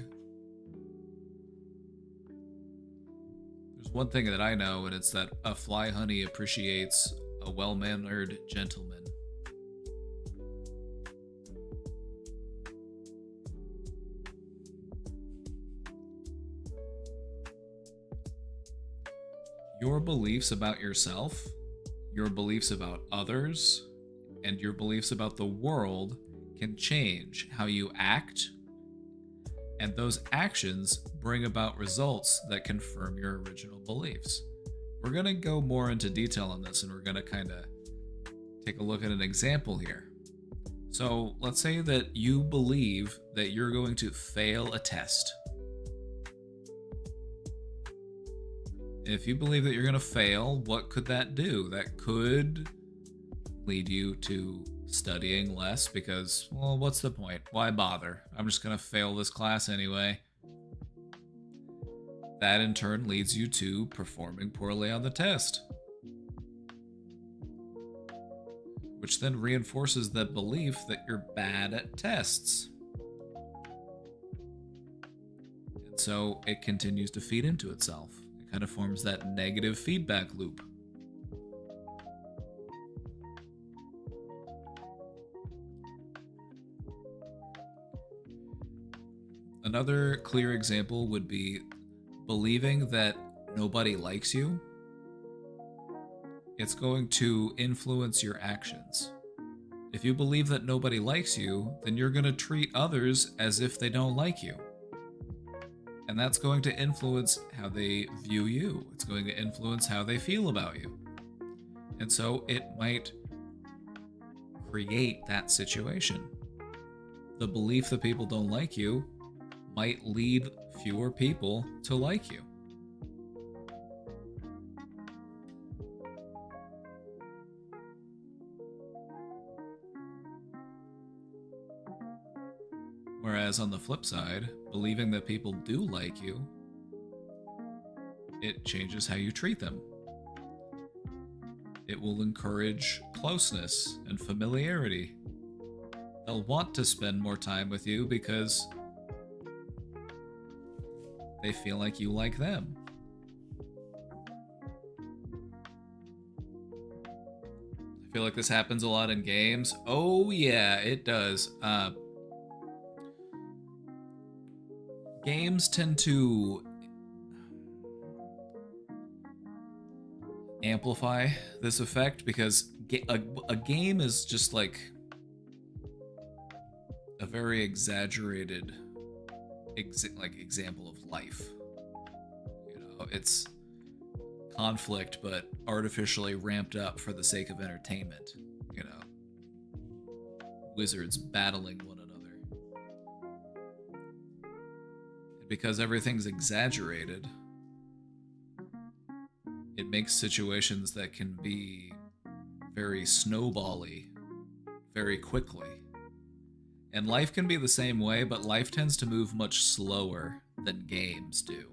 A: There's one thing that I know, and it's that a fly honey appreciates a well-mannered gentleman. Your beliefs about yourself, your beliefs about others, and your beliefs about the world can change how you act, and those actions bring about results that confirm your original beliefs. We're going to go more into detail on this, and we're going to kind of take a look at an example here. So let's say that you believe that you're going to fail a test. If you believe that you're going to fail, what could that do? That could lead you to studying less because, well, what's the point? Why bother? I'm just going to fail this class anyway. That in turn leads you to performing poorly on the test, which then reinforces that belief that you're bad at tests. And so it continues to feed into itself. It kind of forms that negative feedback loop. Another clear example would be believing that nobody likes you. It's going to influence your actions. If you believe that nobody likes you, then you're going to treat others as if they don't like you. And that's going to influence how they view you. It's going to influence how they feel about you. And so it might create that situation. The belief that people don't like you might lead fewer people to like you. Whereas on the flip side, believing that people do like you, it changes how you treat them. It will encourage closeness and familiarity. They'll want to spend more time with you because they feel like you like them. I feel like this happens a lot in games. Oh yeah, it does. Games tend to amplify this effect because a game is just like a very exaggerated example of life. You know, it's conflict but artificially ramped up for the sake of entertainment. You know, wizards battling one another. And because everything's exaggerated, it makes situations that can be very snowbally very quickly. And life can be the same way, but life tends to move much slower than games do.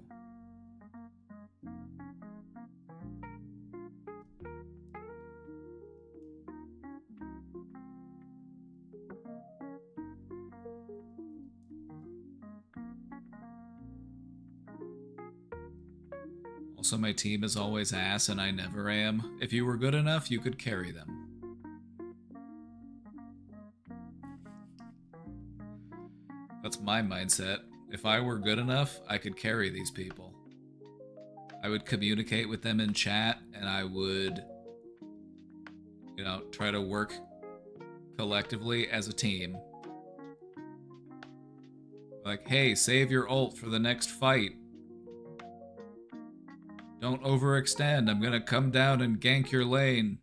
A: Also, my team is always ass and I never am. If you were good enough, you could carry them. That's my mindset. If I were good enough, I could carry these people. I would communicate with them in chat and I would, you know, try to work collectively as a team. Like, hey, save your ult for the next fight. Don't overextend. I'm gonna come down and gank your lane.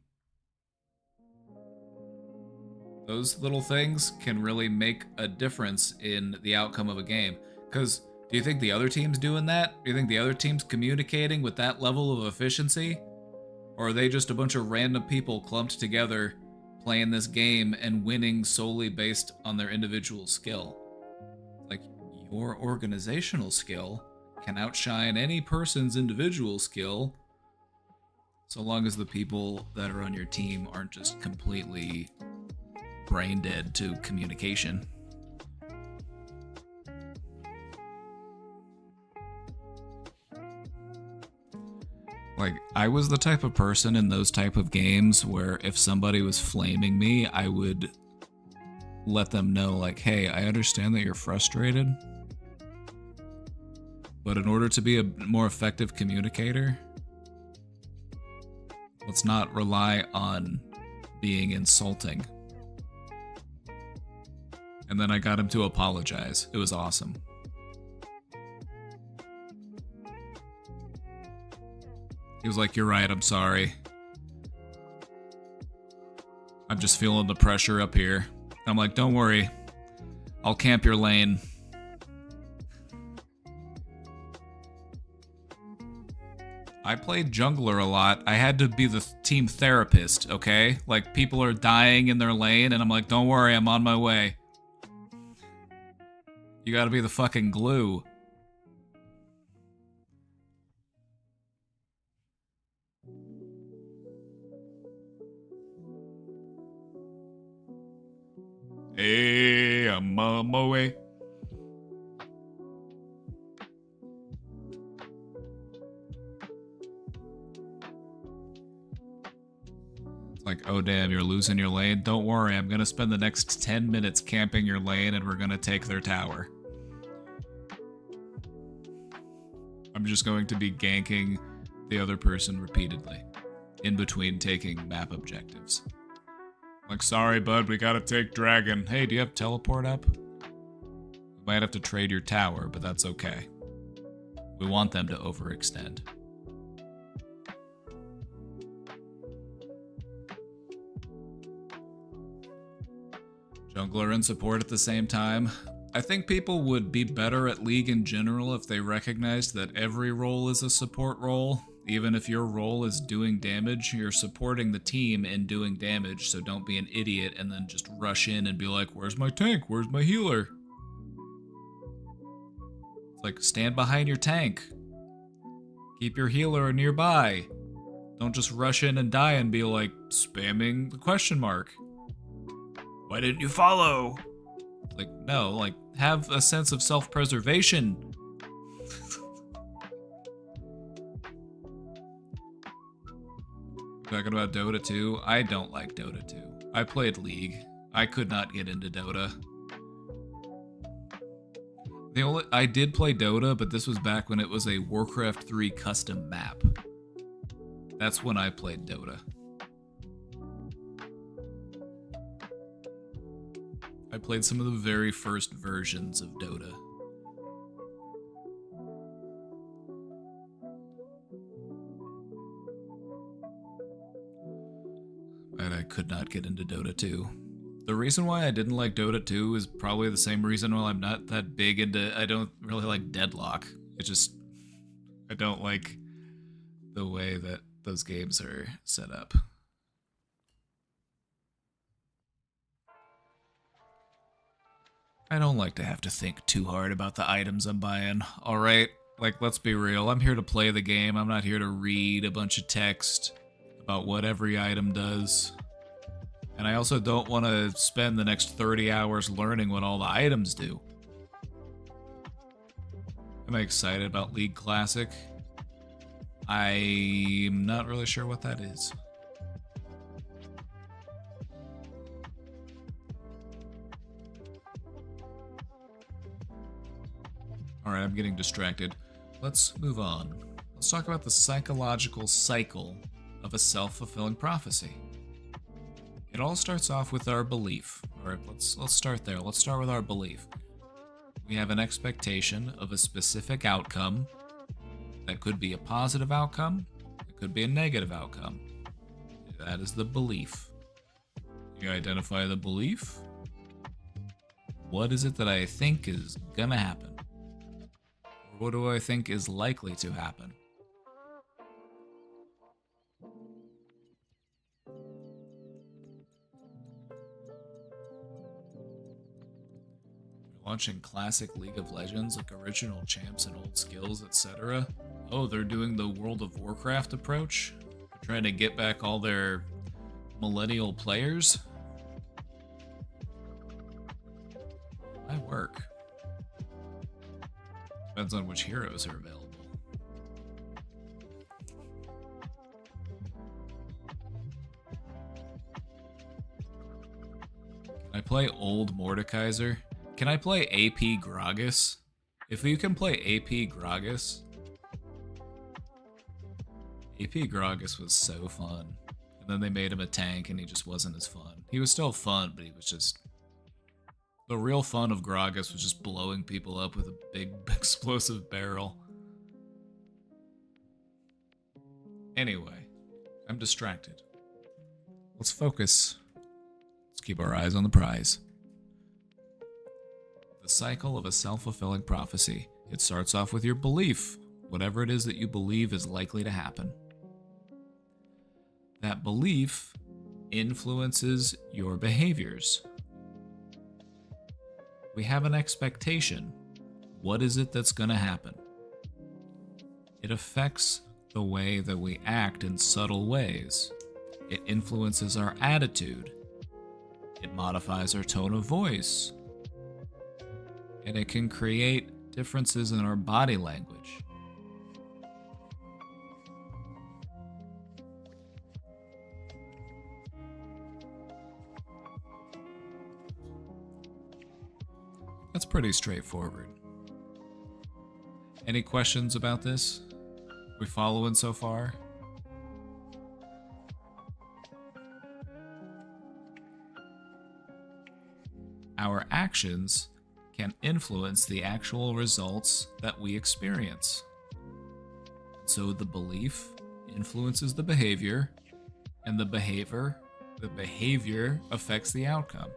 A: Those little things can really make a difference in the outcome of a game. Because do you think the other team's doing that? Do you think the other team's communicating with that level of efficiency? Or are they just a bunch of random people clumped together playing this game and winning solely based on their individual skill? Like, your organizational skill can outshine any person's individual skill, so long as the people that are on your team aren't just completely brain dead to communication. Like, I was the type of person in those type of games where if somebody was flaming me, I would let them know, like, hey, I understand that you're frustrated, but in order to be a more effective communicator, let's not rely on being insulting. And then I got him to apologize. It was awesome. He was like, you're right, I'm sorry. I'm just feeling the pressure up here. I'm like, don't worry. I'll camp your lane. I played jungler a lot. I had to be the team therapist, okay? Like, people are dying in their lane, and I'm like, don't worry, I'm on my way. You gotta be the fucking glue. Hey, I'm on my way. Like, oh damn, you're losing your lane? Don't worry, I'm gonna spend the next 10 minutes camping your lane and we're gonna take their tower. I'm just going to be ganking the other person repeatedly, in between taking map objectives. Like, sorry bud, we gotta take dragon. Hey, do you have teleport up? We might have to trade your tower, but that's okay. We want them to overextend. Jungler and support at the same time. I think people would be better at League in general if they recognized that every role is a support role. Even if your role is doing damage, you're supporting the team in doing damage, so don't be an idiot and then just rush in and be like, where's my tank? Where's my healer? It's like, stand behind your tank. Keep your healer nearby. Don't just rush in and die and be like spamming the question mark. Why didn't you follow? Like, no, like, have a sense of self-preservation. Talking about Dota 2, I don't like Dota 2. I played League. I could not get into Dota. I did play Dota, but this was back when it was a Warcraft 3 custom map. That's when I played Dota. I played some of the very first versions of Dota. And I could not get into Dota 2. The reason why I didn't like Dota 2 is probably the same reason why I'm not that big into... I don't really like Deadlock. I don't like the way that those games are set up. I don't like to have to think too hard about the items I'm buying, alright? Like, let's be real, I'm here to play the game, I'm not here to read a bunch of text about what every item does. And I also don't want to spend the next 30 hours learning what all the items do. Am I excited about League Classic? I'm not really sure what that is. Alright, I'm getting distracted. Let's move on. Let's talk about the psychological cycle of a self-fulfilling prophecy. It all starts off with our belief. Alright, let's start there. Let's start with our belief. We have an expectation of a specific outcome. That could be a positive outcome. It could be a negative outcome. That is the belief. You identify the belief. What is it that I think is gonna happen? Or what do I think is likely to happen? Watching classic League of Legends like original champs and old skills, etc. Oh, they're doing the World of Warcraft approach? They're trying to get back all their millennial players? Might work. Depends on which heroes are available. Can I play old Mordekaiser? Can I play AP Gragas? If you can play AP Gragas... AP Gragas was so fun. And then they made him a tank and he just wasn't as fun. He was still fun, but he was just... The real fun of Gragas was just blowing people up with a big explosive barrel. Anyway, I'm distracted. Let's focus. Let's keep our eyes on the prize. The cycle of a self-fulfilling prophecy. It starts off with your belief, whatever it is that you believe is likely to happen. That belief influences your behaviors. We have an expectation. What is it that's going to happen? It affects the way that we act in subtle ways. It influences our attitude. It modifies our tone of voice. And it can create differences in our body language. That's pretty straightforward. Any questions about this? We following so far? Our actions can influence the actual results that we experience. So the belief influences the behavior, and the behavior affects the outcome.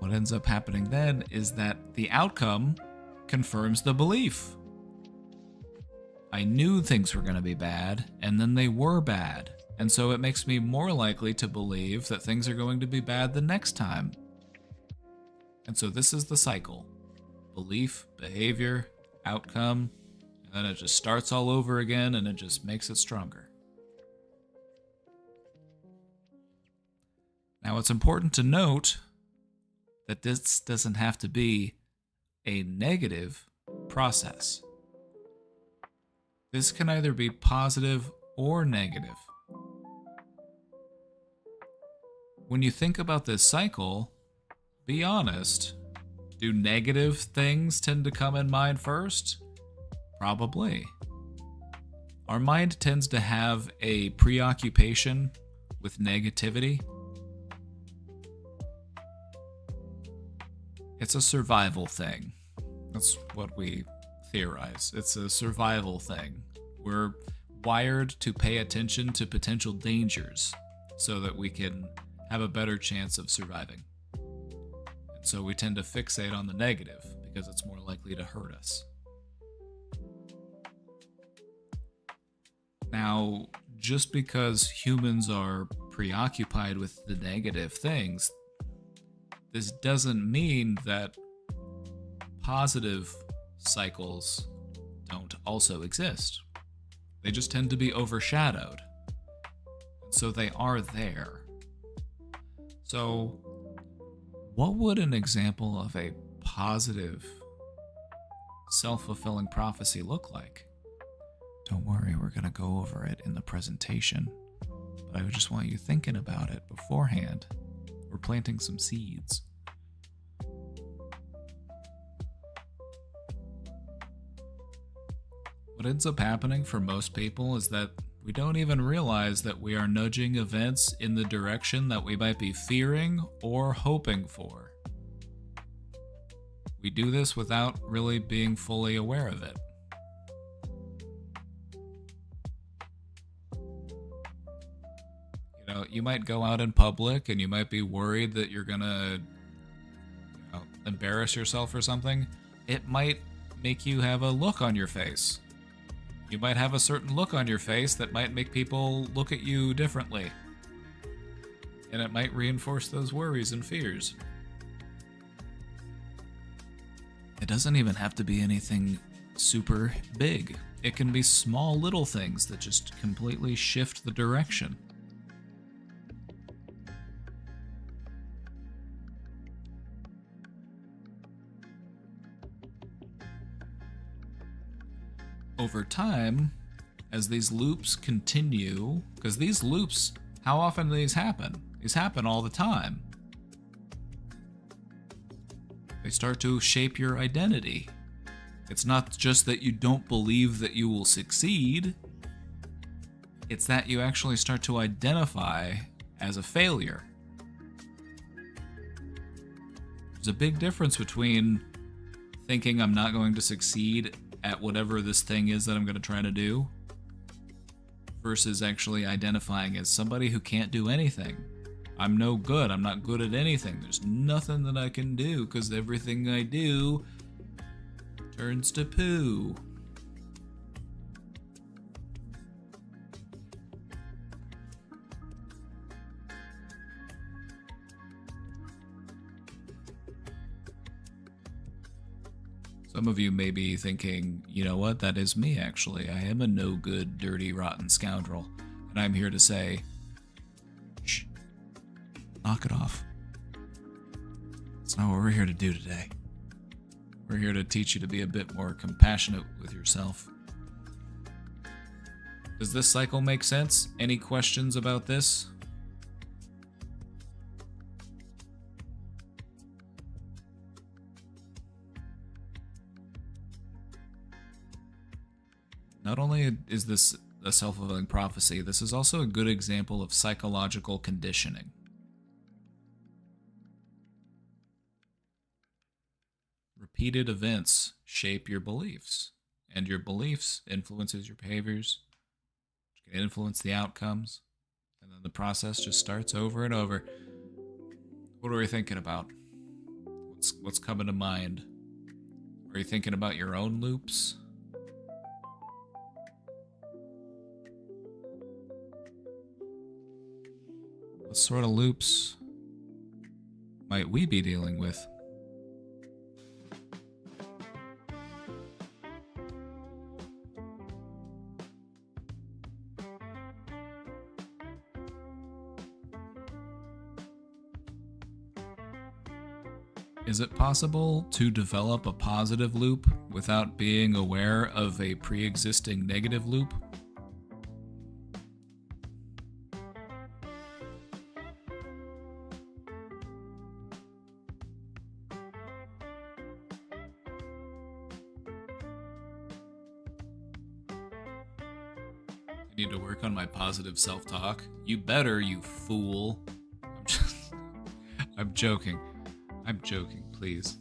A: What ends up happening then is that the outcome confirms the belief. I knew things were going to be bad, and then they were bad. And so it makes me more likely to believe that things are going to be bad the next time. And so this is the cycle. Belief, behavior, outcome, and then it just starts all over again and it just makes it stronger. Now it's important to note that this doesn't have to be a negative process. This can either be positive or negative. When you think about this cycle, be honest. Do negative things tend to come in mind first? Probably. Our mind tends to have a preoccupation with negativity. It's a survival thing. That's what we theorize. It's a survival thing. We're wired to pay attention to potential dangers so that we can have a better chance of surviving. And so we tend to fixate on the negative because it's more likely to hurt us. Now, just because humans are preoccupied with the negative things, this doesn't mean that positive cycles don't also exist. They just tend to be overshadowed. So they are there. So, what would an example of a positive, self-fulfilling prophecy look like? Don't worry, we're going to go over it in the presentation, but I just want you thinking about it beforehand. We're planting some seeds. What ends up happening for most people is that we don't even realize that we are nudging events in the direction that we might be fearing or hoping for. We do this without really being fully aware of it. You know, you might go out in public and you might be worried that you're gonna, embarrass yourself or something. It might make you have a look on your face. You might have a certain look on your face that might make people look at you differently. And it might reinforce those worries and fears. It doesn't even have to be anything super big. It can be small little things that just completely shift the direction. Over time, as these loops continue, because these loops, how often do these happen? These happen all the time. They start to shape your identity. It's not just that you don't believe that you will succeed, it's that you actually start to identify as a failure. There's a big difference between thinking I'm not going to succeed at whatever this thing is that I'm going to try to do versus actually identifying as somebody who can't do anything. I'm no good. I'm not good at anything. There's nothing that I can do because everything I do turns to poo. Some of you may be thinking, you know what, that is me actually. I am a no good, dirty, rotten scoundrel. And I'm here to say, shh, knock it off. That's not what we're here to do today. We're here to teach you to be a bit more compassionate with yourself. Does this cycle make sense? Any questions about this? Not only is this a self-fulfilling prophecy, this is also a good example of psychological conditioning. Repeated events shape your beliefs, and your beliefs influences your behaviors, which can influence the outcomes, and then the process just starts over and over. What are we thinking about? What's coming to mind? Are you thinking about your own loops? What sort of loops might we be dealing with? Is it possible to develop a positive loop without being aware of a pre-existing negative loop? I need to work on my positive self-talk. You better, you fool. I'm joking. I'm joking, please.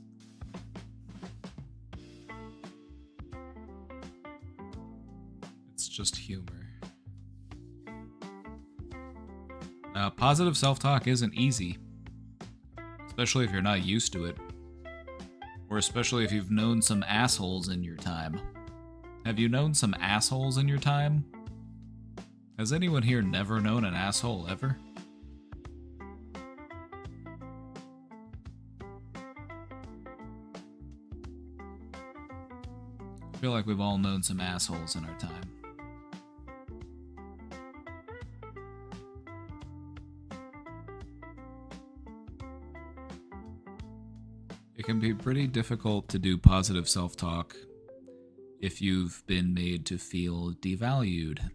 A: It's just humor. Now, positive self-talk isn't easy, especially if you're not used to it, or especially if you've known some assholes in your time. Have you known some assholes in your time? Has anyone here never known an asshole ever? I feel like we've all known some assholes in our time. It can be pretty difficult to do positive self-talk if you've been made to feel devalued.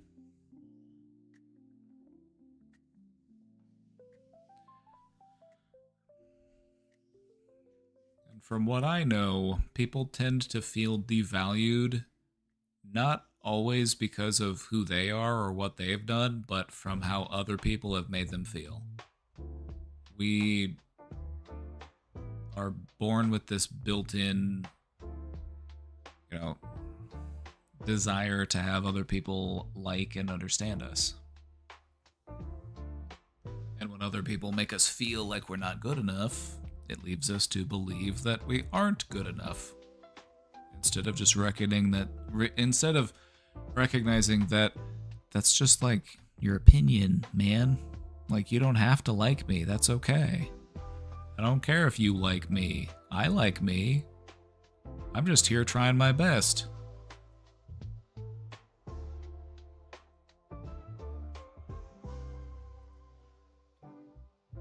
A: From what I know, people tend to feel devalued, not always because of who they are or what they've done, but from how other people have made them feel. We are born with this built-in, desire to have other people like and understand us. And when other people make us feel like we're not good enough, it leaves us to believe that we aren't good enough. Instead of recognizing that that's just like your opinion, man. Like, you don't have to like me. That's okay. I don't care if you like me. I like me. I'm just here trying my best.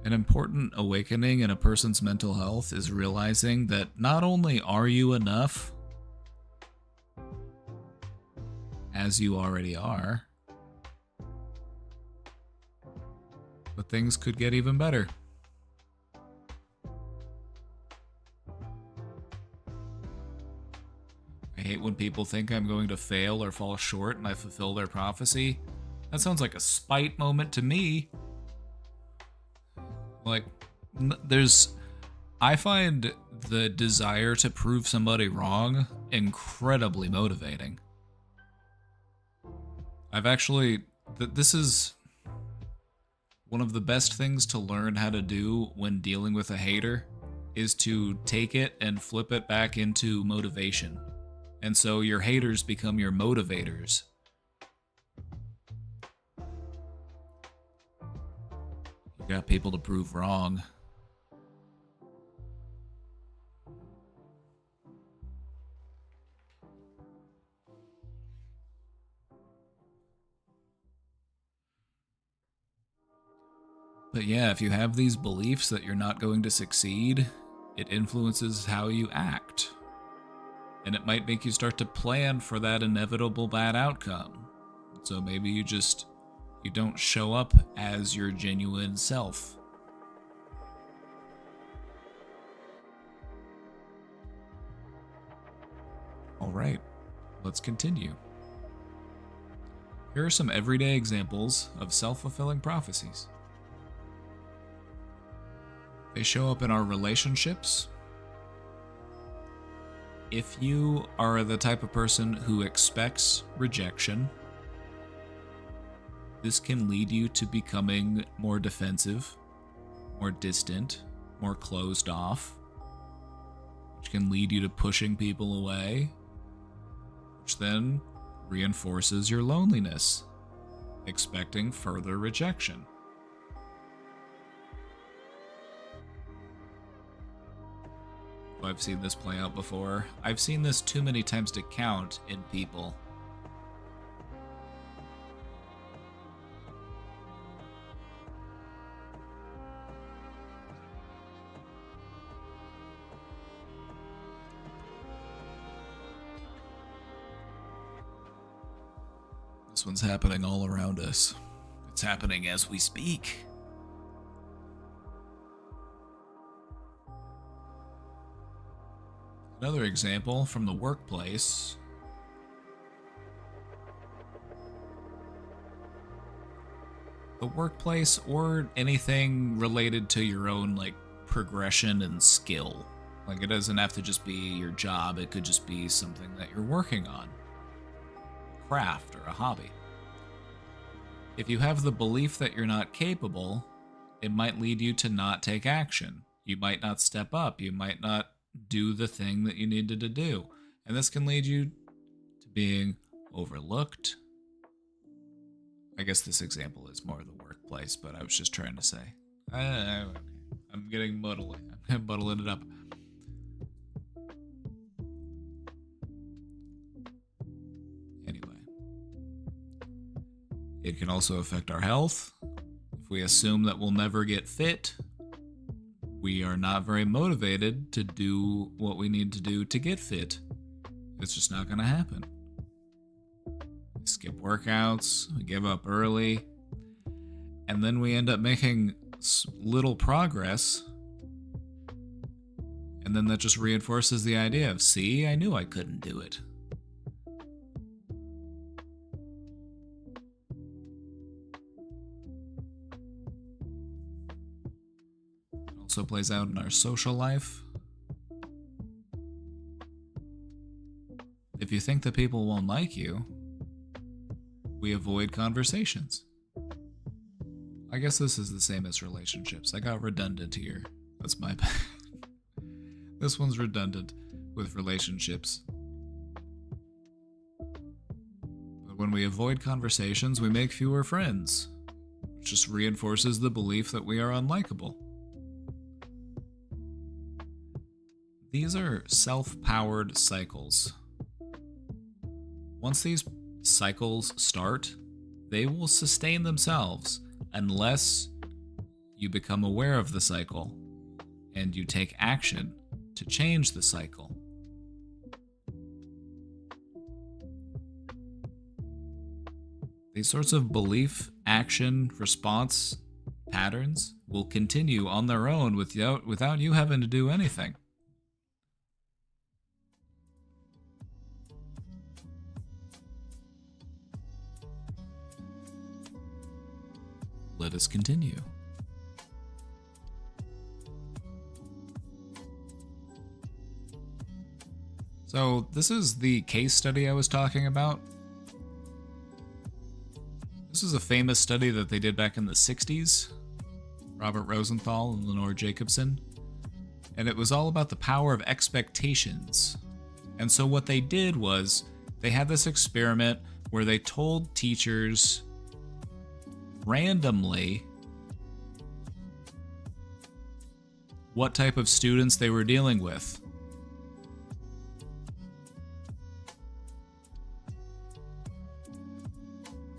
A: An important awakening in a person's mental health is realizing that not only are you enough, as you already are, but things could get even better. I hate when people think I'm going to fail or fall short and I fulfill their prophecy. That sounds like a spite moment to me. Like, I find the desire to prove somebody wrong incredibly motivating. This is one of the best things to learn how to do when dealing with a hater, is to take it and flip it back into motivation. And so your haters become your motivators. You got people to prove wrong. But yeah, if you have these beliefs that you're not going to succeed, it influences how you act. And it might make you start to plan for that inevitable bad outcome. So maybe you don't show up as your genuine self. Alright, let's continue. Here are some everyday examples of self-fulfilling prophecies. They show up in our relationships. If you are the type of person who expects rejection, this can lead you to becoming more defensive, more distant, more closed off, which can lead you to pushing people away, which then reinforces your loneliness, expecting further rejection. I've seen this play out before. I've seen this too many times to count in people. This one's happening all around us. It's happening as we speak. Another example from the workplace. The workplace or anything related to your own like progression and skill. Like it doesn't have to just be your job, it could just be something that you're working on. Craft or a hobby. If you have the belief that you're not capable, it might lead you to not take action. You might not step up, you might not do the thing that you needed to do. And this can lead you to being overlooked. I guess this example is more of the workplace, but I was just trying to say. I'm getting muddling. I'm muddling it up. Anyway. It can also affect our health. If we assume that we'll never get fit, we are not very motivated to do what we need to do to get fit. It's just not going to happen. We skip workouts, we give up early, and then we end up making little progress. And then that just reinforces the idea of, see, I knew I couldn't do it. Also plays out in our social life. If you think that people won't like you, we avoid conversations. I guess this is the same as relationships. I got redundant here. That's my bad. This one's redundant with relationships. But when we avoid conversations, we make fewer friends, which just reinforces the belief that we are unlikable. These are self-powered cycles. Once these cycles start, they will sustain themselves unless you become aware of the cycle and you take action to change the cycle. These sorts of belief, action, response patterns will continue on their own without you having to do anything. Let us continue. So this is the case study I was talking about. This is a famous study that they did back in the 60s. Robert Rosenthal and Lenore Jacobson. And it was all about the power of expectations. And so what they did was they had this experiment where they told teachers randomly what type of students they were dealing with.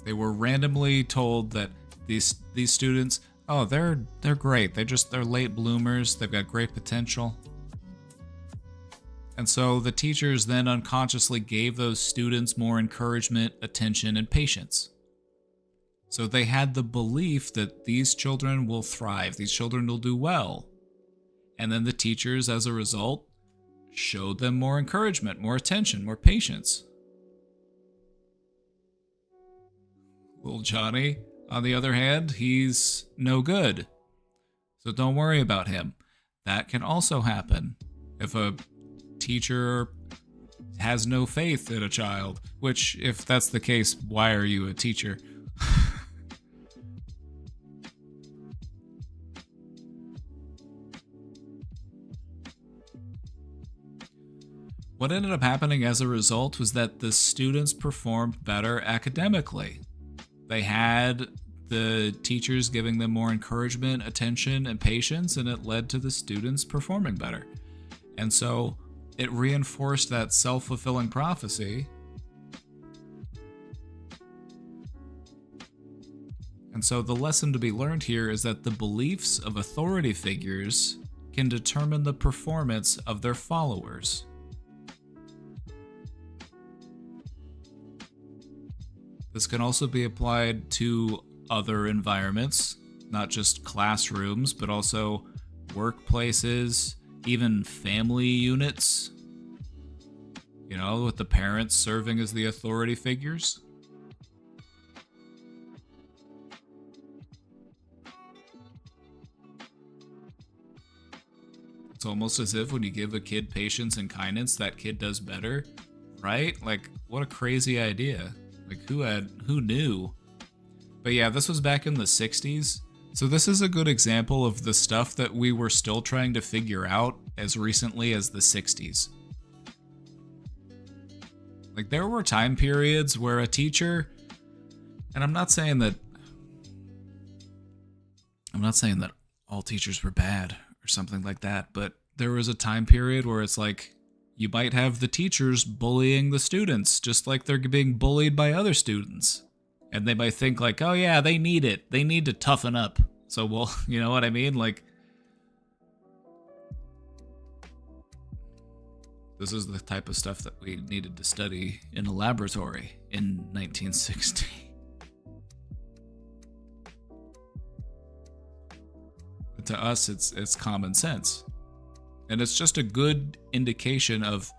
A: They were randomly told that these students, oh, they're great. They're late bloomers. They've got great potential. And so the teachers then unconsciously gave those students more encouragement, attention, and patience. So they had the belief that these children will thrive, these children will do well. And then the teachers, as a result, showed them more encouragement, more attention, more patience. Little Johnny, on the other hand, he's no good. So don't worry about him. That can also happen if a teacher has no faith in a child, which, if that's the case, why are you a teacher? What ended up happening as a result was that the students performed better academically. They had the teachers giving them more encouragement, attention, and patience, and it led to the students performing better. And so it reinforced that self-fulfilling prophecy. And so the lesson to be learned here is that the beliefs of authority figures can determine the performance of their followers. This can also be applied to other environments, not just classrooms, but also workplaces, even family units. You know, with the parents serving as the authority figures. It's almost as if when you give a kid patience and kindness, that kid does better, right? Like, what a crazy idea. Like, who knew? But yeah, this was back in the 60s. So this is a good example of the stuff that we were still trying to figure out as recently as the 60s. Like, there were time periods where a teacher, and I'm not saying that all teachers were bad or something like that, but there was a time period where it's like, you might have the teachers bullying the students, just like they're being bullied by other students. And they might think like, oh yeah, they need it. They need to toughen up. So, well, you know what I mean? Like, this is the type of stuff that we needed to study in a laboratory in 1960. But to us, it's common sense. And it's just a good indication of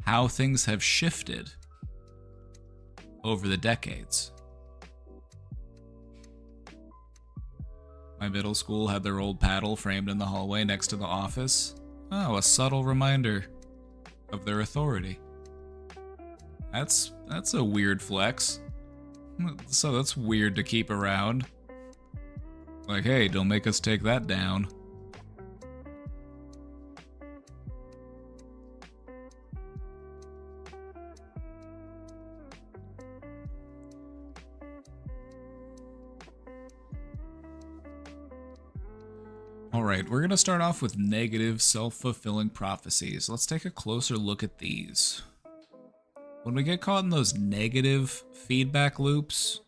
A: how things have shifted over the decades. My middle school had their old paddle framed in the hallway next to the office. Oh, a subtle reminder of their authority. That's a weird flex. So that's weird to keep around. Like, hey, don't make us take that down. Alright, we're going to start off with negative self-fulfilling prophecies. Let's take a closer look at these. When we get caught in those negative feedback loops,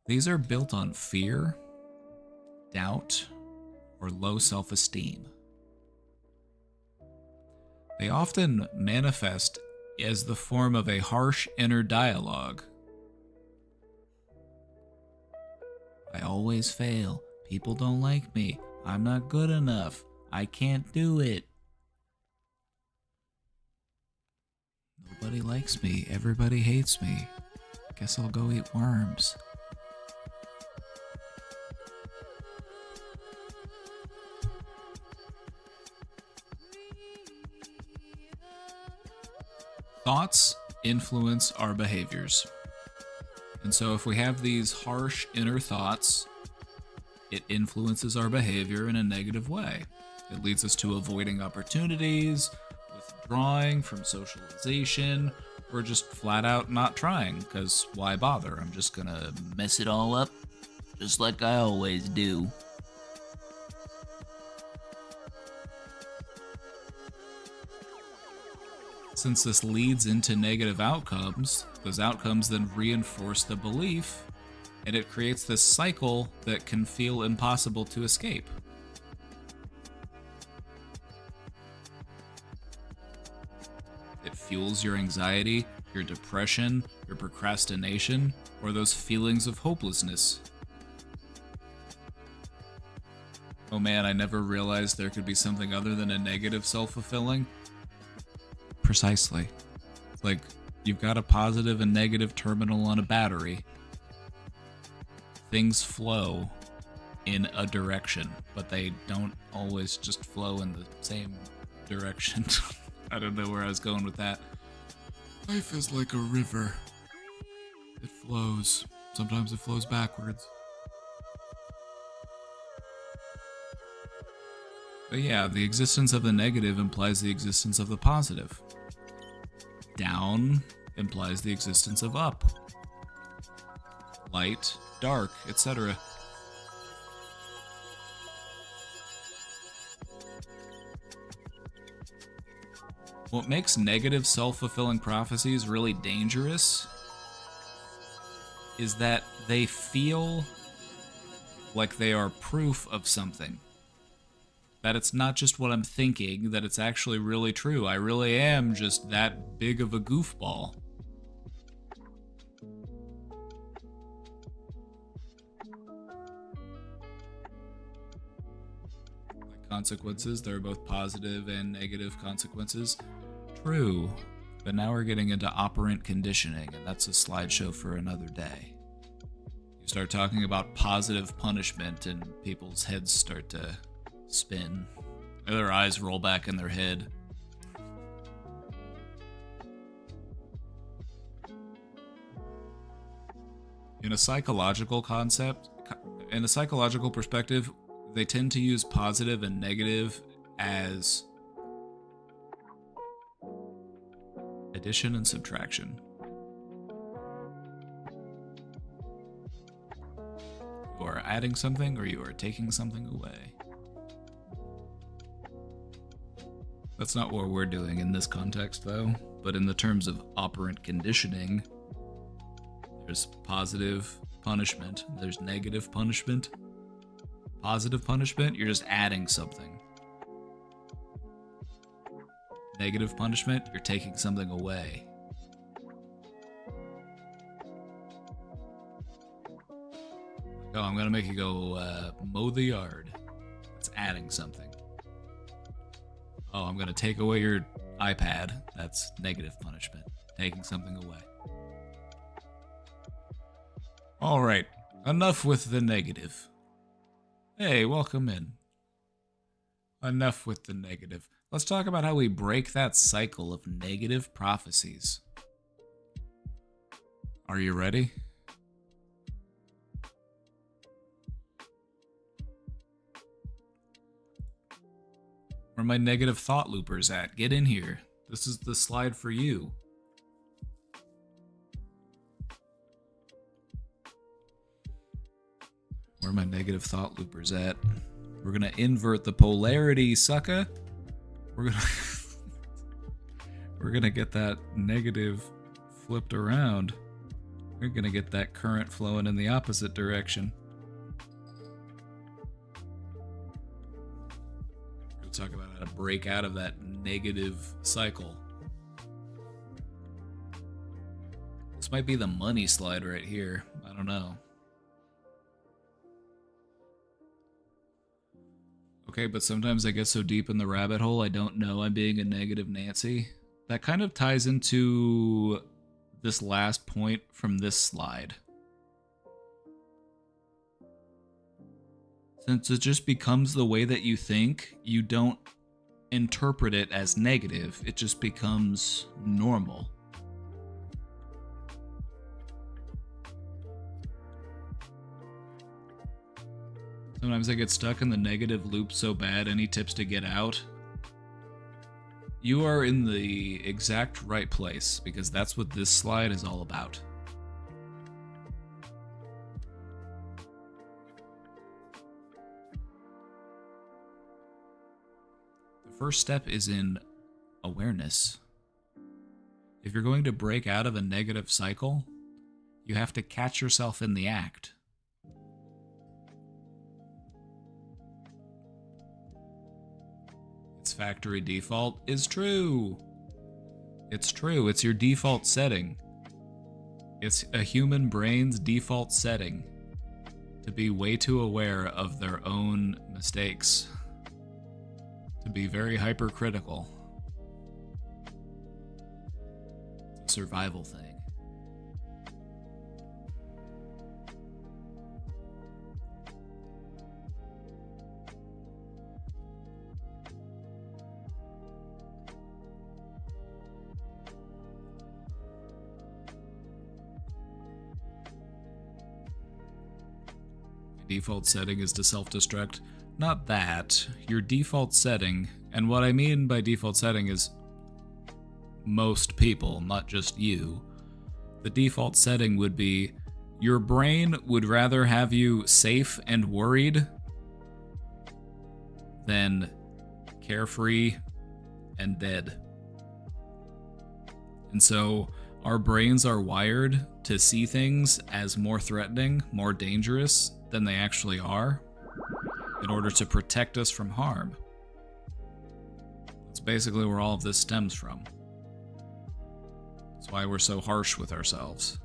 A: these are built on fear, doubt, or low self-esteem. They often manifest as the form of a harsh inner dialogue. I always fail. People don't like me. I'm not good enough. I can't do it. Nobody likes me. Everybody hates me. Guess I'll go eat worms. Thoughts influence our behaviors. And so if we have these harsh inner thoughts, it influences our behavior in a negative way. It leads us to avoiding opportunities, withdrawing from socialization, or just flat out not trying, because why bother? I'm just gonna mess it all up, just like I always do. Since this leads into negative outcomes, those outcomes then reinforce the belief, and it creates this cycle that can feel impossible to escape. It fuels your anxiety, your depression, your procrastination, or those feelings of hopelessness. Oh man, I never realized there could be something other than a negative self-fulfilling. Precisely. It's like, you've got a positive and negative terminal on a battery. Things flow in a direction, but they don't always just flow in the same direction. I don't know where I was going with that. Life is like a river. It flows. Sometimes it flows backwards. But yeah, the existence of the negative implies the existence of the positive. Down implies the existence of up. Light, dark, etc. What makes negative self-fulfilling prophecies really dangerous is that they feel like they are proof of something. That it's not just what I'm thinking, that it's actually really true. I really am just that big of a goofball. consequences. There are both positive and negative consequences. True. But now we're getting into operant conditioning, and that's a slideshow for another day. You start talking about positive punishment, and people's heads start to spin. Their eyes roll back in their head. In a psychological perspective, they tend to use positive and negative as addition and subtraction. You are adding something or you are taking something away. That's not what we're doing in this context, though. But in the terms of operant conditioning, there's positive punishment, there's negative punishment. Positive punishment, you're just adding something. Negative punishment, you're taking something away. Oh, I'm gonna make you go mow the yard. That's adding something. Oh, I'm gonna take away your iPad. That's negative punishment. Taking something away. Alright, enough with the negative. Hey, welcome in. Enough with the negative. Let's talk about how we break that cycle of negative prophecies. Are you ready? Where are my negative thought loopers at? Get in here. This is the slide for you. Where are my negative thought loopers at? We're gonna invert the polarity, sucker. We're gonna get that negative flipped around. We're gonna get that current flowing in the opposite direction. We're gonna talk about how to break out of that negative cycle. This might be the money slide right here. I don't know. Okay, but sometimes I get so deep in the rabbit hole, I don't know I'm being a negative Nancy. That kind of ties into this last point from this slide. Since it just becomes the way that you think, you don't interpret it as negative. It just becomes normal. Sometimes I get stuck in the negative loop so bad. Any tips to get out? You are in the exact right place, because that's what this slide is all about. The first step is in awareness. If you're going to break out of a negative cycle, you have to catch yourself in the act. Its factory default is true. It's true. It's your default setting. It's a human brain's default setting to be way too aware of their own mistakes, to be very hypercritical. It's a survival thing. Default setting is to self-destruct. Not that. Your default setting, and what I mean by default setting is most people, not just you. The default setting would be your brain would rather have you safe and worried than carefree and dead. And so our brains are wired to see things as more threatening, more dangerous than they actually are, in order to protect us from harm. That's basically where all of this stems from. That's why we're so harsh with ourselves.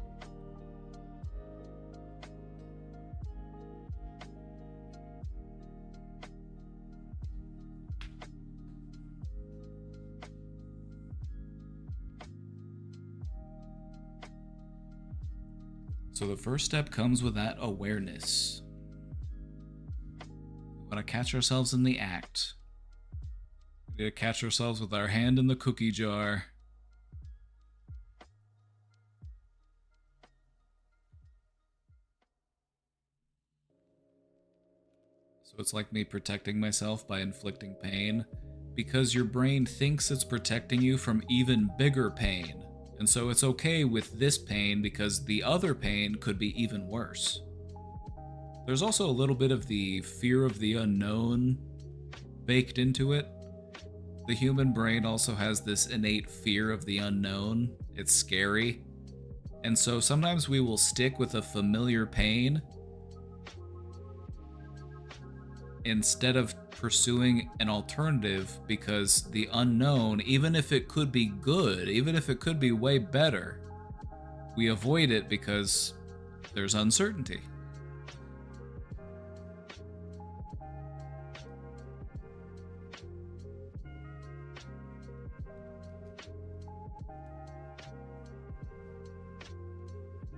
A: So the first step comes with that awareness. We want to catch ourselves in the act. We need to catch ourselves with our hand in the cookie jar. So it's like me protecting myself by inflicting pain, because your brain thinks it's protecting you from even bigger pain. And so it's okay with this pain because the other pain could be even worse. There's also a little bit of the fear of the unknown baked into it. The human brain also has this innate fear of the unknown. It's scary. And so sometimes we will stick with a familiar pain instead of pursuing an alternative, because the unknown, even if it could be good, even if it could be way better, we avoid it because there's uncertainty.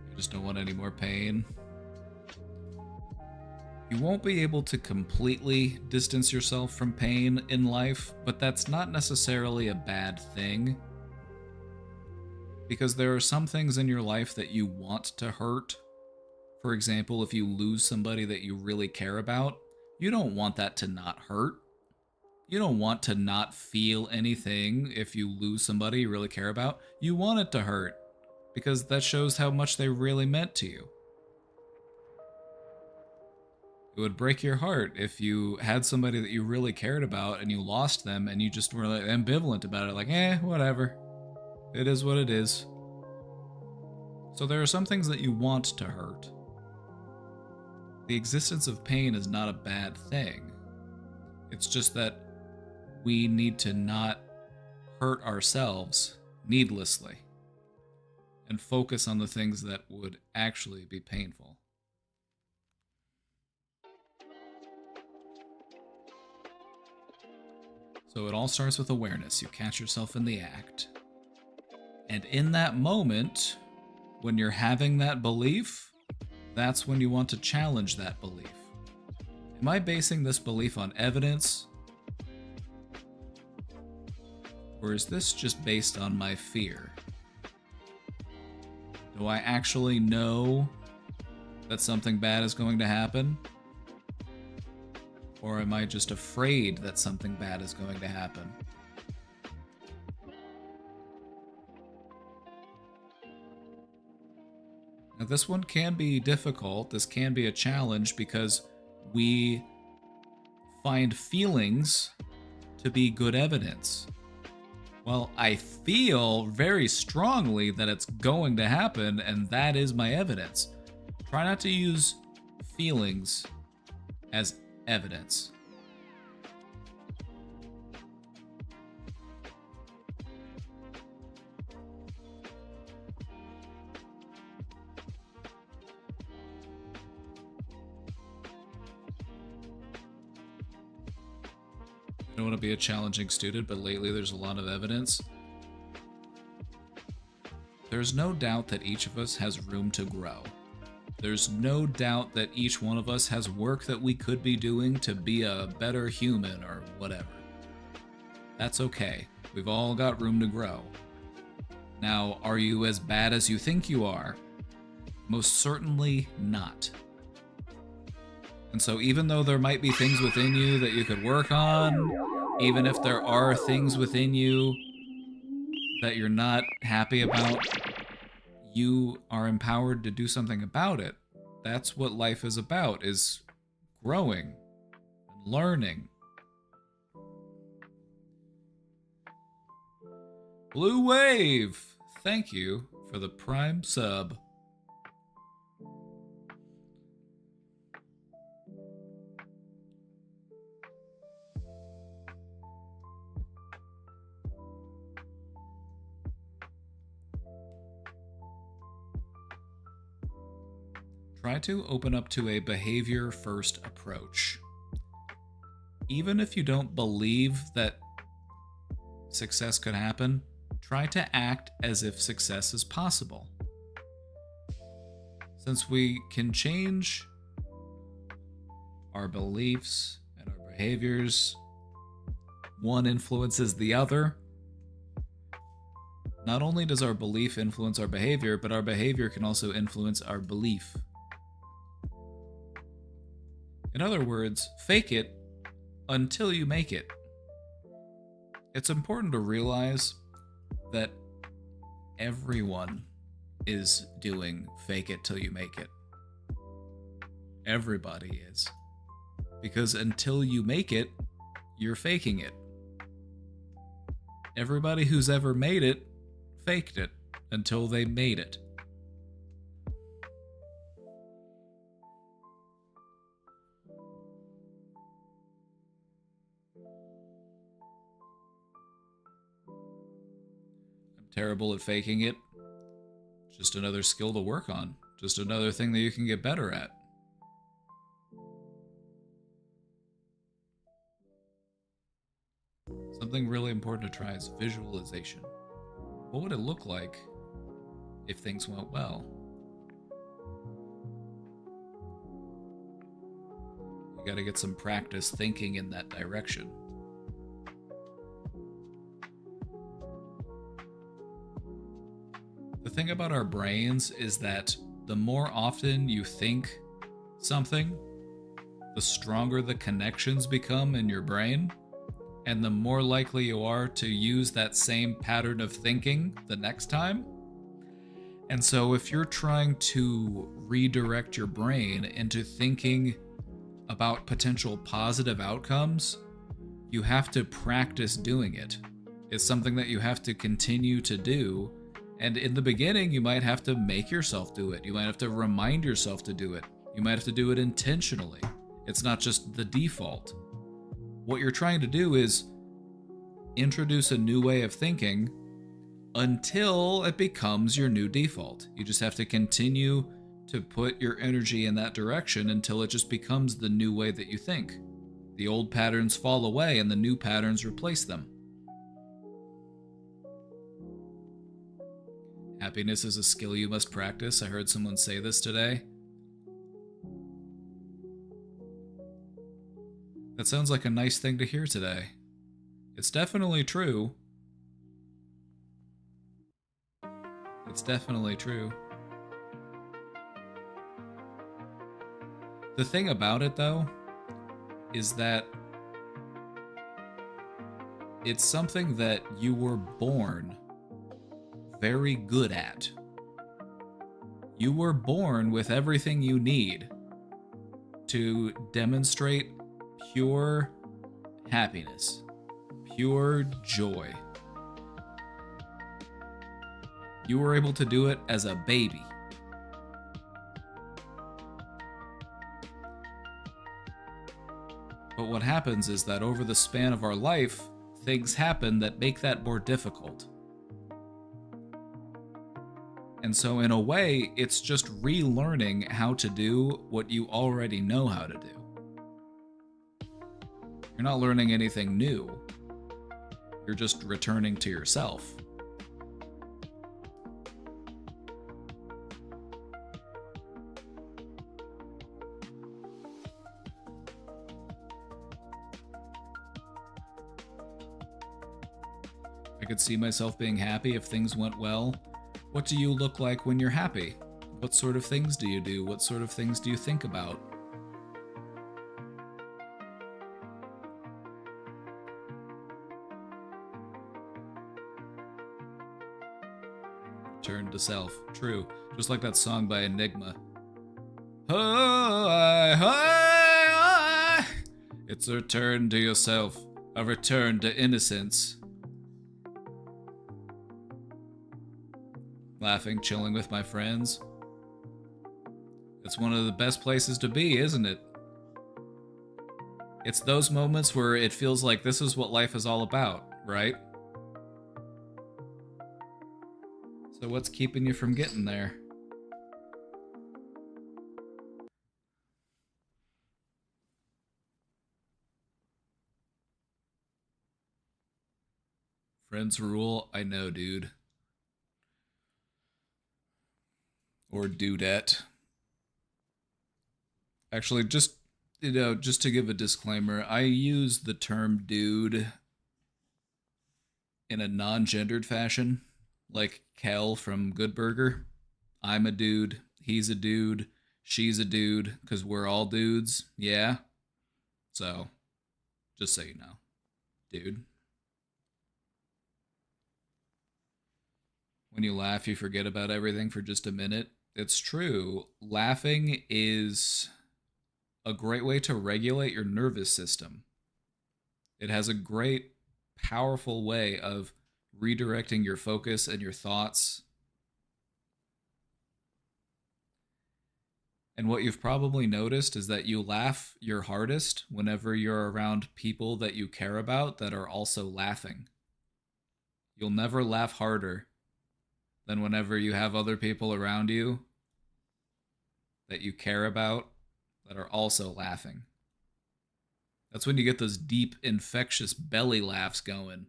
A: I just don't want any more pain. You won't be able to completely distance yourself from pain in life, but that's not necessarily a bad thing. Because there are some things in your life that you want to hurt. For example, if you lose somebody that you really care about, you don't want that to not hurt. You don't want to not feel anything if you lose somebody you really care about. You want it to hurt, because that shows how much they really meant to you. It would break your heart if you had somebody that you really cared about and you lost them and you just were like ambivalent about it, like, whatever. It is what it is. So there are some things that you want to hurt. The existence of pain is not a bad thing. It's just that we need to not hurt ourselves needlessly and focus on the things that would actually be painful. So it all starts with awareness. You catch yourself in the act. And in that moment, when you're having that belief, that's when you want to challenge that belief. Am I basing this belief on evidence? Or is this just based on my fear? Do I actually know that something bad is going to happen? Or am I just afraid that something bad is going to happen? Now, this one can be difficult. This can be a challenge because we find feelings to be good evidence. Well, I feel very strongly that it's going to happen, and that is my evidence. Try not to use feelings as evidence. I don't want to be a challenging student, but lately there's a lot of evidence. There's no doubt that each of us has room to grow. There's no doubt that each one of us has work that we could be doing to be a better human or whatever. That's okay. We've all got room to grow. Now, are you as bad as you think you are? Most certainly not. And so even though there might be things within you that you could work on, even if there are things within you that you're not happy about, you are empowered to do something about it. That's what life is about, is growing and learning. Blue Wave, thank you for the Prime sub. Try to open up to a behavior-first approach. Even if you don't believe that success could happen, try to act as if success is possible. Since we can change our beliefs and our behaviors, one influences the other. Not only does our belief influence our behavior, but our behavior can also influence our belief. In other words, fake it until you make it. It's important to realize that everyone is doing fake it till you make it. Everybody is. Because until you make it, you're faking it. Everybody who's ever made it faked it until they made it. I'm terrible at faking it. Just another skill to work on. Just another thing that you can get better at. Something really important to try is visualization. What would it look like if things went well? You gotta get some practice thinking in that direction. The thing about our brains is that the more often you think something, the stronger the connections become in your brain, and the more likely you are to use that same pattern of thinking the next time. And so if you're trying to redirect your brain into thinking about potential positive outcomes, you have to practice doing it. It's something that you have to continue to do. And in the beginning, you might have to make yourself do it. You might have to remind yourself to do it. You might have to do it intentionally. It's not just the default. What you're trying to do is introduce a new way of thinking until it becomes your new default. You just have to continue to put your energy in that direction until it just becomes the new way that you think. The old patterns fall away and the new patterns replace them. Happiness is a skill you must practice. I heard someone say this today. That sounds like a nice thing to hear today. It's definitely true. It's definitely true. The thing about it, though, is that it's something that you were born very good at. You were born with everything you need to demonstrate pure happiness, pure joy. You were able to do it as a baby. But what happens is that over the span of our life, things happen that make that more difficult. And so in a way, it's just relearning how to do what you already know how to do. You're not learning anything new. You're just returning to yourself. I could see myself being happy if things went well. What do you look like when you're happy? What sort of things do you do? What sort of things do you think about? Return to self. True. Just like that song by Enigma. It's a return to yourself. A return to innocence. Laughing, chilling with my friends. It's one of the best places to be, isn't it? It's those moments where it feels like this is what life is all about, right? So what's keeping you from getting there? Friends rule, I know, dude. Or dudette. Actually, just to give a disclaimer, I use the term dude in a non-gendered fashion, like Kel from Good Burger. I'm a dude, he's a dude, she's a dude, because we're all dudes, yeah? So, just so you know, dude. When you laugh, you forget about everything for just a minute. It's true. Laughing is a great way to regulate your nervous system. It has a great, powerful way of redirecting your focus and your thoughts. And what you've probably noticed is that you laugh your hardest whenever you're around people that you care about that are also laughing. You'll never laugh harder than whenever you have other people around you that you care about that are also laughing. That's when you get those deep, infectious belly laughs going.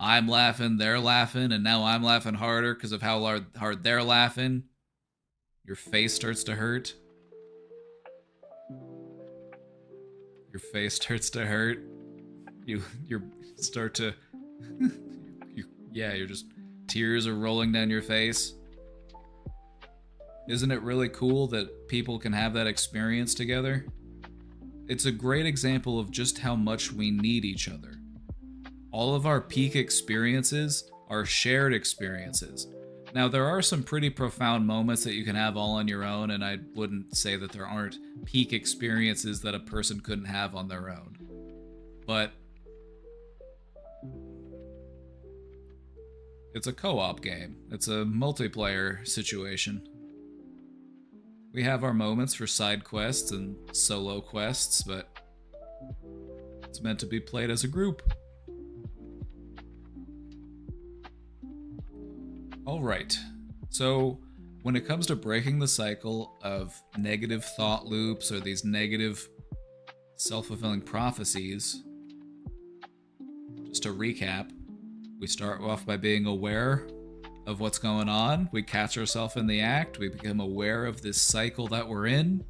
A: I'm laughing, they're laughing, and now I'm laughing harder because of how hard they're laughing. Your face starts to hurt. Your face starts to hurt. You start to you're just tears are rolling down your face. Isn't it really cool that people can have that experience together? It's a great example of just how much we need each other. All of our peak experiences are shared experiences. Now, there are some pretty profound moments that you can have all on your own, and I wouldn't say that there aren't peak experiences that a person couldn't have on their own. But it's a co-op game. It's a multiplayer situation. We have our moments for side quests and solo quests, but it's meant to be played as a group. Alright, so when it comes to breaking the cycle of negative thought loops or these negative self-fulfilling prophecies, just to recap, we start off by being aware of what's going on. We catch ourselves in the act. We become aware of this cycle that we're in.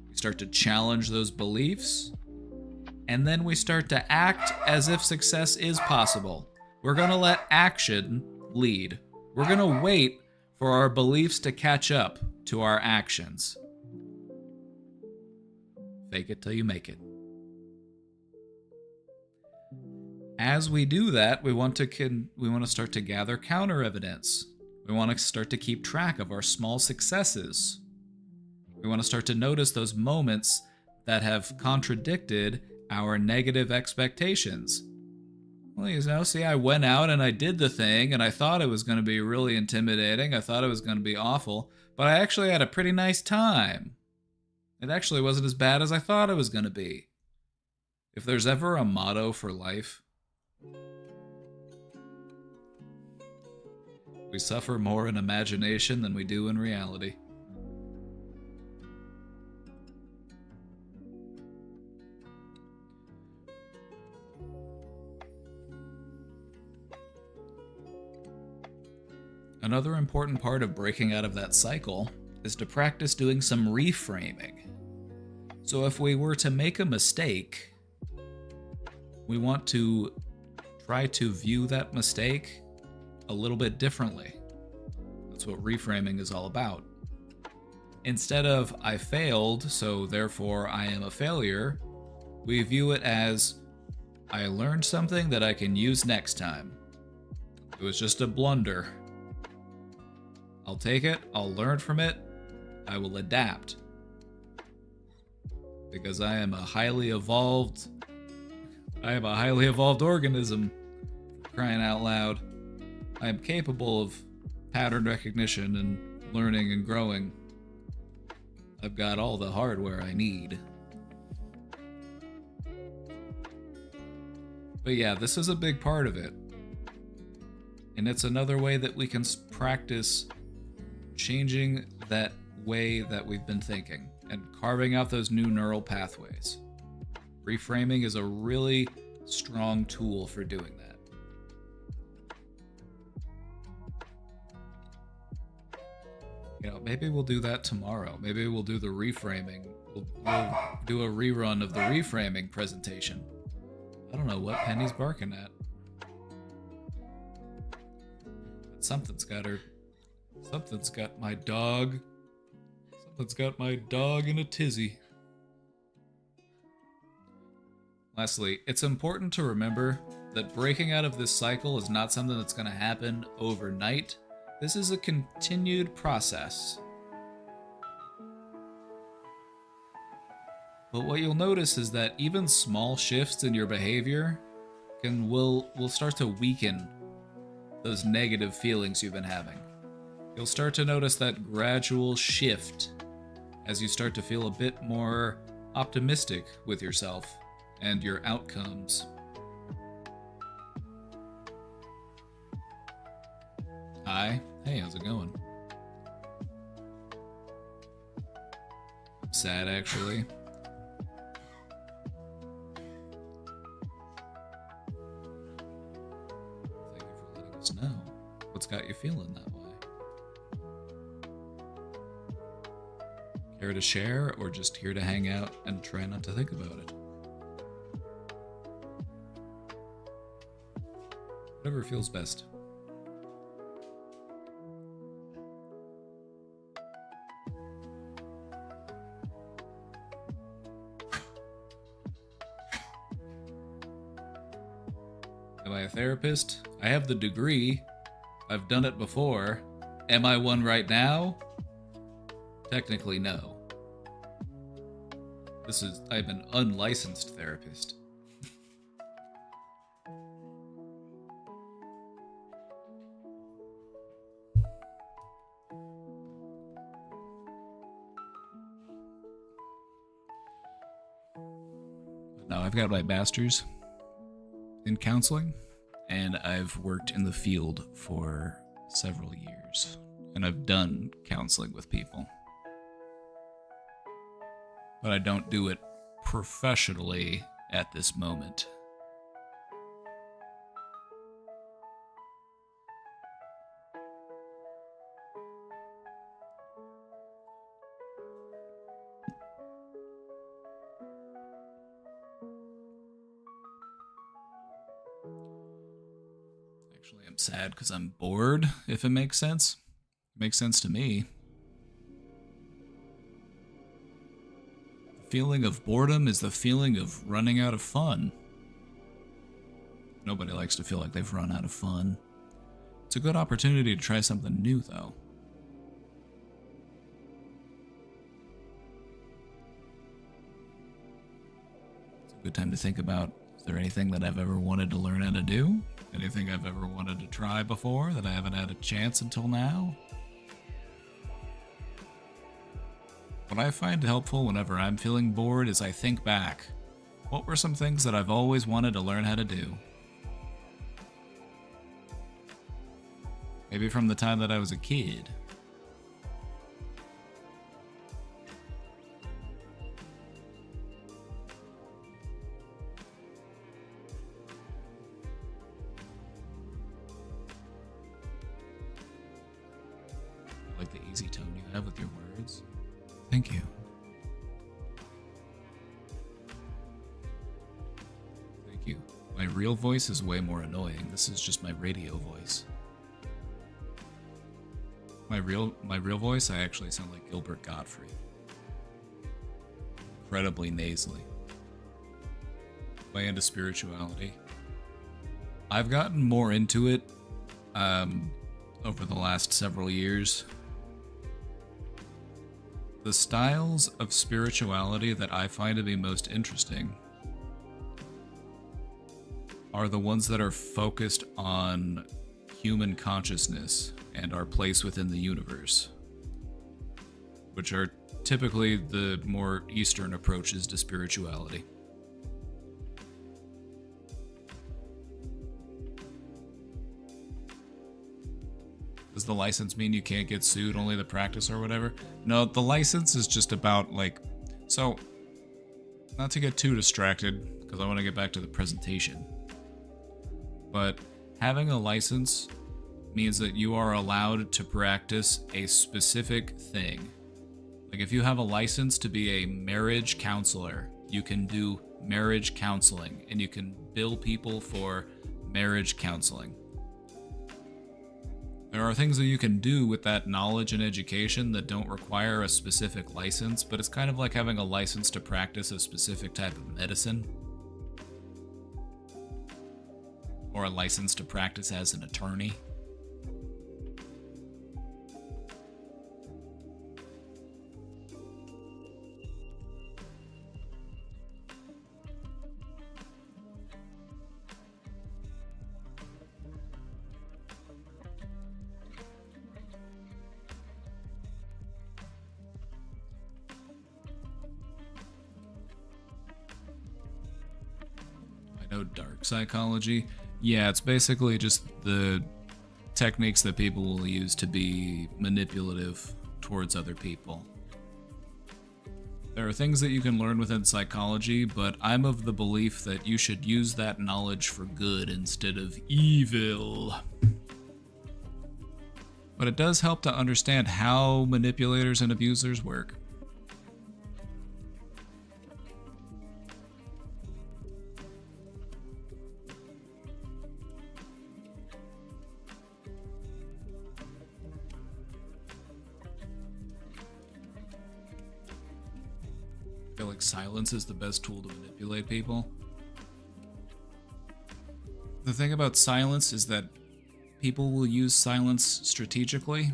A: We start to challenge those beliefs. And then we start to act as if success is possible. We're going to let action lead. We're going to wait for our beliefs to catch up to our actions. Fake it till you make it. As we do that, we want to start to gather counter evidence. We want to start to keep track of our small successes. We want to start to notice those moments that have contradicted our negative expectations. Well, see, I went out and I did the thing, and I thought it was going to be really intimidating. I thought it was going to be awful, but I actually had a pretty nice time. It actually wasn't as bad as I thought it was going to be. If there's ever a motto for life, we suffer more in imagination than we do in reality. Another important part of breaking out of that cycle is to practice doing some reframing. So if we were to make a mistake, we want to try to view that mistake a little bit differently. That's what reframing is all about. Instead of I failed, so therefore I am a failure, we view it as I learned something that I can use next time. It was just a blunder. I'll take it, I'll learn from it, I will adapt. Because I am a highly evolved organism, crying out loud. I am capable of pattern recognition and learning and growing. I've got all the hardware I need. But yeah, this is a big part of it. And it's another way that we can practice changing that way that we've been thinking and carving out those new neural pathways. Reframing is a really strong tool for doing that. Maybe we'll do that tomorrow. Maybe we'll do the reframing We'll do a rerun of the reframing presentation. I don't know what Penny's barking at. But something's got her. Something's got my dog. Something's got my dog in a tizzy. Lastly, it's important to remember that breaking out of this cycle is not something that's going to happen overnight. This is a continued process. But what you'll notice is that even small shifts in your behavior will start to weaken those negative feelings you've been having. You'll start to notice that gradual shift as you start to feel a bit more optimistic with yourself and your outcomes. Hi. Hey, how's it going? I'm sad, actually. Thank you for letting us know. What's got you feeling that way? Care to share, or just here to hang out and try not to think about it? Whatever feels best. Am I a therapist? I have the degree. I've done it before. Am I one right now? Technically, no. I'm an unlicensed therapist. Now I've got my master's in counseling, and I've worked in the field for several years, and I've done counseling with people. But I don't do it professionally at this moment. Actually, I'm sad because I'm bored, if it makes sense. It makes sense to me. The feeling of boredom is the feeling of running out of fun. Nobody likes to feel like they've run out of fun. It's a good opportunity to try something new, though. It's a good time to think about, is there anything that I've ever wanted to learn how to do? Anything I've ever wanted to try before that I haven't had a chance until now? What I find helpful whenever I'm feeling bored is I think back. What were some things that I've always wanted to learn how to do? Maybe from the time that I was a kid. I like the easy tone you have with your words. Thank you. Thank you. My real voice is way more annoying. This is just my radio voice. My real voice, I actually sound like Gilbert Gottfried. Incredibly nasally. Way into spirituality. I've gotten more into it over the last several years. The styles of spirituality that I find to be most interesting are the ones that are focused on human consciousness and our place within the universe, which are typically the more Eastern approaches to spirituality. Does the license mean you can't get sued, only the practice or whatever? No, the license is just about, like... So, not to get too distracted, because I want to get back to the presentation. But having a license means that you are allowed to practice a specific thing. Like if you have a license to be a marriage counselor, you can do marriage counseling and you can bill people for marriage counseling. There are things that you can do with that knowledge and education that don't require a specific license, but it's kind of like having a license to practice a specific type of medicine. Or a license to practice as an attorney. Dark psychology. Yeah, it's basically just the techniques that people will use to be manipulative towards other people. There are things that you can learn within psychology, but I'm of the belief that you should use that knowledge for good instead of evil. But it does help to understand how manipulators and abusers work. Silence is the best tool to manipulate people. The thing about silence is that people will use silence strategically.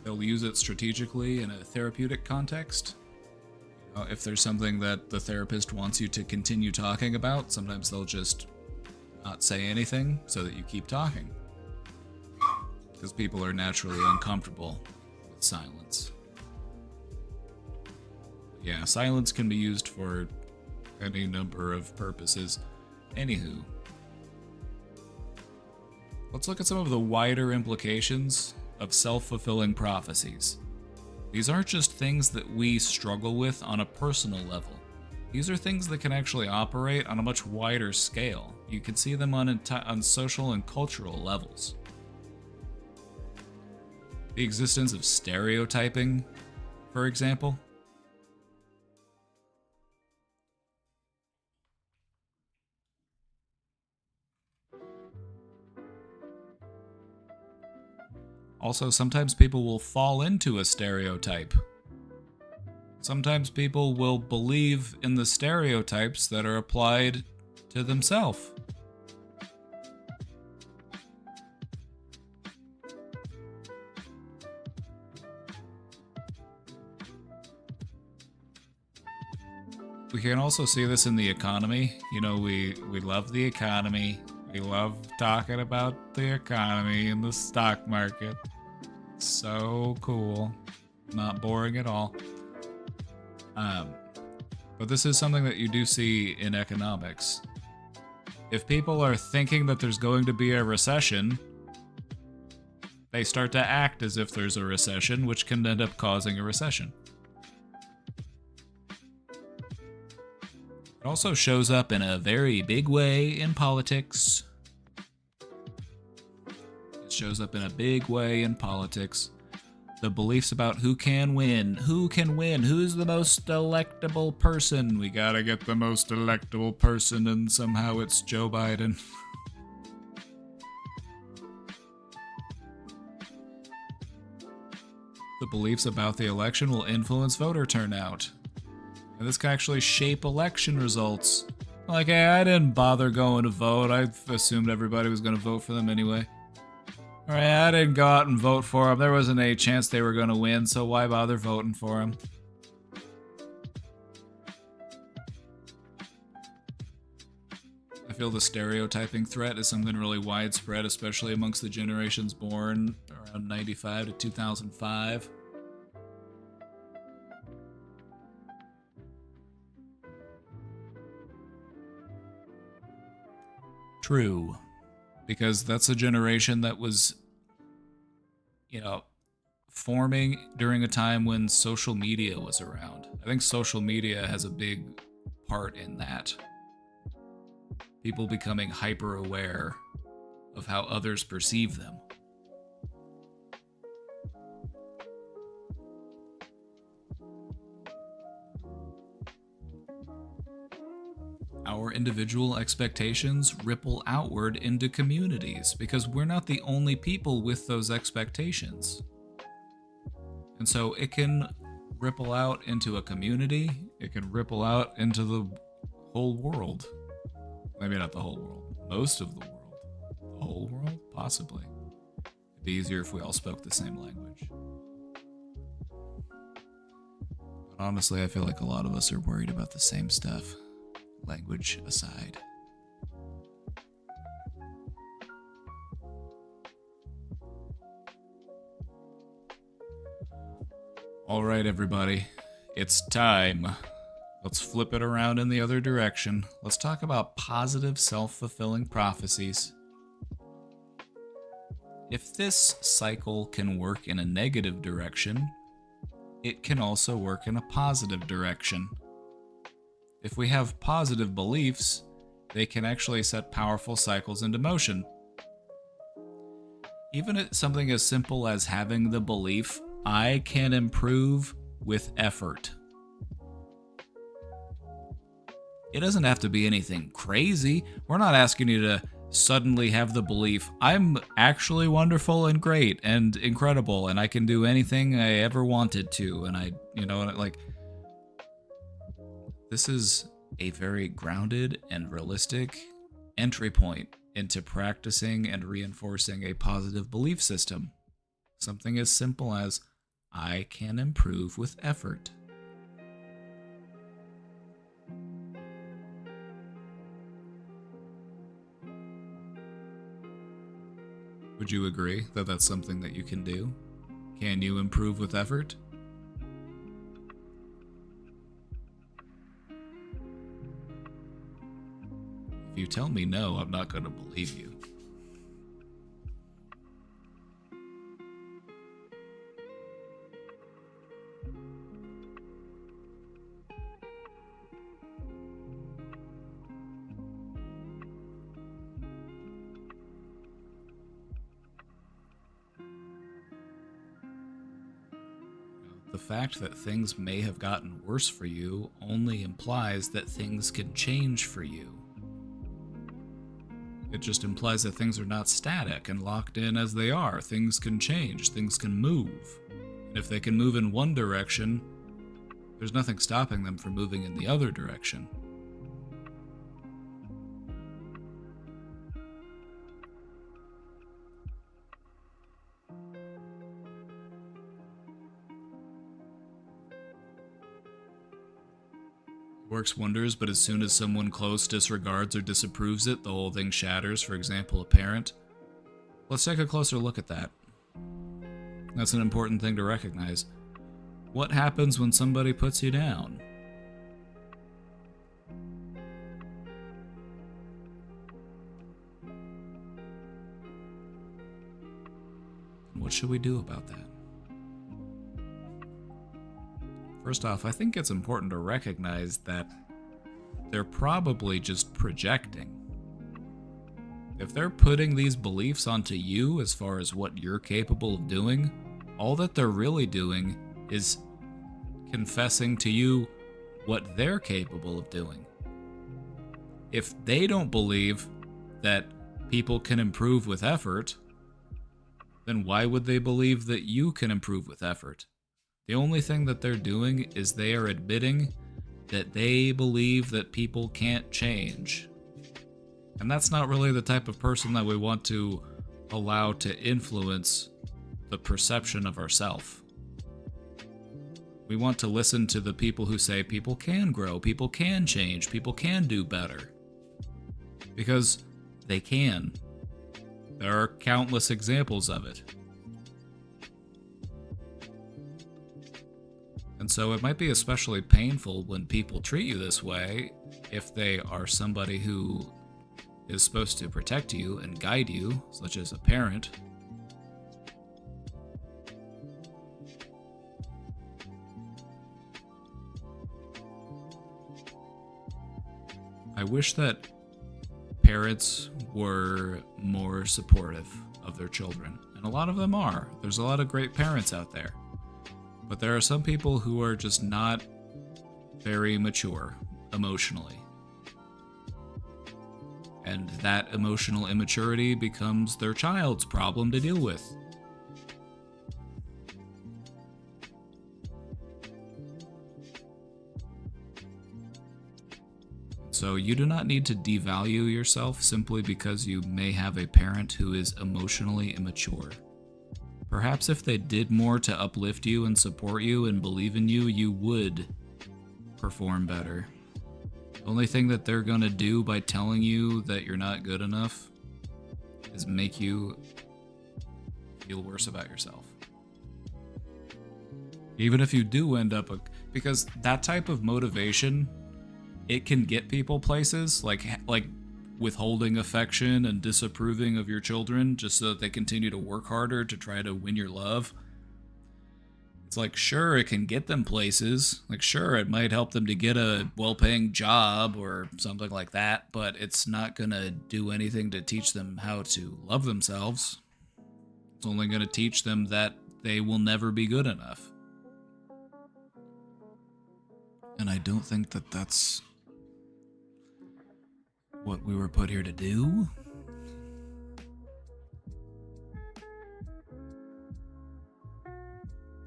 A: They'll use it strategically in a therapeutic context. If there's something that the therapist wants you to continue talking about, sometimes they'll just not say anything so that you keep talking. Because people are naturally uncomfortable with silence. Yeah, silence can be used for any number of purposes. Anywho, let's look at some of the wider implications of self-fulfilling prophecies. These aren't just things that we struggle with on a personal level. These are things that can actually operate on a much wider scale. You can see them on social and cultural levels. The existence of stereotyping, for example. Also, sometimes people will fall into a stereotype. Sometimes people will believe in the stereotypes that are applied to themselves. We can also see this in the economy. You know, we love the economy. We love talking about the economy and the stock market. So cool. Not boring at all. But this is something that you do see in economics. If people are thinking that there's going to be a recession, they start to act as if there's a recession, which can end up causing a recession. It also shows up in a very big way in politics. It shows up in a big way in politics. The beliefs about who can win, who's the most electable person. We gotta get the most electable person, and somehow it's Joe Biden. The beliefs about the election will influence voter turnout. And this can actually shape election results. Like, hey, I didn't bother going to vote. I assumed everybody was going to vote for them anyway. Alright, I didn't go out and vote for them. There wasn't any chance they were going to win, so why bother voting for them? I feel the stereotyping threat is something really widespread, especially amongst the generations born around 95 to 2005. True, because that's a generation that was, forming during a time when social media was around. I think social media has a big part in that. People becoming hyper aware of how others perceive them. our individual expectations ripple outward into communities because we're not the only people with those expectations. And so it can ripple out into a community, it can ripple out into the whole world. Maybe not the whole world, most of the world. The whole world? Possibly. It'd be easier if we all spoke the same language. But honestly, I feel like a lot of us are worried about the same stuff, language aside. All right, everybody, it's time. Let's flip it around in the other direction. Let's talk about positive self-fulfilling prophecies. If this cycle can work in a negative direction, it can also work in a positive direction. If we have positive beliefs, they can actually set powerful cycles into motion. Even at something as simple as having the belief, I can improve with effort. It doesn't have to be anything crazy. We're not asking you to suddenly have the belief, I'm actually wonderful and great and incredible and I can do anything I ever wanted to. And this is a very grounded and realistic entry point into practicing and reinforcing a positive belief system. Something as simple as, I can improve with effort. Would you agree that that's something that you can do? Can you improve with effort? If you tell me no, I'm not going to believe you. The fact that things may have gotten worse for you only implies that things can change for you. It just implies that things are not static and locked in as they are. Things can change, things can move. And if they can move in one direction, there's nothing stopping them from moving in the other direction. Works wonders, but as soon as someone close disregards or disapproves it, the whole thing shatters. For example, a parent. Let's take a closer look at that. That's an important thing to recognize. What happens when somebody puts you down? What should we do about that? First off, I think it's important to recognize that they're probably just projecting. If they're putting these beliefs onto you as far as what you're capable of doing, all that they're really doing is confessing to you what they're capable of doing. If they don't believe that people can improve with effort, then why would they believe that you can improve with effort? The only thing that they're doing is they are admitting that they believe that people can't change. And that's not really the type of person that we want to allow to influence the perception of ourselves. We want to listen to the people who say people can grow, people can change, people can do better. Because they can. There are countless examples of it. And so it might be especially painful when people treat you this way if they are somebody who is supposed to protect you and guide you, such as a parent. I wish that parents were more supportive of their children, and a lot of them are. There's a lot of great parents out there. But there are some people who are just not very mature emotionally. And that emotional immaturity becomes their child's problem to deal with. So you do not need to devalue yourself simply because you may have a parent who is emotionally immature. Perhaps if they did more to uplift you and support you and believe in you, you would perform better. The only thing that they're gonna do by telling you that you're not good enough is make you feel worse about yourself. Even if you do end up because that type of motivation, it can get people places, like withholding affection and disapproving of your children just so that they continue to work harder to try to win your love. It's like, sure, it can get them places. Like, sure, it might help them to get a well-paying job or something like that, but it's not gonna do anything to teach them how to love themselves. It's only gonna teach them that they will never be good enough. And I don't think that that's what we were put here to do.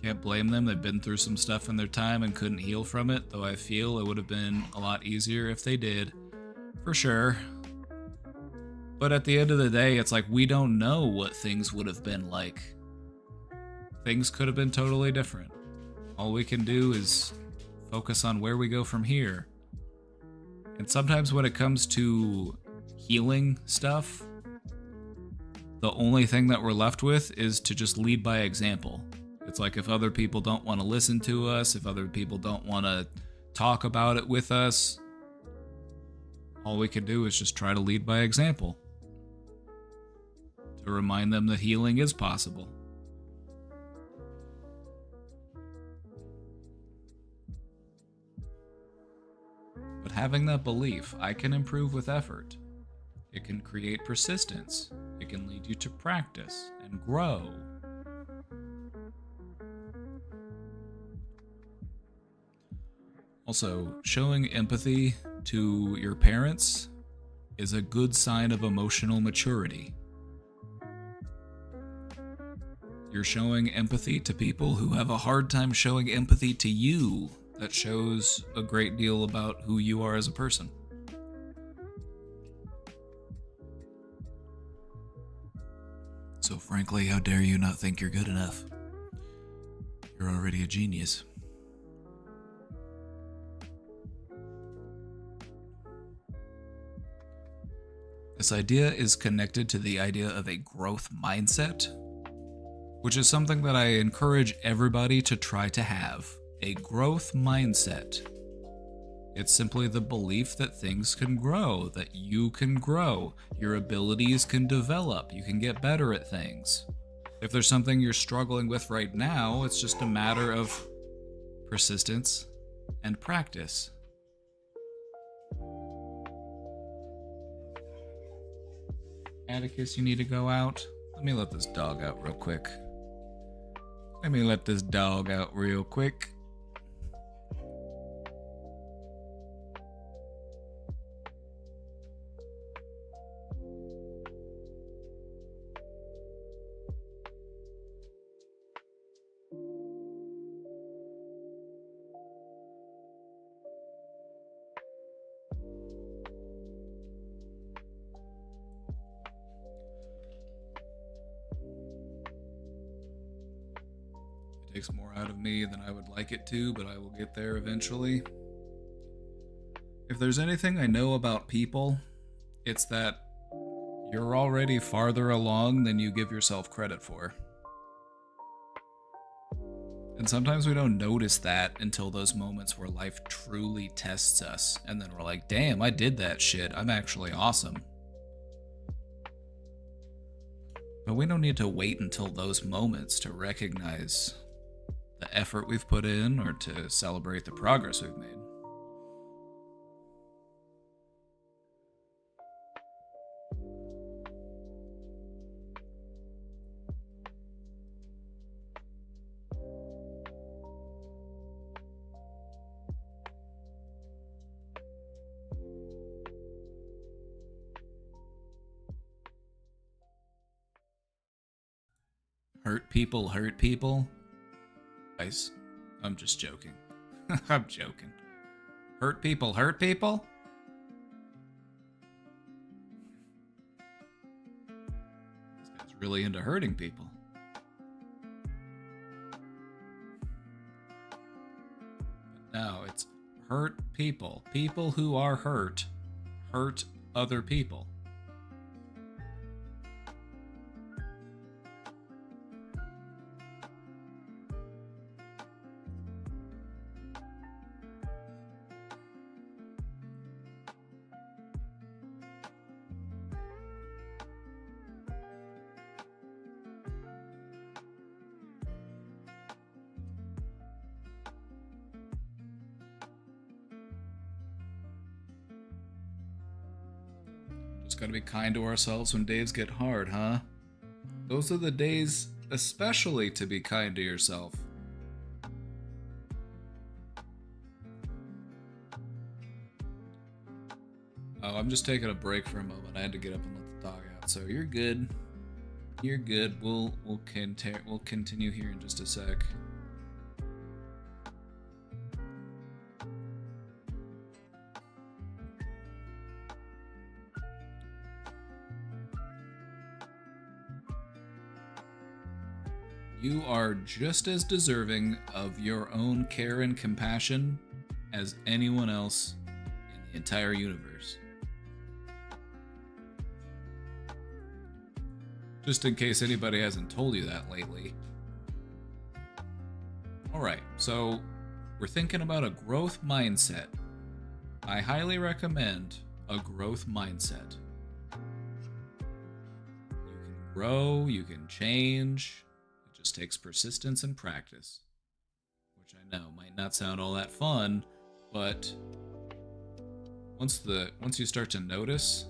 A: Can't blame them. They've been through some stuff in their time and couldn't heal from it, though I feel it would have been a lot easier if they did, for sure. But at the end of the day, it's like we don't know what things would have been like. Things could have been totally different. All we can do is focus on where we go from here. And sometimes when it comes to healing stuff, the only thing that we're left with is to just lead by example. It's like if other people don't want to listen to us, if other people don't want to talk about it with us, all we can do is just try to lead by example. To remind them that healing is possible. But having that belief, I can improve with effort. It can create persistence. It can lead you to practice and grow. Also, showing empathy to your parents is a good sign of emotional maturity. You're showing empathy to people who have a hard time showing empathy to you. That shows a great deal about who you are as a person. So frankly, how dare you not think you're good enough? You're already a genius. This idea is connected to the idea of a growth mindset, which is something that I encourage everybody to try to have. A growth mindset. It's simply the belief that things can grow, that you can grow, your abilities can develop, you can get better at things. If there's something you're struggling with right now, it's just a matter of persistence and practice. Atticus, you need to go out? Let me let this dog out real quick. Takes more out of me than I would like it to, but I will get there eventually. If there's anything I know about people, it's that you're already farther along than you give yourself credit for. And sometimes we don't notice that until those moments where life truly tests us, and then we're like, damn, I did that shit. I'm actually awesome. But we don't need to wait until those moments to recognize the effort we've put in or to celebrate the progress we've made. hurt people hurt people? Guys, I'm just joking. I'm joking. Hurt people hurt people? This guy's really into hurting people. But no, it's hurt people. People who are hurt other people. Just gotta be kind to ourselves when days get hard, huh? Those are the days especially to be kind to yourself. Oh, I'm just taking a break for a moment. I had to get up and let the dog out, so you're good. You're good. We'll continue here in just a sec. You are just as deserving of your own care and compassion as anyone else in the entire universe. Just in case anybody hasn't told you that lately. Alright, so we're thinking about a growth mindset. I highly recommend a growth mindset. You can grow, you can change. Just takes persistence and practice, which I know might not sound all that fun, but once you start to notice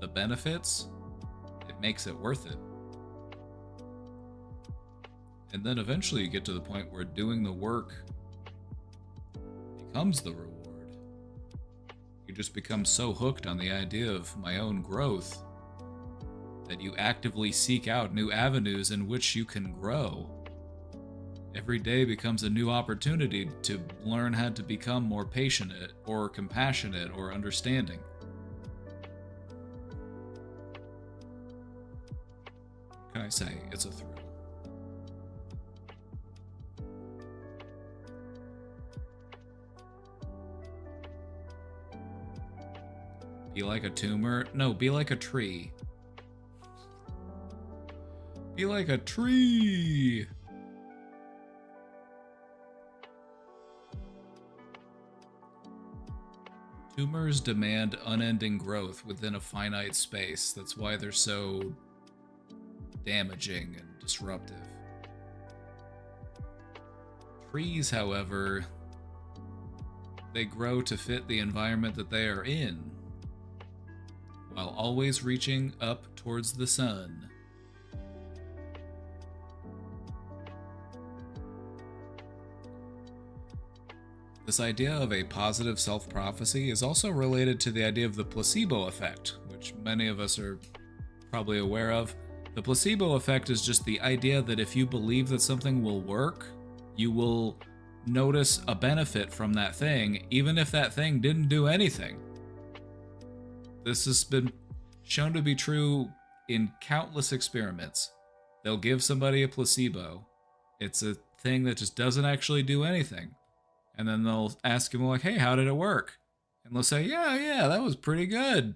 A: the benefits, it makes it worth it. And then eventually you get to the point where doing the work becomes the reward. You just become so hooked on the idea of my own growth that you actively seek out new avenues in which you can grow. Every day becomes a new opportunity to learn how to become more patient or compassionate or understanding. What can I say? It's a thrill. Be like a tumor? No, be like a tree. Be like a tree! Tumors demand unending growth within a finite space. That's why they're so damaging and disruptive. Trees, however, they grow to fit the environment that they are in, while always reaching up towards the sun. This idea of a positive self-prophecy is also related to the idea of the placebo effect, which many of us are probably aware of. The placebo effect is just the idea that if you believe that something will work, you will notice a benefit from that thing, even if that thing didn't do anything. This has been shown to be true in countless experiments. They'll give somebody a placebo. It's a thing that just doesn't actually do anything. And then they'll ask him, like, hey, how did it work? And they'll say, yeah, that was pretty good.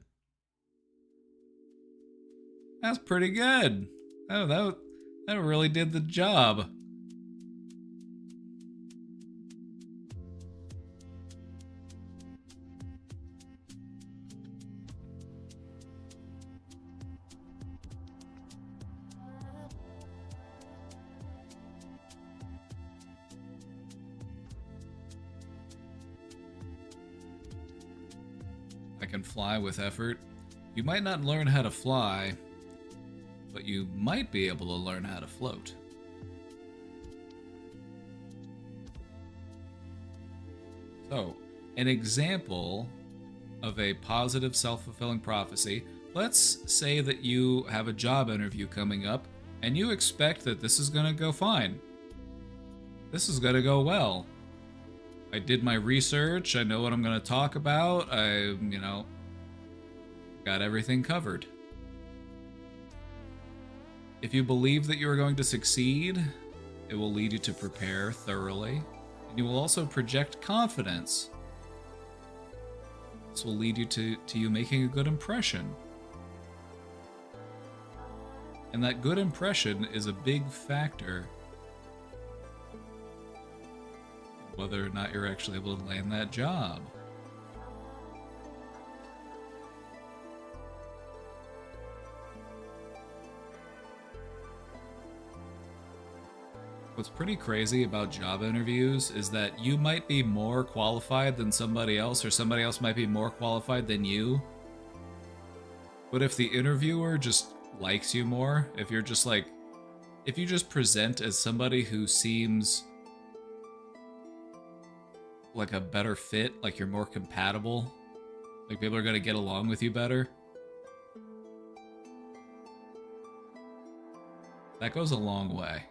A: That's pretty good. Oh, that really did the job. I can fly with effort. You might not learn how to fly, but you might be able to learn how to float. So, an example of a positive self-fulfilling prophecy. Let's say that you have a job interview coming up, And you expect that this is going to go fine. This is going to go well. I did my research. I know what I'm going to talk about. Got everything covered. If you believe that you are going to succeed, it will lead you to prepare thoroughly, and you will also project confidence. This will lead you to you making a good impression. And that good impression is a big factor in whether or not you're actually able to land that job. What's pretty crazy about job interviews is that you might be more qualified than somebody else, or somebody else might be more qualified than you. But if the interviewer just likes you more, if you just present as somebody who seems like a better fit, like you're more compatible, like people are gonna get along with you better, that goes a long way.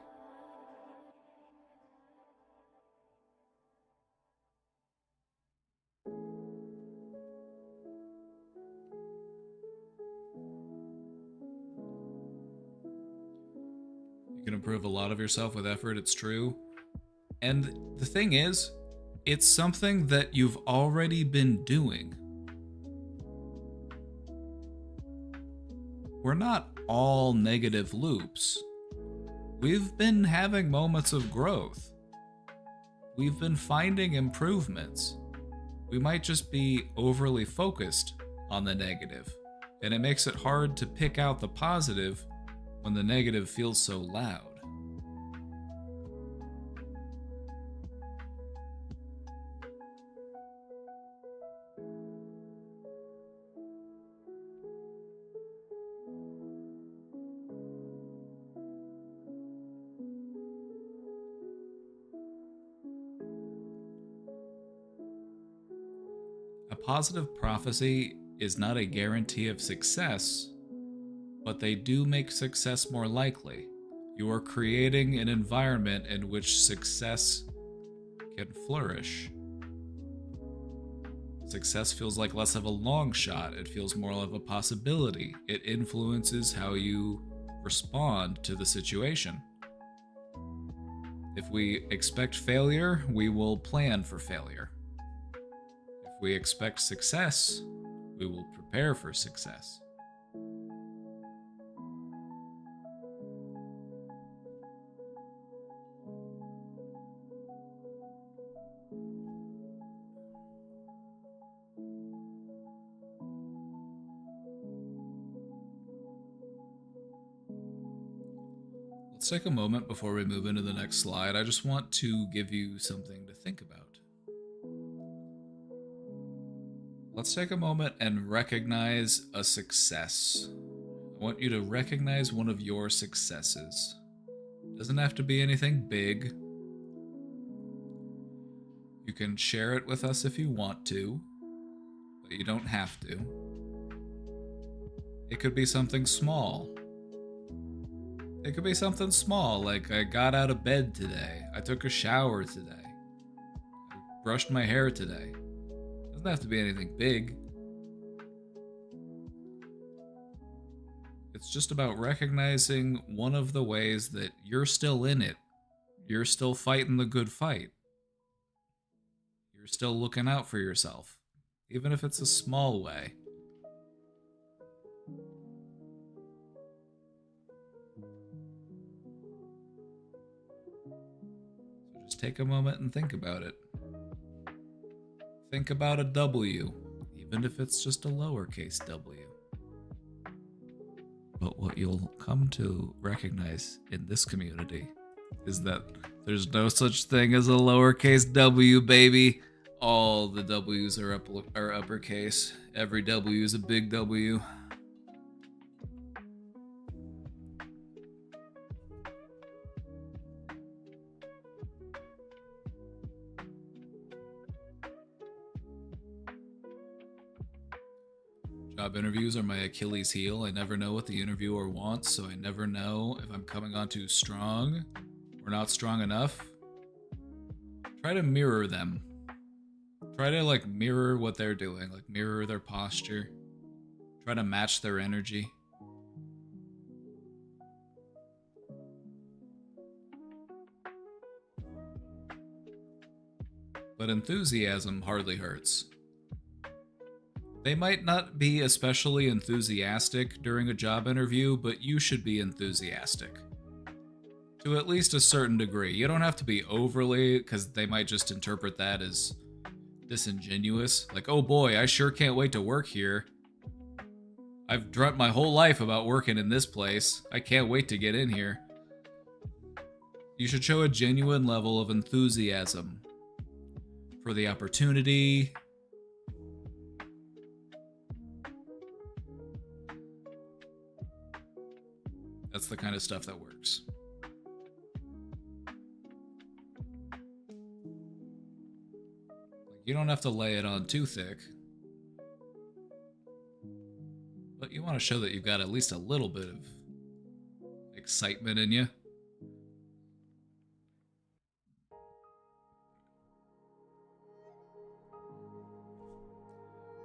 A: You can improve a lot of yourself with effort, it's true. And the thing is, it's something that you've already been doing. We're not all negative loops. We've been having moments of growth. We've been finding improvements. We might just be overly focused on the negative, and it makes it hard to pick out the positive when the negative feels so loud. A positive prophecy is not a guarantee of success, but they do make success more likely. You are creating an environment in which success can flourish. Success feels like less of a long shot, it feels more of a possibility. It influences how you respond to the situation. If we expect failure, we will plan for failure. If we expect success, we will prepare for success. Let's take a moment before we move into the next slide. I just want to give you something to think about. Let's take a moment and recognize a success. I want you to recognize one of your successes. It doesn't have to be anything big. You can share it with us if you want to, but you don't have to. It could be something small. It could be something small, like I got out of bed today, I took a shower today, I brushed my hair today. It doesn't have to be anything big. It's just about recognizing one of the ways that you're still in it. You're still fighting the good fight. You're still looking out for yourself, even if it's a small way. So just take a moment and think about it. Think about a W, even if it's just a lowercase w. But what you'll come to recognize in this community is that there's no such thing as a lowercase w, baby. All the W's are uppercase. Every W is a big W. Job interviews are my Achilles heel. I never know what the interviewer wants, so I never know if I'm coming on too strong or not strong enough. Try to mirror them. Try to like mirror what they're doing, like mirror their posture. Try to match their energy. But enthusiasm hardly hurts. They might not be especially enthusiastic during a job interview, but you should be enthusiastic. To at least a certain degree. You don't have to be overly, because they might just interpret that as disingenuous. Like, oh boy, I sure can't wait to work here. I've dreamt my whole life about working in this place. I can't wait to get in here. You should show a genuine level of enthusiasm for the opportunity. That's the kind of stuff that works. You don't have to lay it on too thick. But you want to show that you've got at least a little bit of excitement in you.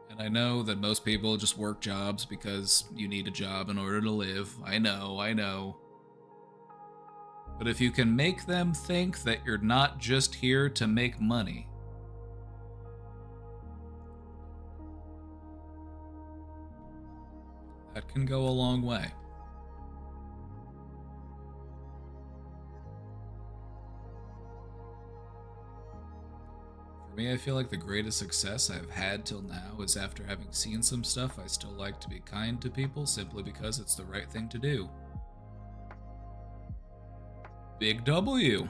A: And I know that most people just work jobs because you need a job in order to live. I know. But if you can make them think that you're not just here to make money, that can go a long way. For me, I feel like the greatest success I've had till now is after having seen some stuff. I still like to be kind to people simply because it's the right thing to do. Big W.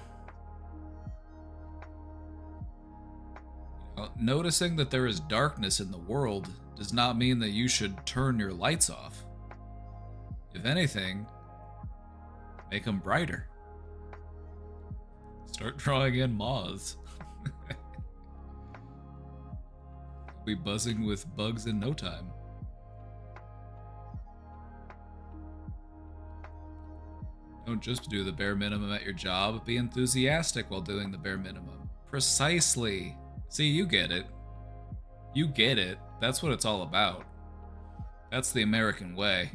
A: Noticing that there is darkness in the world does not mean that you should turn your lights off. If anything, make them brighter. Start drawing in moths. Be buzzing with bugs in no time. Don't just do the bare minimum at your job, be enthusiastic while doing the bare minimum. Precisely. See, you get it. You get it. That's what it's all about. That's the American way.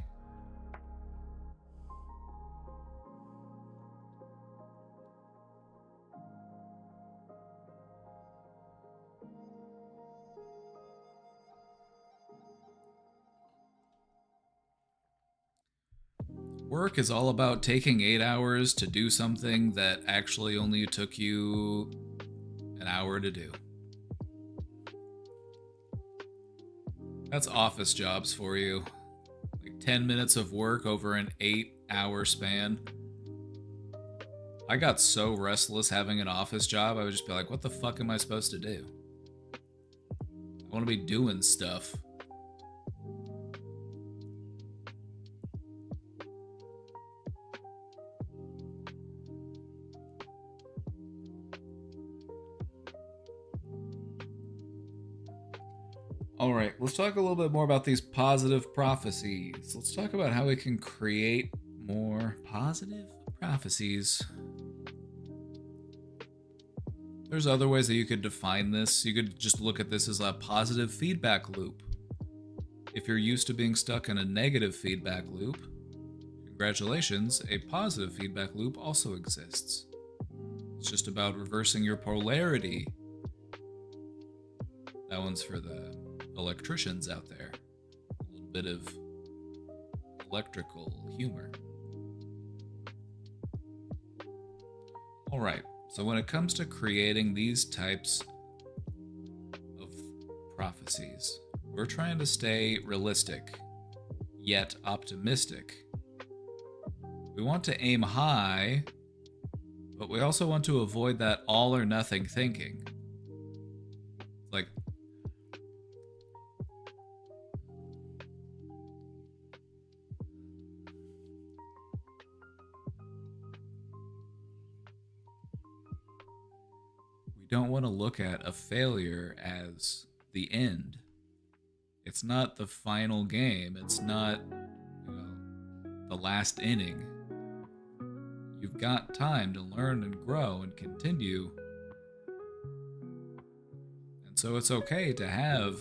A: Work is all about taking 8 hours to do something that actually only took you an hour to do. That's office jobs for you. Like 10 minutes of work over an 8-hour span. I got so restless having an office job, I would just be like, what the fuck am I supposed to do? I want to be doing stuff. All right, let's talk a little bit more about these positive prophecies. Let's talk about how we can create more positive prophecies. There's other ways that you could define this. You could just look at this as a positive feedback loop. If you're used to being stuck in a negative feedback loop, congratulations, a positive feedback loop also exists. It's just about reversing your polarity. That one's for the electricians out there. A little bit of electrical humor. All right, so when it comes to creating these types of prophecies, we're trying to stay realistic, yet optimistic. We want to aim high, but we also want to avoid that all or nothing thinking. Like, we don't want to look at a failure as the end. It's not the final game. It's not, the last inning. You've got time to learn and grow and continue. And so it's okay to have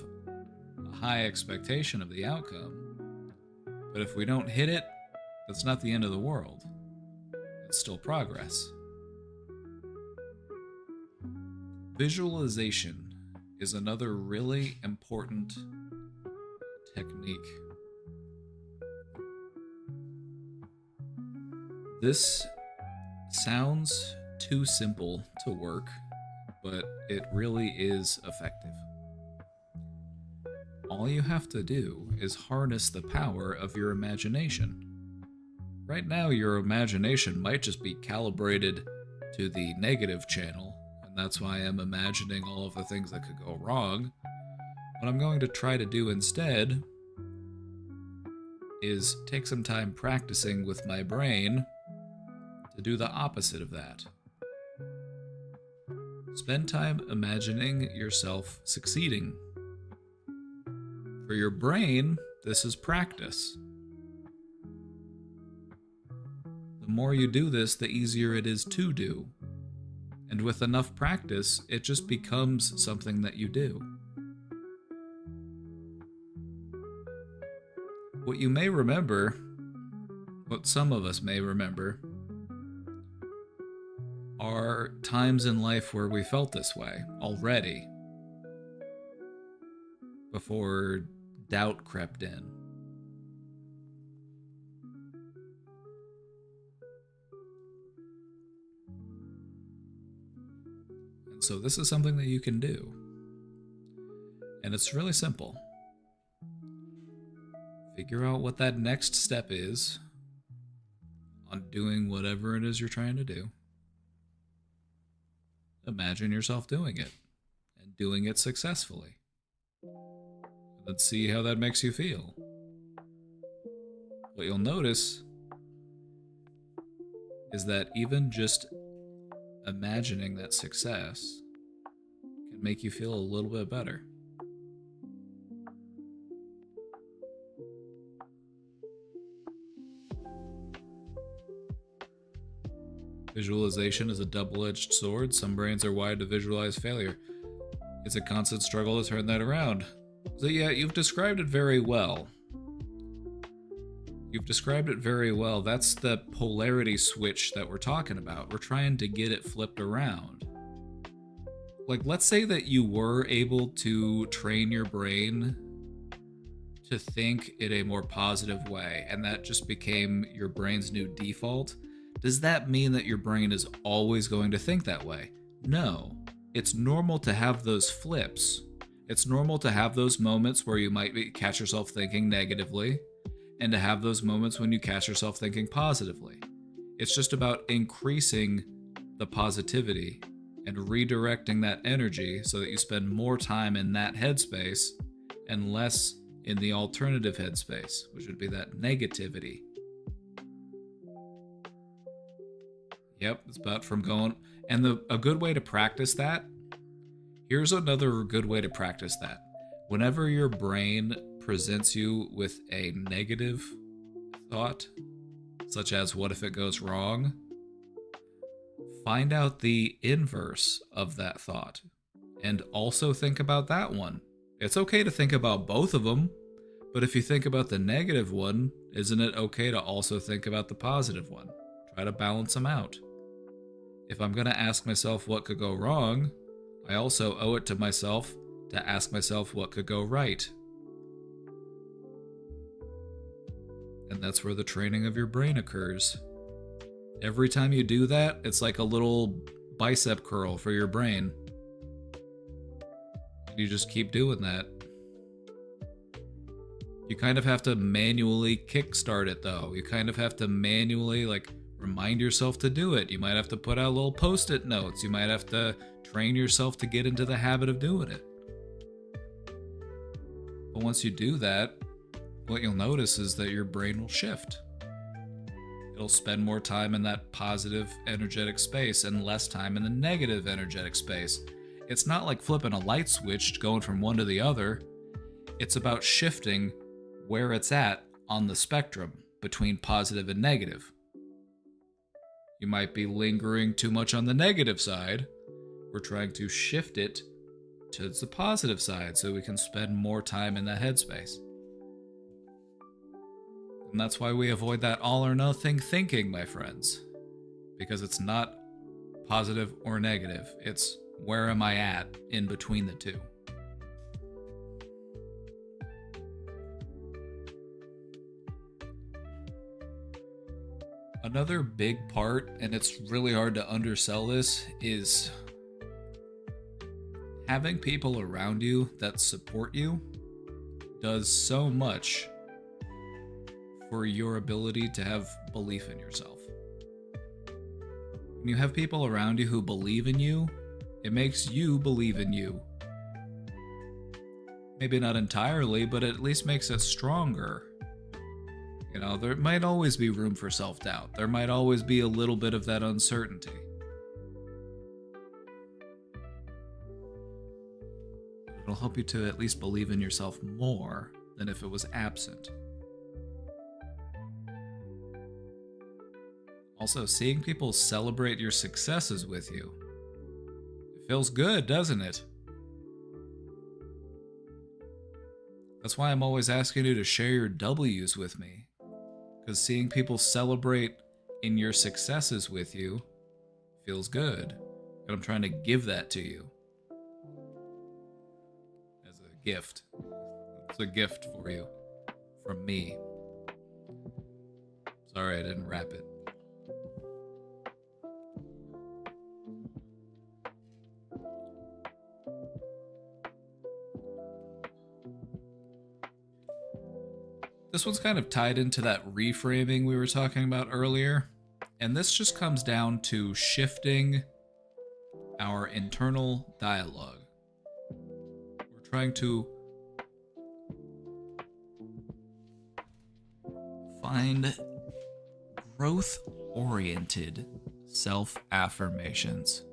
A: a high expectation of the outcome. But if we don't hit it, that's not the end of the world. It's still progress. Visualization is another really important technique. This sounds too simple to work, but it really is effective. All you have to do is harness the power of your imagination. Right now, your imagination might just be calibrated to the negative channel, and that's why I'm imagining all of the things that could go wrong. What I'm going to try to do instead is take some time practicing with my brain to do the opposite of that. Spend time imagining yourself succeeding. For your brain, this is practice. The more you do this, the easier it is to do. And with enough practice, it just becomes something that you do. What you may remember, what some of us may remember, are times in life where we felt this way already, before doubt crept in. And so this is something that you can do. And it's really simple. Figure out what that next step is on doing whatever it is you're trying to do. Imagine yourself doing it and doing it successfully. Let's see how that makes you feel. What you'll notice is that even just imagining that success can make you feel a little bit better. Visualization is a double-edged sword. Some brains are wired to visualize failure. It's a constant struggle to turn that around. So yeah, you've described it very well. You've described it very well. That's the polarity switch that we're talking about. We're trying to get it flipped around. Like, let's say that you were able to train your brain to think in a more positive way, and that just became your brain's new default. Does that mean that your brain is always going to think that way? No. It's normal to have those flips. It's normal to have those moments where you might catch yourself thinking negatively, and to have those moments when you catch yourself thinking positively. It's just about increasing the positivity and redirecting that energy so that you spend more time in that headspace and less in the alternative headspace, which would be that negativity. Yep, it's about from going... And a good way to practice that, here's another good way to practice that. Whenever your brain presents you with a negative thought, such as what if it goes wrong, find out the inverse of that thought and also think about that one. It's okay to think about both of them, but if you think about the negative one, isn't it okay to also think about the positive one? Try to balance them out. If I'm going to ask myself what could go wrong, I also owe it to myself to ask myself what could go right. And that's where the training of your brain occurs. Every time you do that, it's like a little bicep curl for your brain. You just keep doing that. You kind of have to manually kickstart it though. You kind of have to manually remind yourself to do it. You might have to put out little post-it notes. You might have to train yourself to get into the habit of doing it. But once you do that, what you'll notice is that your brain will shift. It'll spend more time in that positive energetic space and less time in the negative energetic space. It's not like flipping a light switch going from one to the other. It's about shifting where it's at on the spectrum between positive and negative. You might be lingering too much on the negative side. We're trying to shift it to the positive side so we can spend more time in that headspace. And that's why we avoid that all or nothing thinking, my friends. Because it's not positive or negative. It's where am I at in between the two. Another big part, and it's really hard to undersell this, is having people around you that support you does so much for your ability to have belief in yourself. When you have people around you who believe in you, it makes you believe in you. Maybe not entirely, but it at least makes it stronger. You know, there might always be room for self-doubt. There might always be a little bit of that uncertainty. It'll help you to at least believe in yourself more than if it was absent. Also, seeing people celebrate your successes with you. It feels good, doesn't it? That's why I'm always asking you to share your W's with me. Because seeing people celebrate in your successes with you feels good. And I'm trying to give that to you. As a gift. It's a gift for you. From me. Sorry I didn't wrap it. This one's kind of tied into that reframing we were talking about earlier, and this just comes down to shifting our internal dialogue. We're trying to find growth-oriented self-affirmations.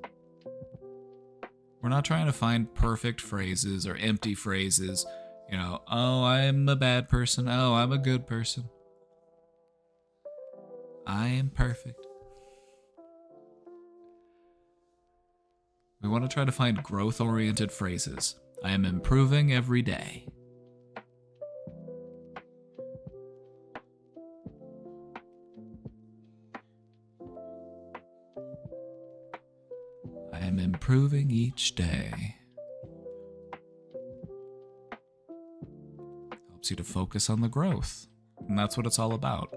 A: We're not trying to find perfect phrases or empty phrases. You know, oh, I'm a bad person. Oh, I'm a good person. I am perfect. We want to try to find growth-oriented phrases. I am improving every day. I am improving each day. Helps you to focus on the growth. And that's what it's all about.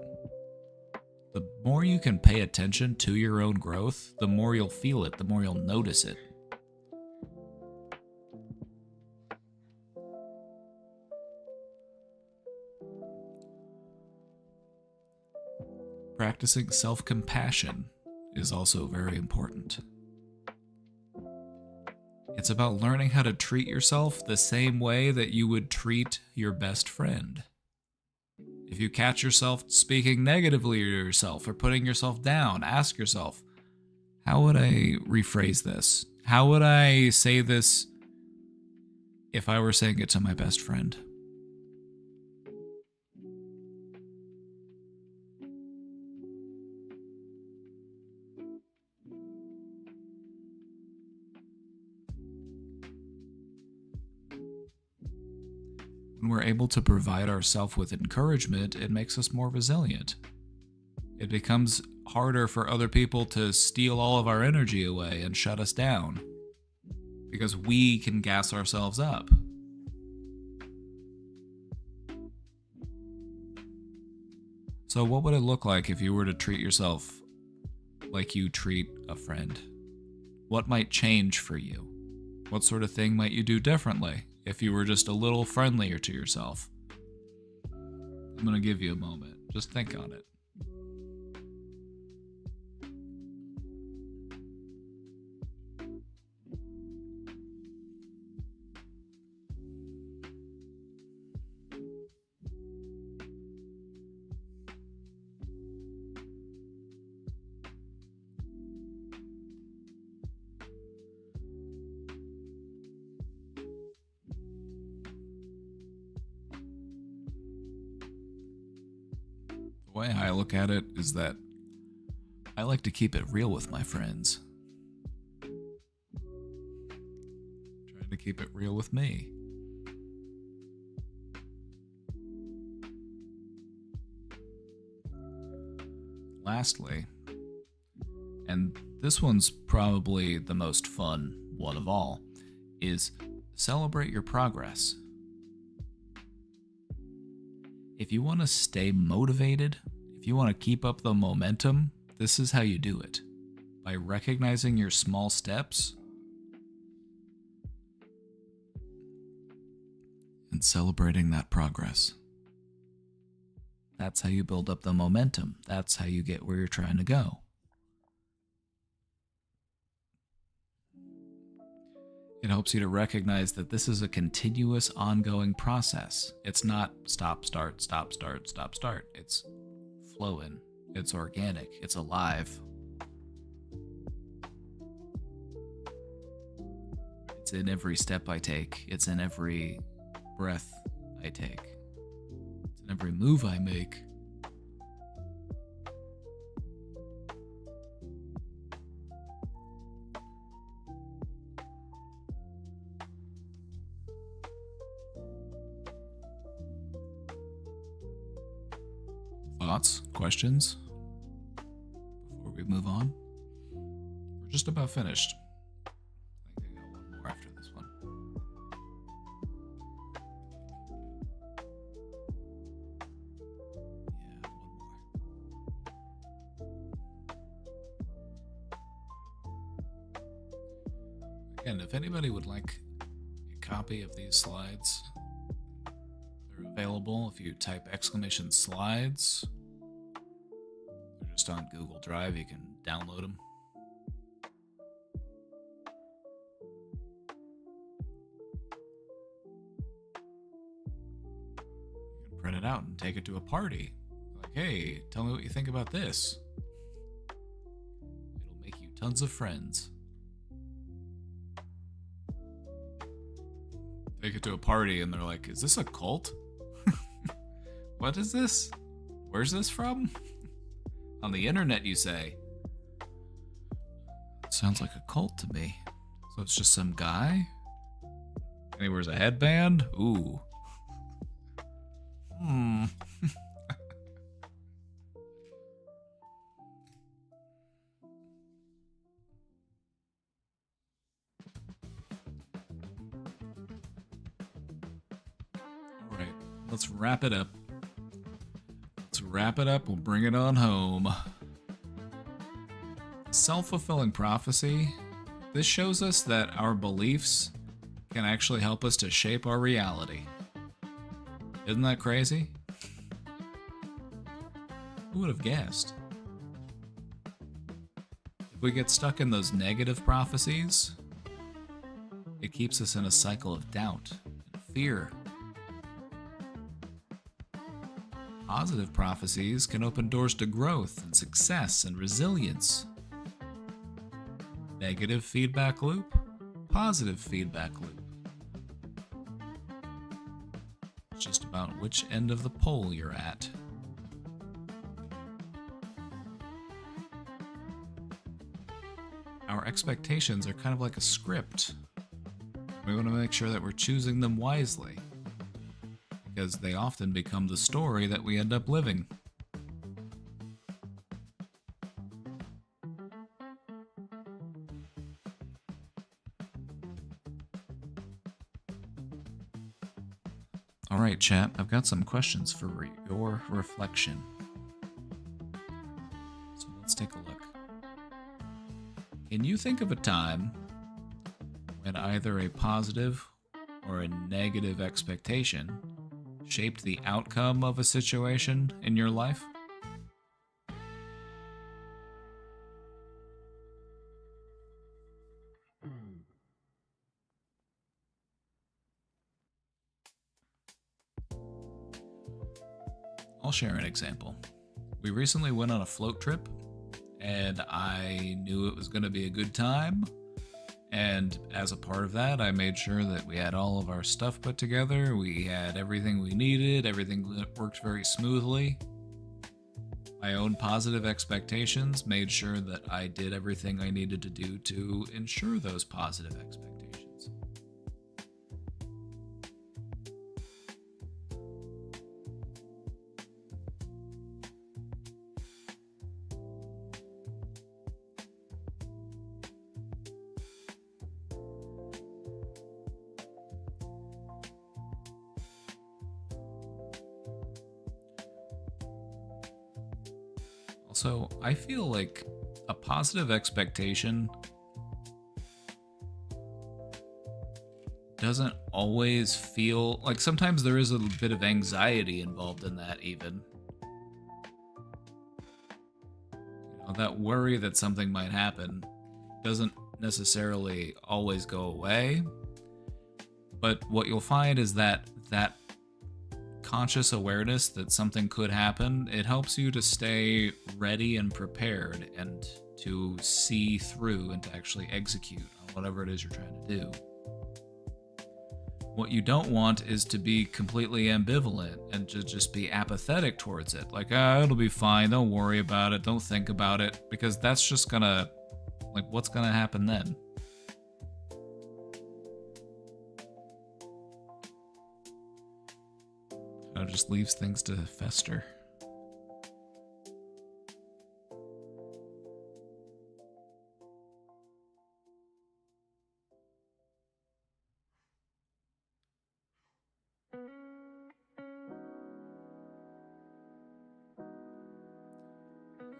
A: The more you can pay attention to your own growth, the more you'll feel it, the more you'll notice it. Practicing self-compassion is also very important. It's about learning how to treat yourself the same way that you would treat your best friend. If you catch yourself speaking negatively to yourself or putting yourself down, ask yourself, how would I rephrase this? How would I say this if I were saying it to my best friend? When we're able to provide ourselves with encouragement, it makes us more resilient. It becomes harder for other people to steal all of our energy away and shut us down, because we can gas ourselves up. So what would it look like if you were to treat yourself like you treat a friend? What might change for you? What sort of thing might you do differently if you were just a little friendlier to yourself? I'm going to give you a moment. Just think on it. The way I look at it is that I like to keep it real with my friends. Trying to keep it real with me. Lastly, and this one's probably the most fun one of all, is celebrate your progress. If you want to stay motivated, if you want to keep up the momentum, this is how you do it. By recognizing your small steps and celebrating that progress. That's how you build up the momentum. That's how you get where you're trying to go. It helps you to recognize that this is a continuous, ongoing process. It's not stop, start, stop, start, stop, start. It's flowing. It's organic. It's alive. It's in every step I take. It's in every breath I take. It's in every move I make. Thoughts? Questions? Before we move on? We're just about finished. I think I got one more after this one. Yeah, one more. Again, if anybody would like a copy of these slides, they're available if you type !slides. They're just on Google Drive. You can download them. You can print it out and take it to a party. Like, hey, tell me what you think about this. It'll make you tons of friends. Take it to a party and they're like, is this a cult? What is this? Where's this from? On the internet, you say. Sounds like a cult to me. So it's just some guy? And he wears a headband? Ooh. Alright, let's wrap it up. Wrap it up, we'll bring it on home. Self-fulfilling prophecy. This shows us that our beliefs can actually help us to shape our reality. Isn't that crazy? Who would have guessed? If we get stuck in those negative prophecies, it keeps us in a cycle of doubt and fear. Positive prophecies can open doors to growth and success and resilience. Negative feedback loop, positive feedback loop. It's just about which end of the pole you're at. Our expectations are kind of like a script. We want to make sure that we're choosing them wisely, because they often become the story that we end up living. Alright, chat, I've got some questions for your reflection. So let's take a look. Can you think of a time when either a positive or a negative expectation shaped the outcome of a situation in your life? I'll share an example. We recently went on a float trip, and I knew it was going to be a good time. And as a part of that, I made sure that we had all of our stuff put together. We had everything we needed. Everything worked very smoothly. my own positive expectations, made sure that I did everything I needed to do to ensure those positive expectations. Also, I feel like a positive expectation doesn't always feel like, sometimes there is a bit of anxiety involved in that, even. You know, that worry that something might happen doesn't necessarily always go away. But what you'll find is that conscious awareness that something could happen, it helps you to stay ready and prepared and to see through and to actually execute on whatever it is you're trying to do. What you don't want is to be completely ambivalent and to just be apathetic towards it. Like, it'll be fine, don't worry about it, don't think about it, because that's just gonna, like, what's gonna happen then? It just leaves things to fester.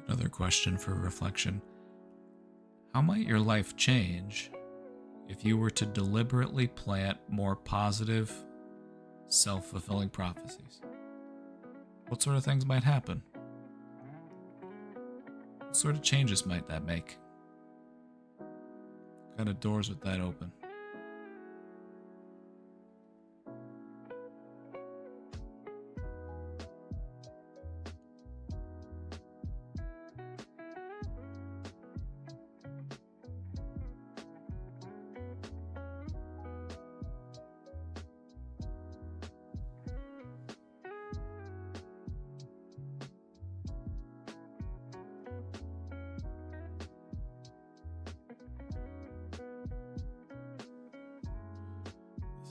A: Another question for reflection. How might your life change if you were to deliberately plant more positive, self-fulfilling prophecies? What sort of things might happen? What sort of changes might that make? What kind of doors would that open?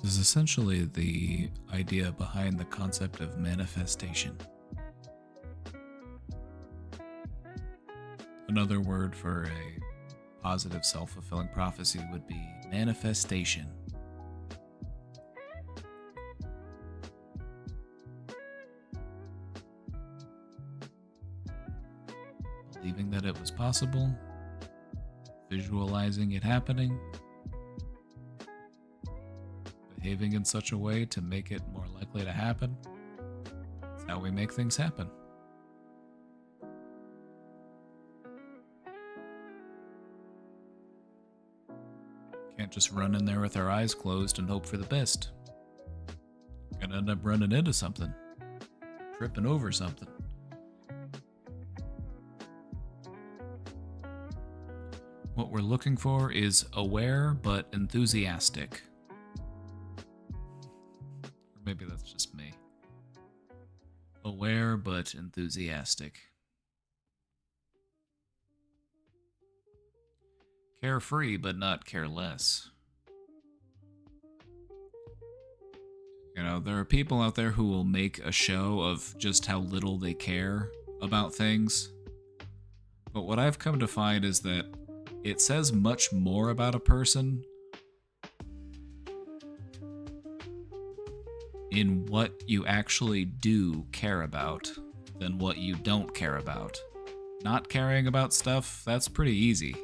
A: This is essentially the idea behind the concept of manifestation. Another word for a positive self-fulfilling prophecy would be manifestation. Believing that it was possible, visualizing it happening, behaving in such a way to make it more likely to happen. That's how we make things happen. Can't just run in there with our eyes closed and hope for the best. Gonna end up running into something, tripping over something. What we're looking for is aware but enthusiastic. Or maybe that's just me. Aware but enthusiastic. Carefree but not careless. You know, there are people out there who will make a show of just how little they care about things. But what I've come to find is that it says much more about a person in what you actually do care about than what you don't care about. Not caring about stuff, that's pretty easy.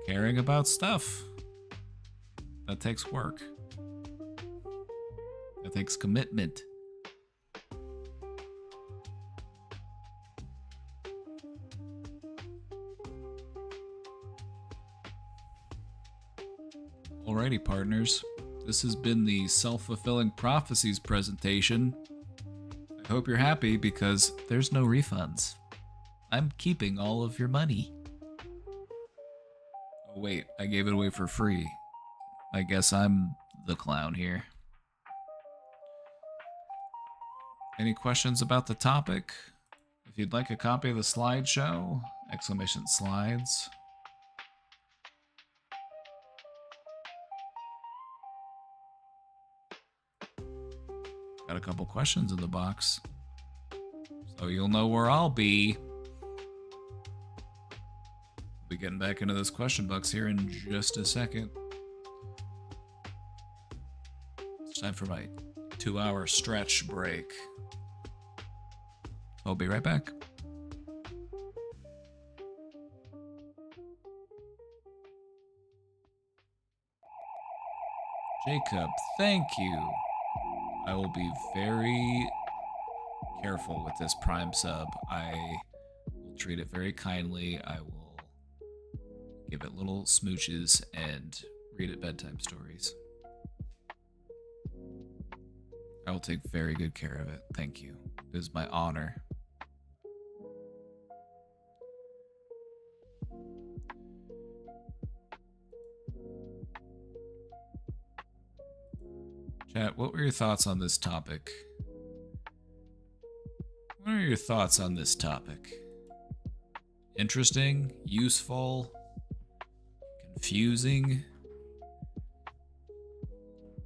A: Caring about stuff, that takes work. That takes commitment. Alrighty, partners. This has been the Self-Fulfilling Prophecies presentation. I hope you're happy because there's no refunds. I'm keeping all of your money. Oh wait, I gave it away for free. I guess I'm the clown here. Any questions about the topic? If you'd like a copy of the slideshow, exclamation slides. Got a couple questions in the box, so you'll know where I'll be. We'll be getting back into this question box here in just a second. It's time for my 2-hour stretch break. I'll be right back. Jacob, thank you. I will be very careful with this Prime sub. I will treat it very kindly. I will give it little smooches and read it bedtime stories. I will take very good care of it. Thank you. It is my honor. Chat, what were your thoughts on this topic? What are your thoughts on this topic? Interesting? Useful? Confusing?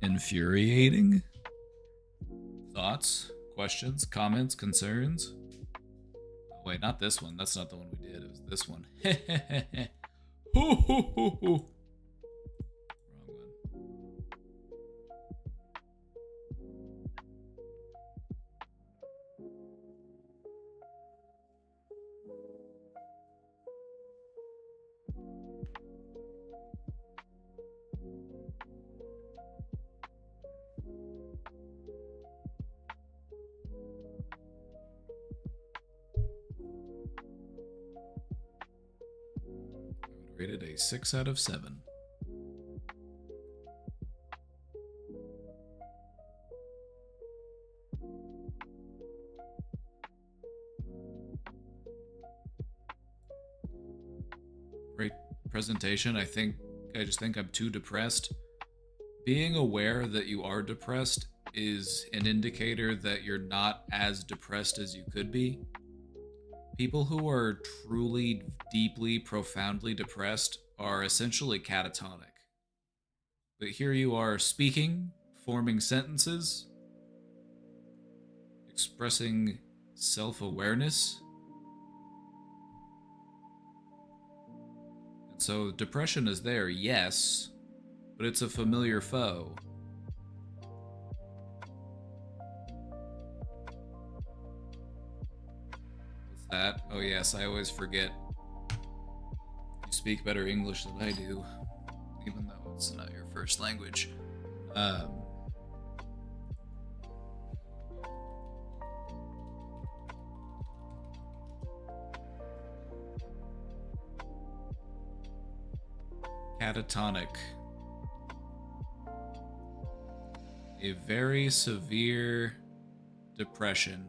A: Infuriating? Thoughts? Questions? Comments? Concerns? Oh, wait, not this one. That's not the one we did. It was this one. Hoo hoo hoo hoo. Rated a 6 out of 7. Great presentation. I just think I'm too depressed. Being aware that you are depressed is an indicator that you're not as depressed as you could be. People who are truly, deeply, profoundly depressed are essentially catatonic. But here you are speaking, forming sentences, expressing self-awareness. And so depression is there, yes, but it's a familiar foe. That. Oh yes, I always forget. You speak better English than I do, even though it's not your first language. Catatonic. A very severe depression.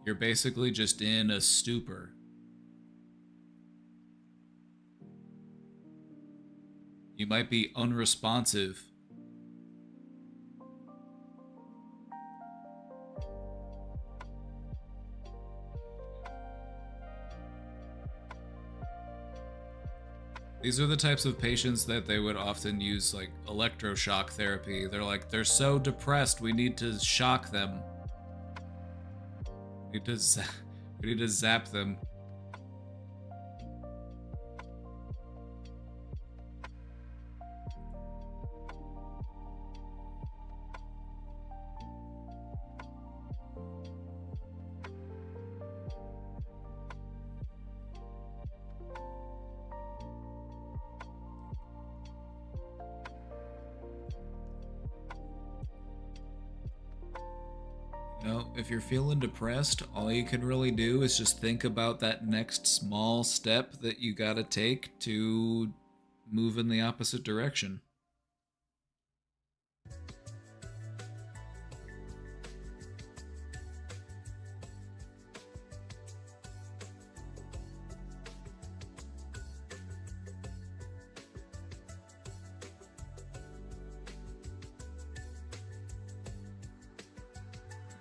A: You're basically just in a stupor. You might be unresponsive. These are the types of patients that they would often use like electroshock therapy. They're like, they're so depressed, we need to shock them. We need to zap them. If you're feeling depressed, all you can really do is just think about that next small step that you gotta take to move in the opposite direction.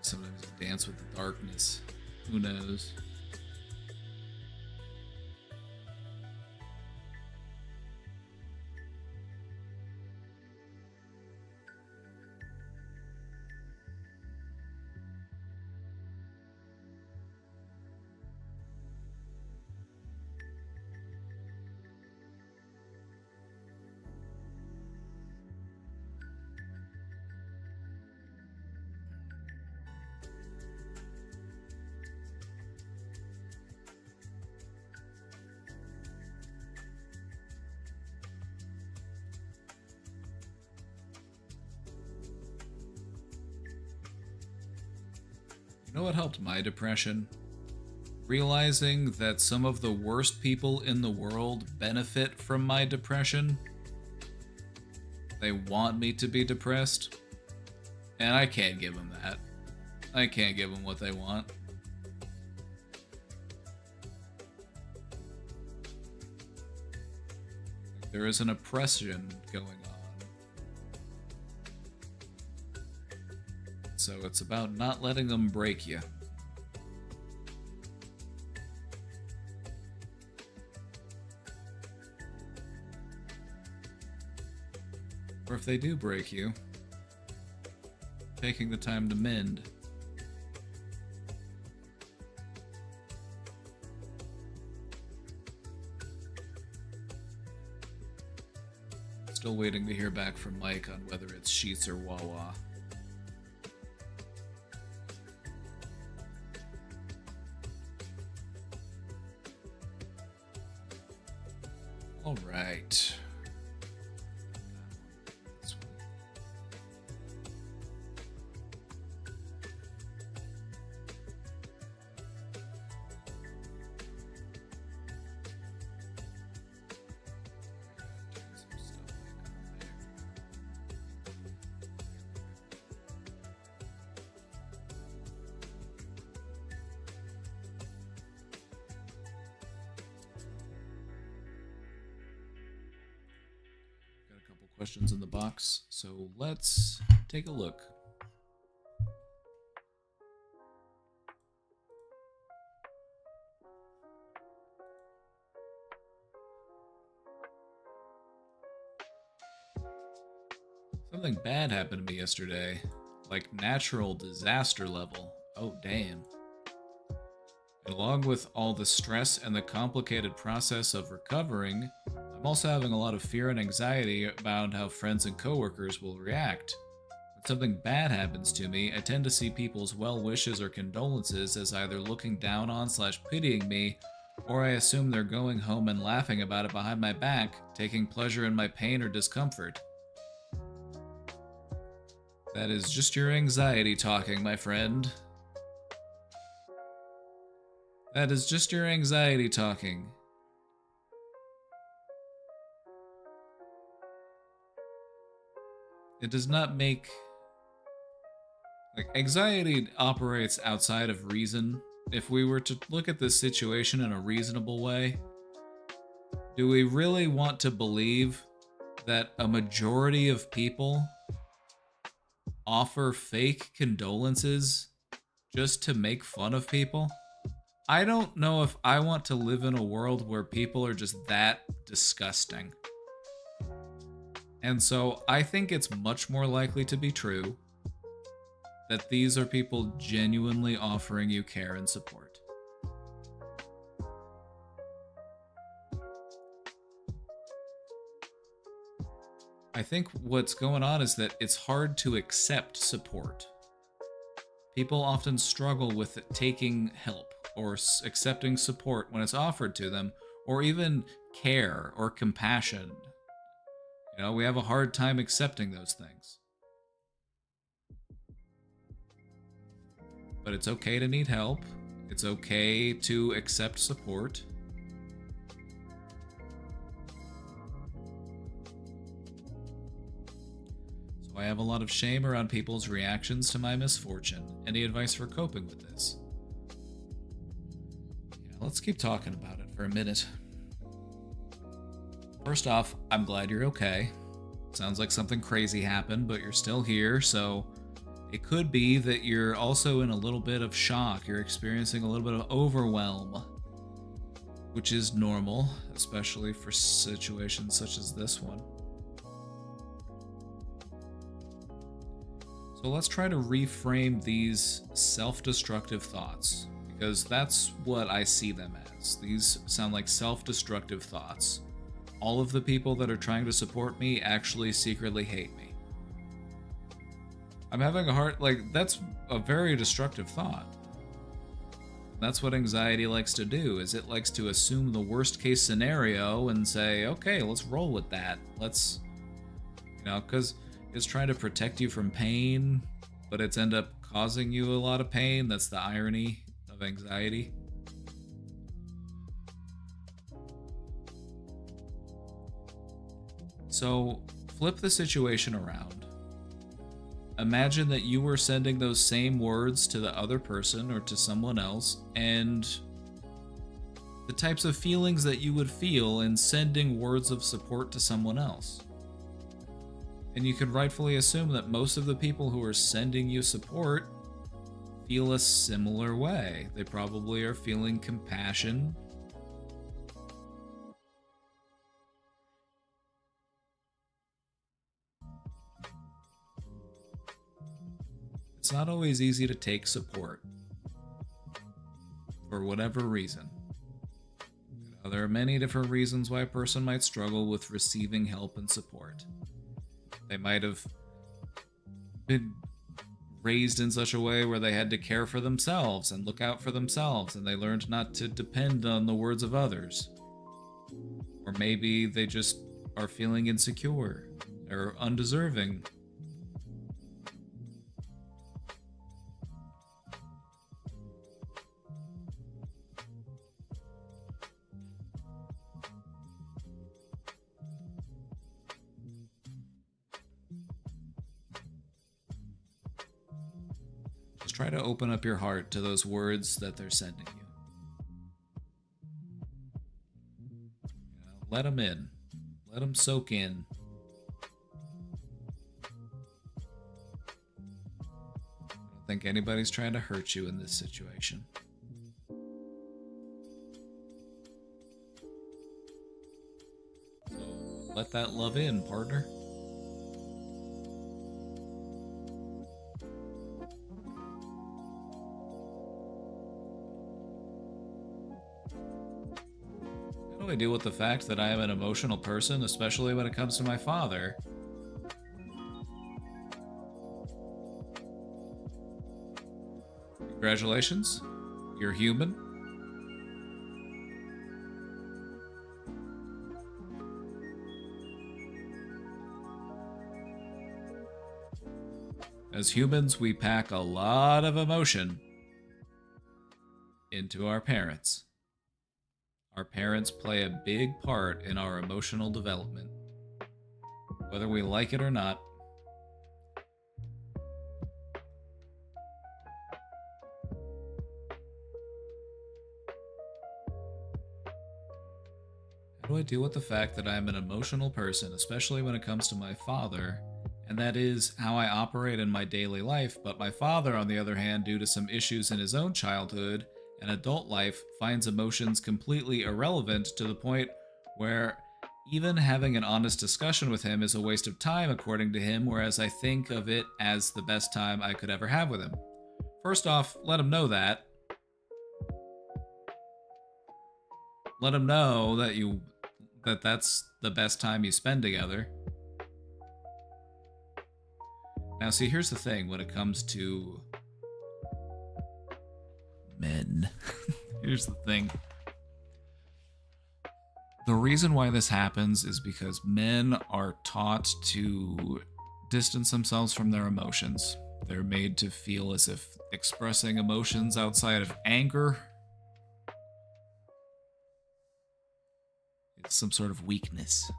A: Sometimes you dance with the darkness. Who knows? You know what helped my depression? Realizing that some of the worst people in the world benefit from my depression. They want me to be depressed, and I can't give them that. I can't give them what they want. There is an oppression going on. So it's about not letting them break you. Or if they do break you, taking the time to mend. Still waiting to hear back from Mike on whether it's Sheetz or Wawa. All right. Questions in the box, so let's take a look. Something bad happened to me yesterday, like natural disaster level. Oh, damn. And along with all the stress and the complicated process of recovering, I'm also having a lot of fear and anxiety about how friends and coworkers will react. When something bad happens to me, I tend to see people's well wishes or condolences as either looking down on / pitying me, or I assume they're going home and laughing about it behind my back, taking pleasure in my pain or discomfort. That is just your anxiety talking, my friend. That is just your anxiety talking. It does not make... Like, anxiety operates outside of reason. If we were to look at this situation in a reasonable way, do we really want to believe that a majority of people offer fake condolences just to make fun of people? I don't know if I want to live in a world where people are just that disgusting. And so I think it's much more likely to be true that these are people genuinely offering you care and support. I think what's going on is that it's hard to accept support. People often struggle with taking help or accepting support when it's offered to them, or even care or compassion. You know, we have a hard time accepting those things. But it's okay to need help. It's okay to accept support. So I have a lot of shame around people's reactions to my misfortune. Any advice for coping with this? Yeah, let's keep talking about it for a minute. First off, I'm glad you're okay. Sounds like something crazy happened, but you're still here, so it could be that you're also in a little bit of shock. You're experiencing a little bit of overwhelm, which is normal, especially for situations such as this one. So let's try to reframe these self-destructive thoughts, because that's what I see them as. These sound like self-destructive thoughts. All of the people that are trying to support me actually secretly hate me. I'm having a hard... that's a very destructive thought. That's what anxiety likes to do, is it likes to assume the worst case scenario and say, okay, let's roll with that. Let's... because it's trying to protect you from pain, but it's end up causing you a lot of pain. That's the irony of anxiety. So flip the situation around. Imagine that you were sending those same words to the other person or to someone else, and the types of feelings that you would feel in sending words of support to someone else. And you could rightfully assume that most of the people who are sending you support feel a similar way. They probably are feeling compassion. It's not always easy to take support for whatever reason. There are many different reasons why a person might struggle with receiving help and support. They might have been raised in such a way where they had to care for themselves and look out for themselves, and they learned not to depend on the words of others. Or maybe they just are feeling insecure or undeserving. Try to open up your heart to those words that they're sending you. Let them in. Let them soak in. I don't think anybody's trying to hurt you in this situation. So let that love in, partner. How do I deal with the fact that I am an emotional person, especially when it comes to my father? Congratulations, you're human. As humans, we pack a lot of emotion into our parents. Our parents play a big part in our emotional development, whether we like it or not. How do I deal with the fact that I'm an emotional person, especially when it comes to my father, and that is how I operate in my daily life, but my father, on the other hand, due to some issues in his own childhood and adult life, finds emotions completely irrelevant to the point where even having an honest discussion with him is a waste of time, according to him, whereas I think of it as the best time I could ever have with him. First off, let him know that. Let him know that that's the best time you spend together. Now, see, here's the thing when it comes to men. Here's the thing. The reason why this happens is because men are taught to distance themselves from their emotions. They're made to feel as if expressing emotions outside of anger is some sort of weakness.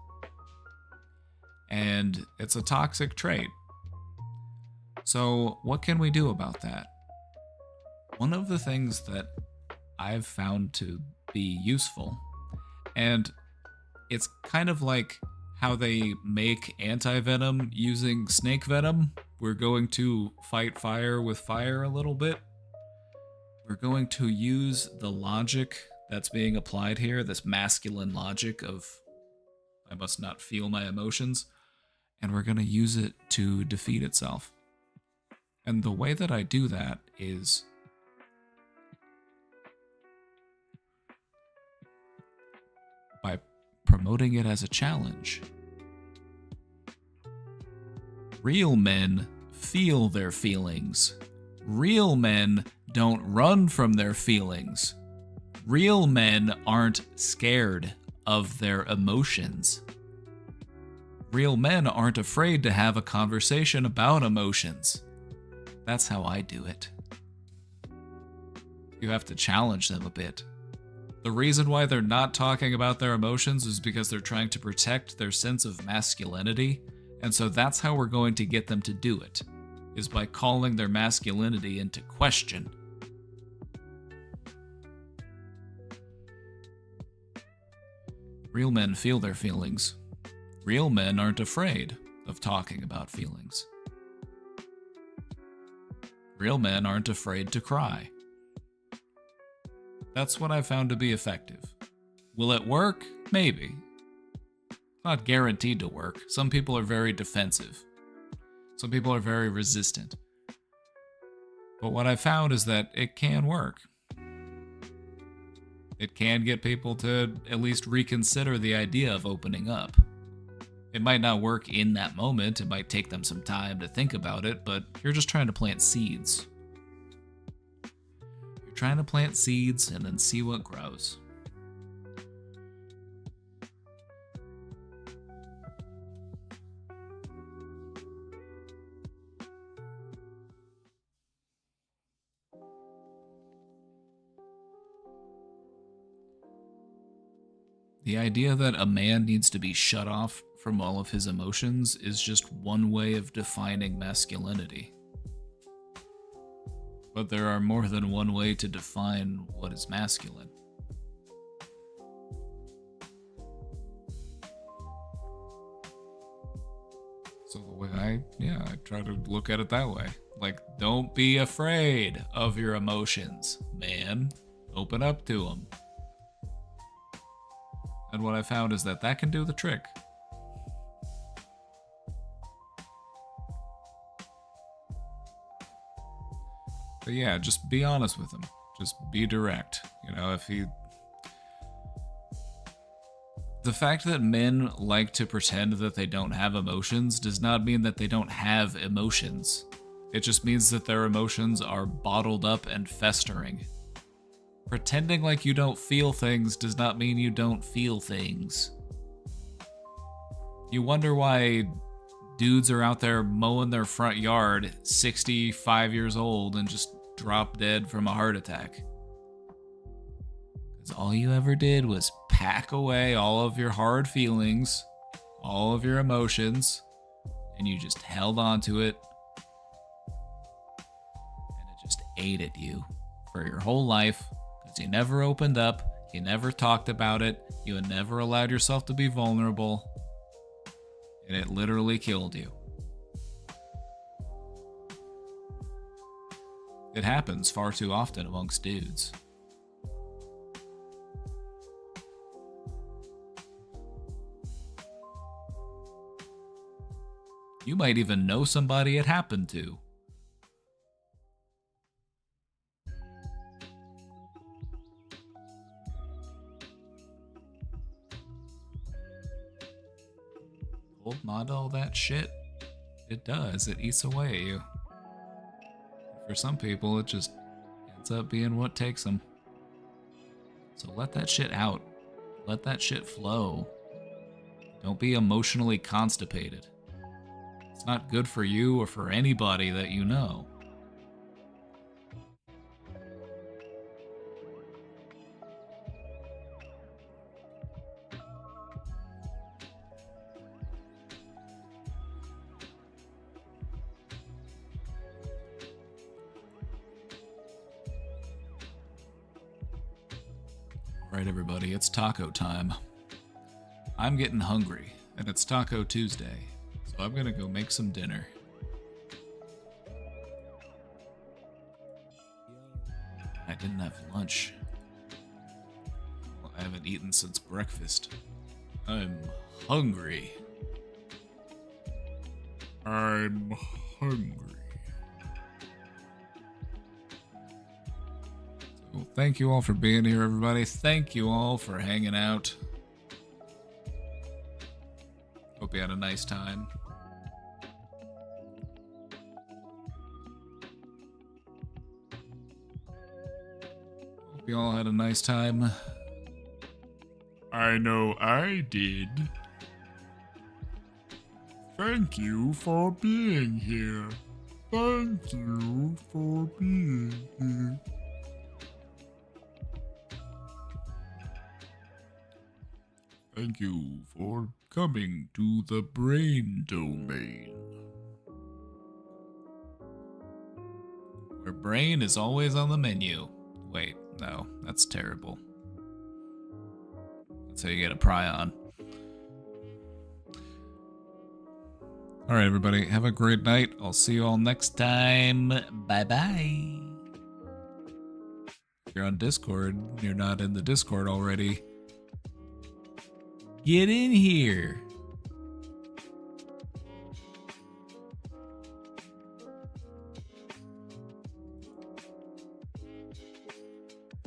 A: And it's a toxic trait. So what can we do about that? One of the things that I've found to be useful, and it's kind of like how they make anti-venom using snake venom. We're going to fight fire with fire a little bit. We're going to use the logic that's being applied here, this masculine logic of I must not feel my emotions, and we're going to use it to defeat itself. And the way that I do that is by promoting it as a challenge. Real men feel their feelings. Real men don't run from their feelings. Real men aren't scared of their emotions. Real men aren't afraid to have a conversation about emotions. That's how I do it. You have to challenge them a bit. The reason why they're not talking about their emotions is because they're trying to protect their sense of masculinity, and so that's how we're going to get them to do it, is by calling their masculinity into question. Real men feel their feelings. Real men aren't afraid of talking about feelings. Real men aren't afraid to cry. That's what I found to be effective. Will it work? Maybe. It's not guaranteed to work. Some people are very defensive. Some people are very resistant. But what I found is that it can work. It can get people to at least reconsider the idea of opening up. It might not work in that moment, it might take them some time to think about it, but you're just trying to plant seeds. You're trying to plant seeds and then see what grows. The idea that a man needs to be shut off from all of his emotions is just one way of defining masculinity. But there are more than one way to define what is masculine. So the way I try to look at it that way. Like, don't be afraid of your emotions, man. Open up to them. And what I found is that can do the trick. But yeah, just be honest with him. Just be direct. You know, the fact that men like to pretend that they don't have emotions does not mean that they don't have emotions. It just means that their emotions are bottled up and festering. Pretending like you don't feel things does not mean you don't feel things. You wonder why dudes are out there mowing their front yard, 65 years old, and just drop dead from a heart attack. Because all you ever did was pack away all of your hard feelings, all of your emotions, and you just held on to it, and it just ate at you for your whole life. You never opened up, you never talked about it, you never allowed yourself to be vulnerable, and it literally killed you. It happens far too often amongst dudes. You might even know somebody it happened to. Holding on to all that shit, it does. It eats away at you. For some people, it just ends up being what takes them. So let that shit out. Let that shit flow. Don't be emotionally constipated. It's not good for you or for anybody that you know. Alright everybody, it's taco time. I'm getting hungry, and it's Taco Tuesday, so I'm gonna go make some dinner. I didn't have lunch. Well, I haven't eaten since breakfast. I'm hungry. I'm hungry. Well, thank you all for being here, everybody. Thank you all for hanging out. Hope you had a nice time. Hope you all had a nice time. I know I did. Thank you for being here. Thank you for being here. Thank you for coming to the brain domain. Where brain is always on the menu. Wait, no, that's terrible. That's how you get a prion. Alright, everybody, have a great night. I'll see you all next time. Bye-bye. If you're on Discord, you're not in the Discord already, get in here.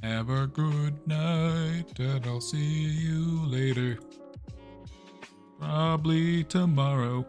A: Have a good night, and I'll see you later. Probably tomorrow.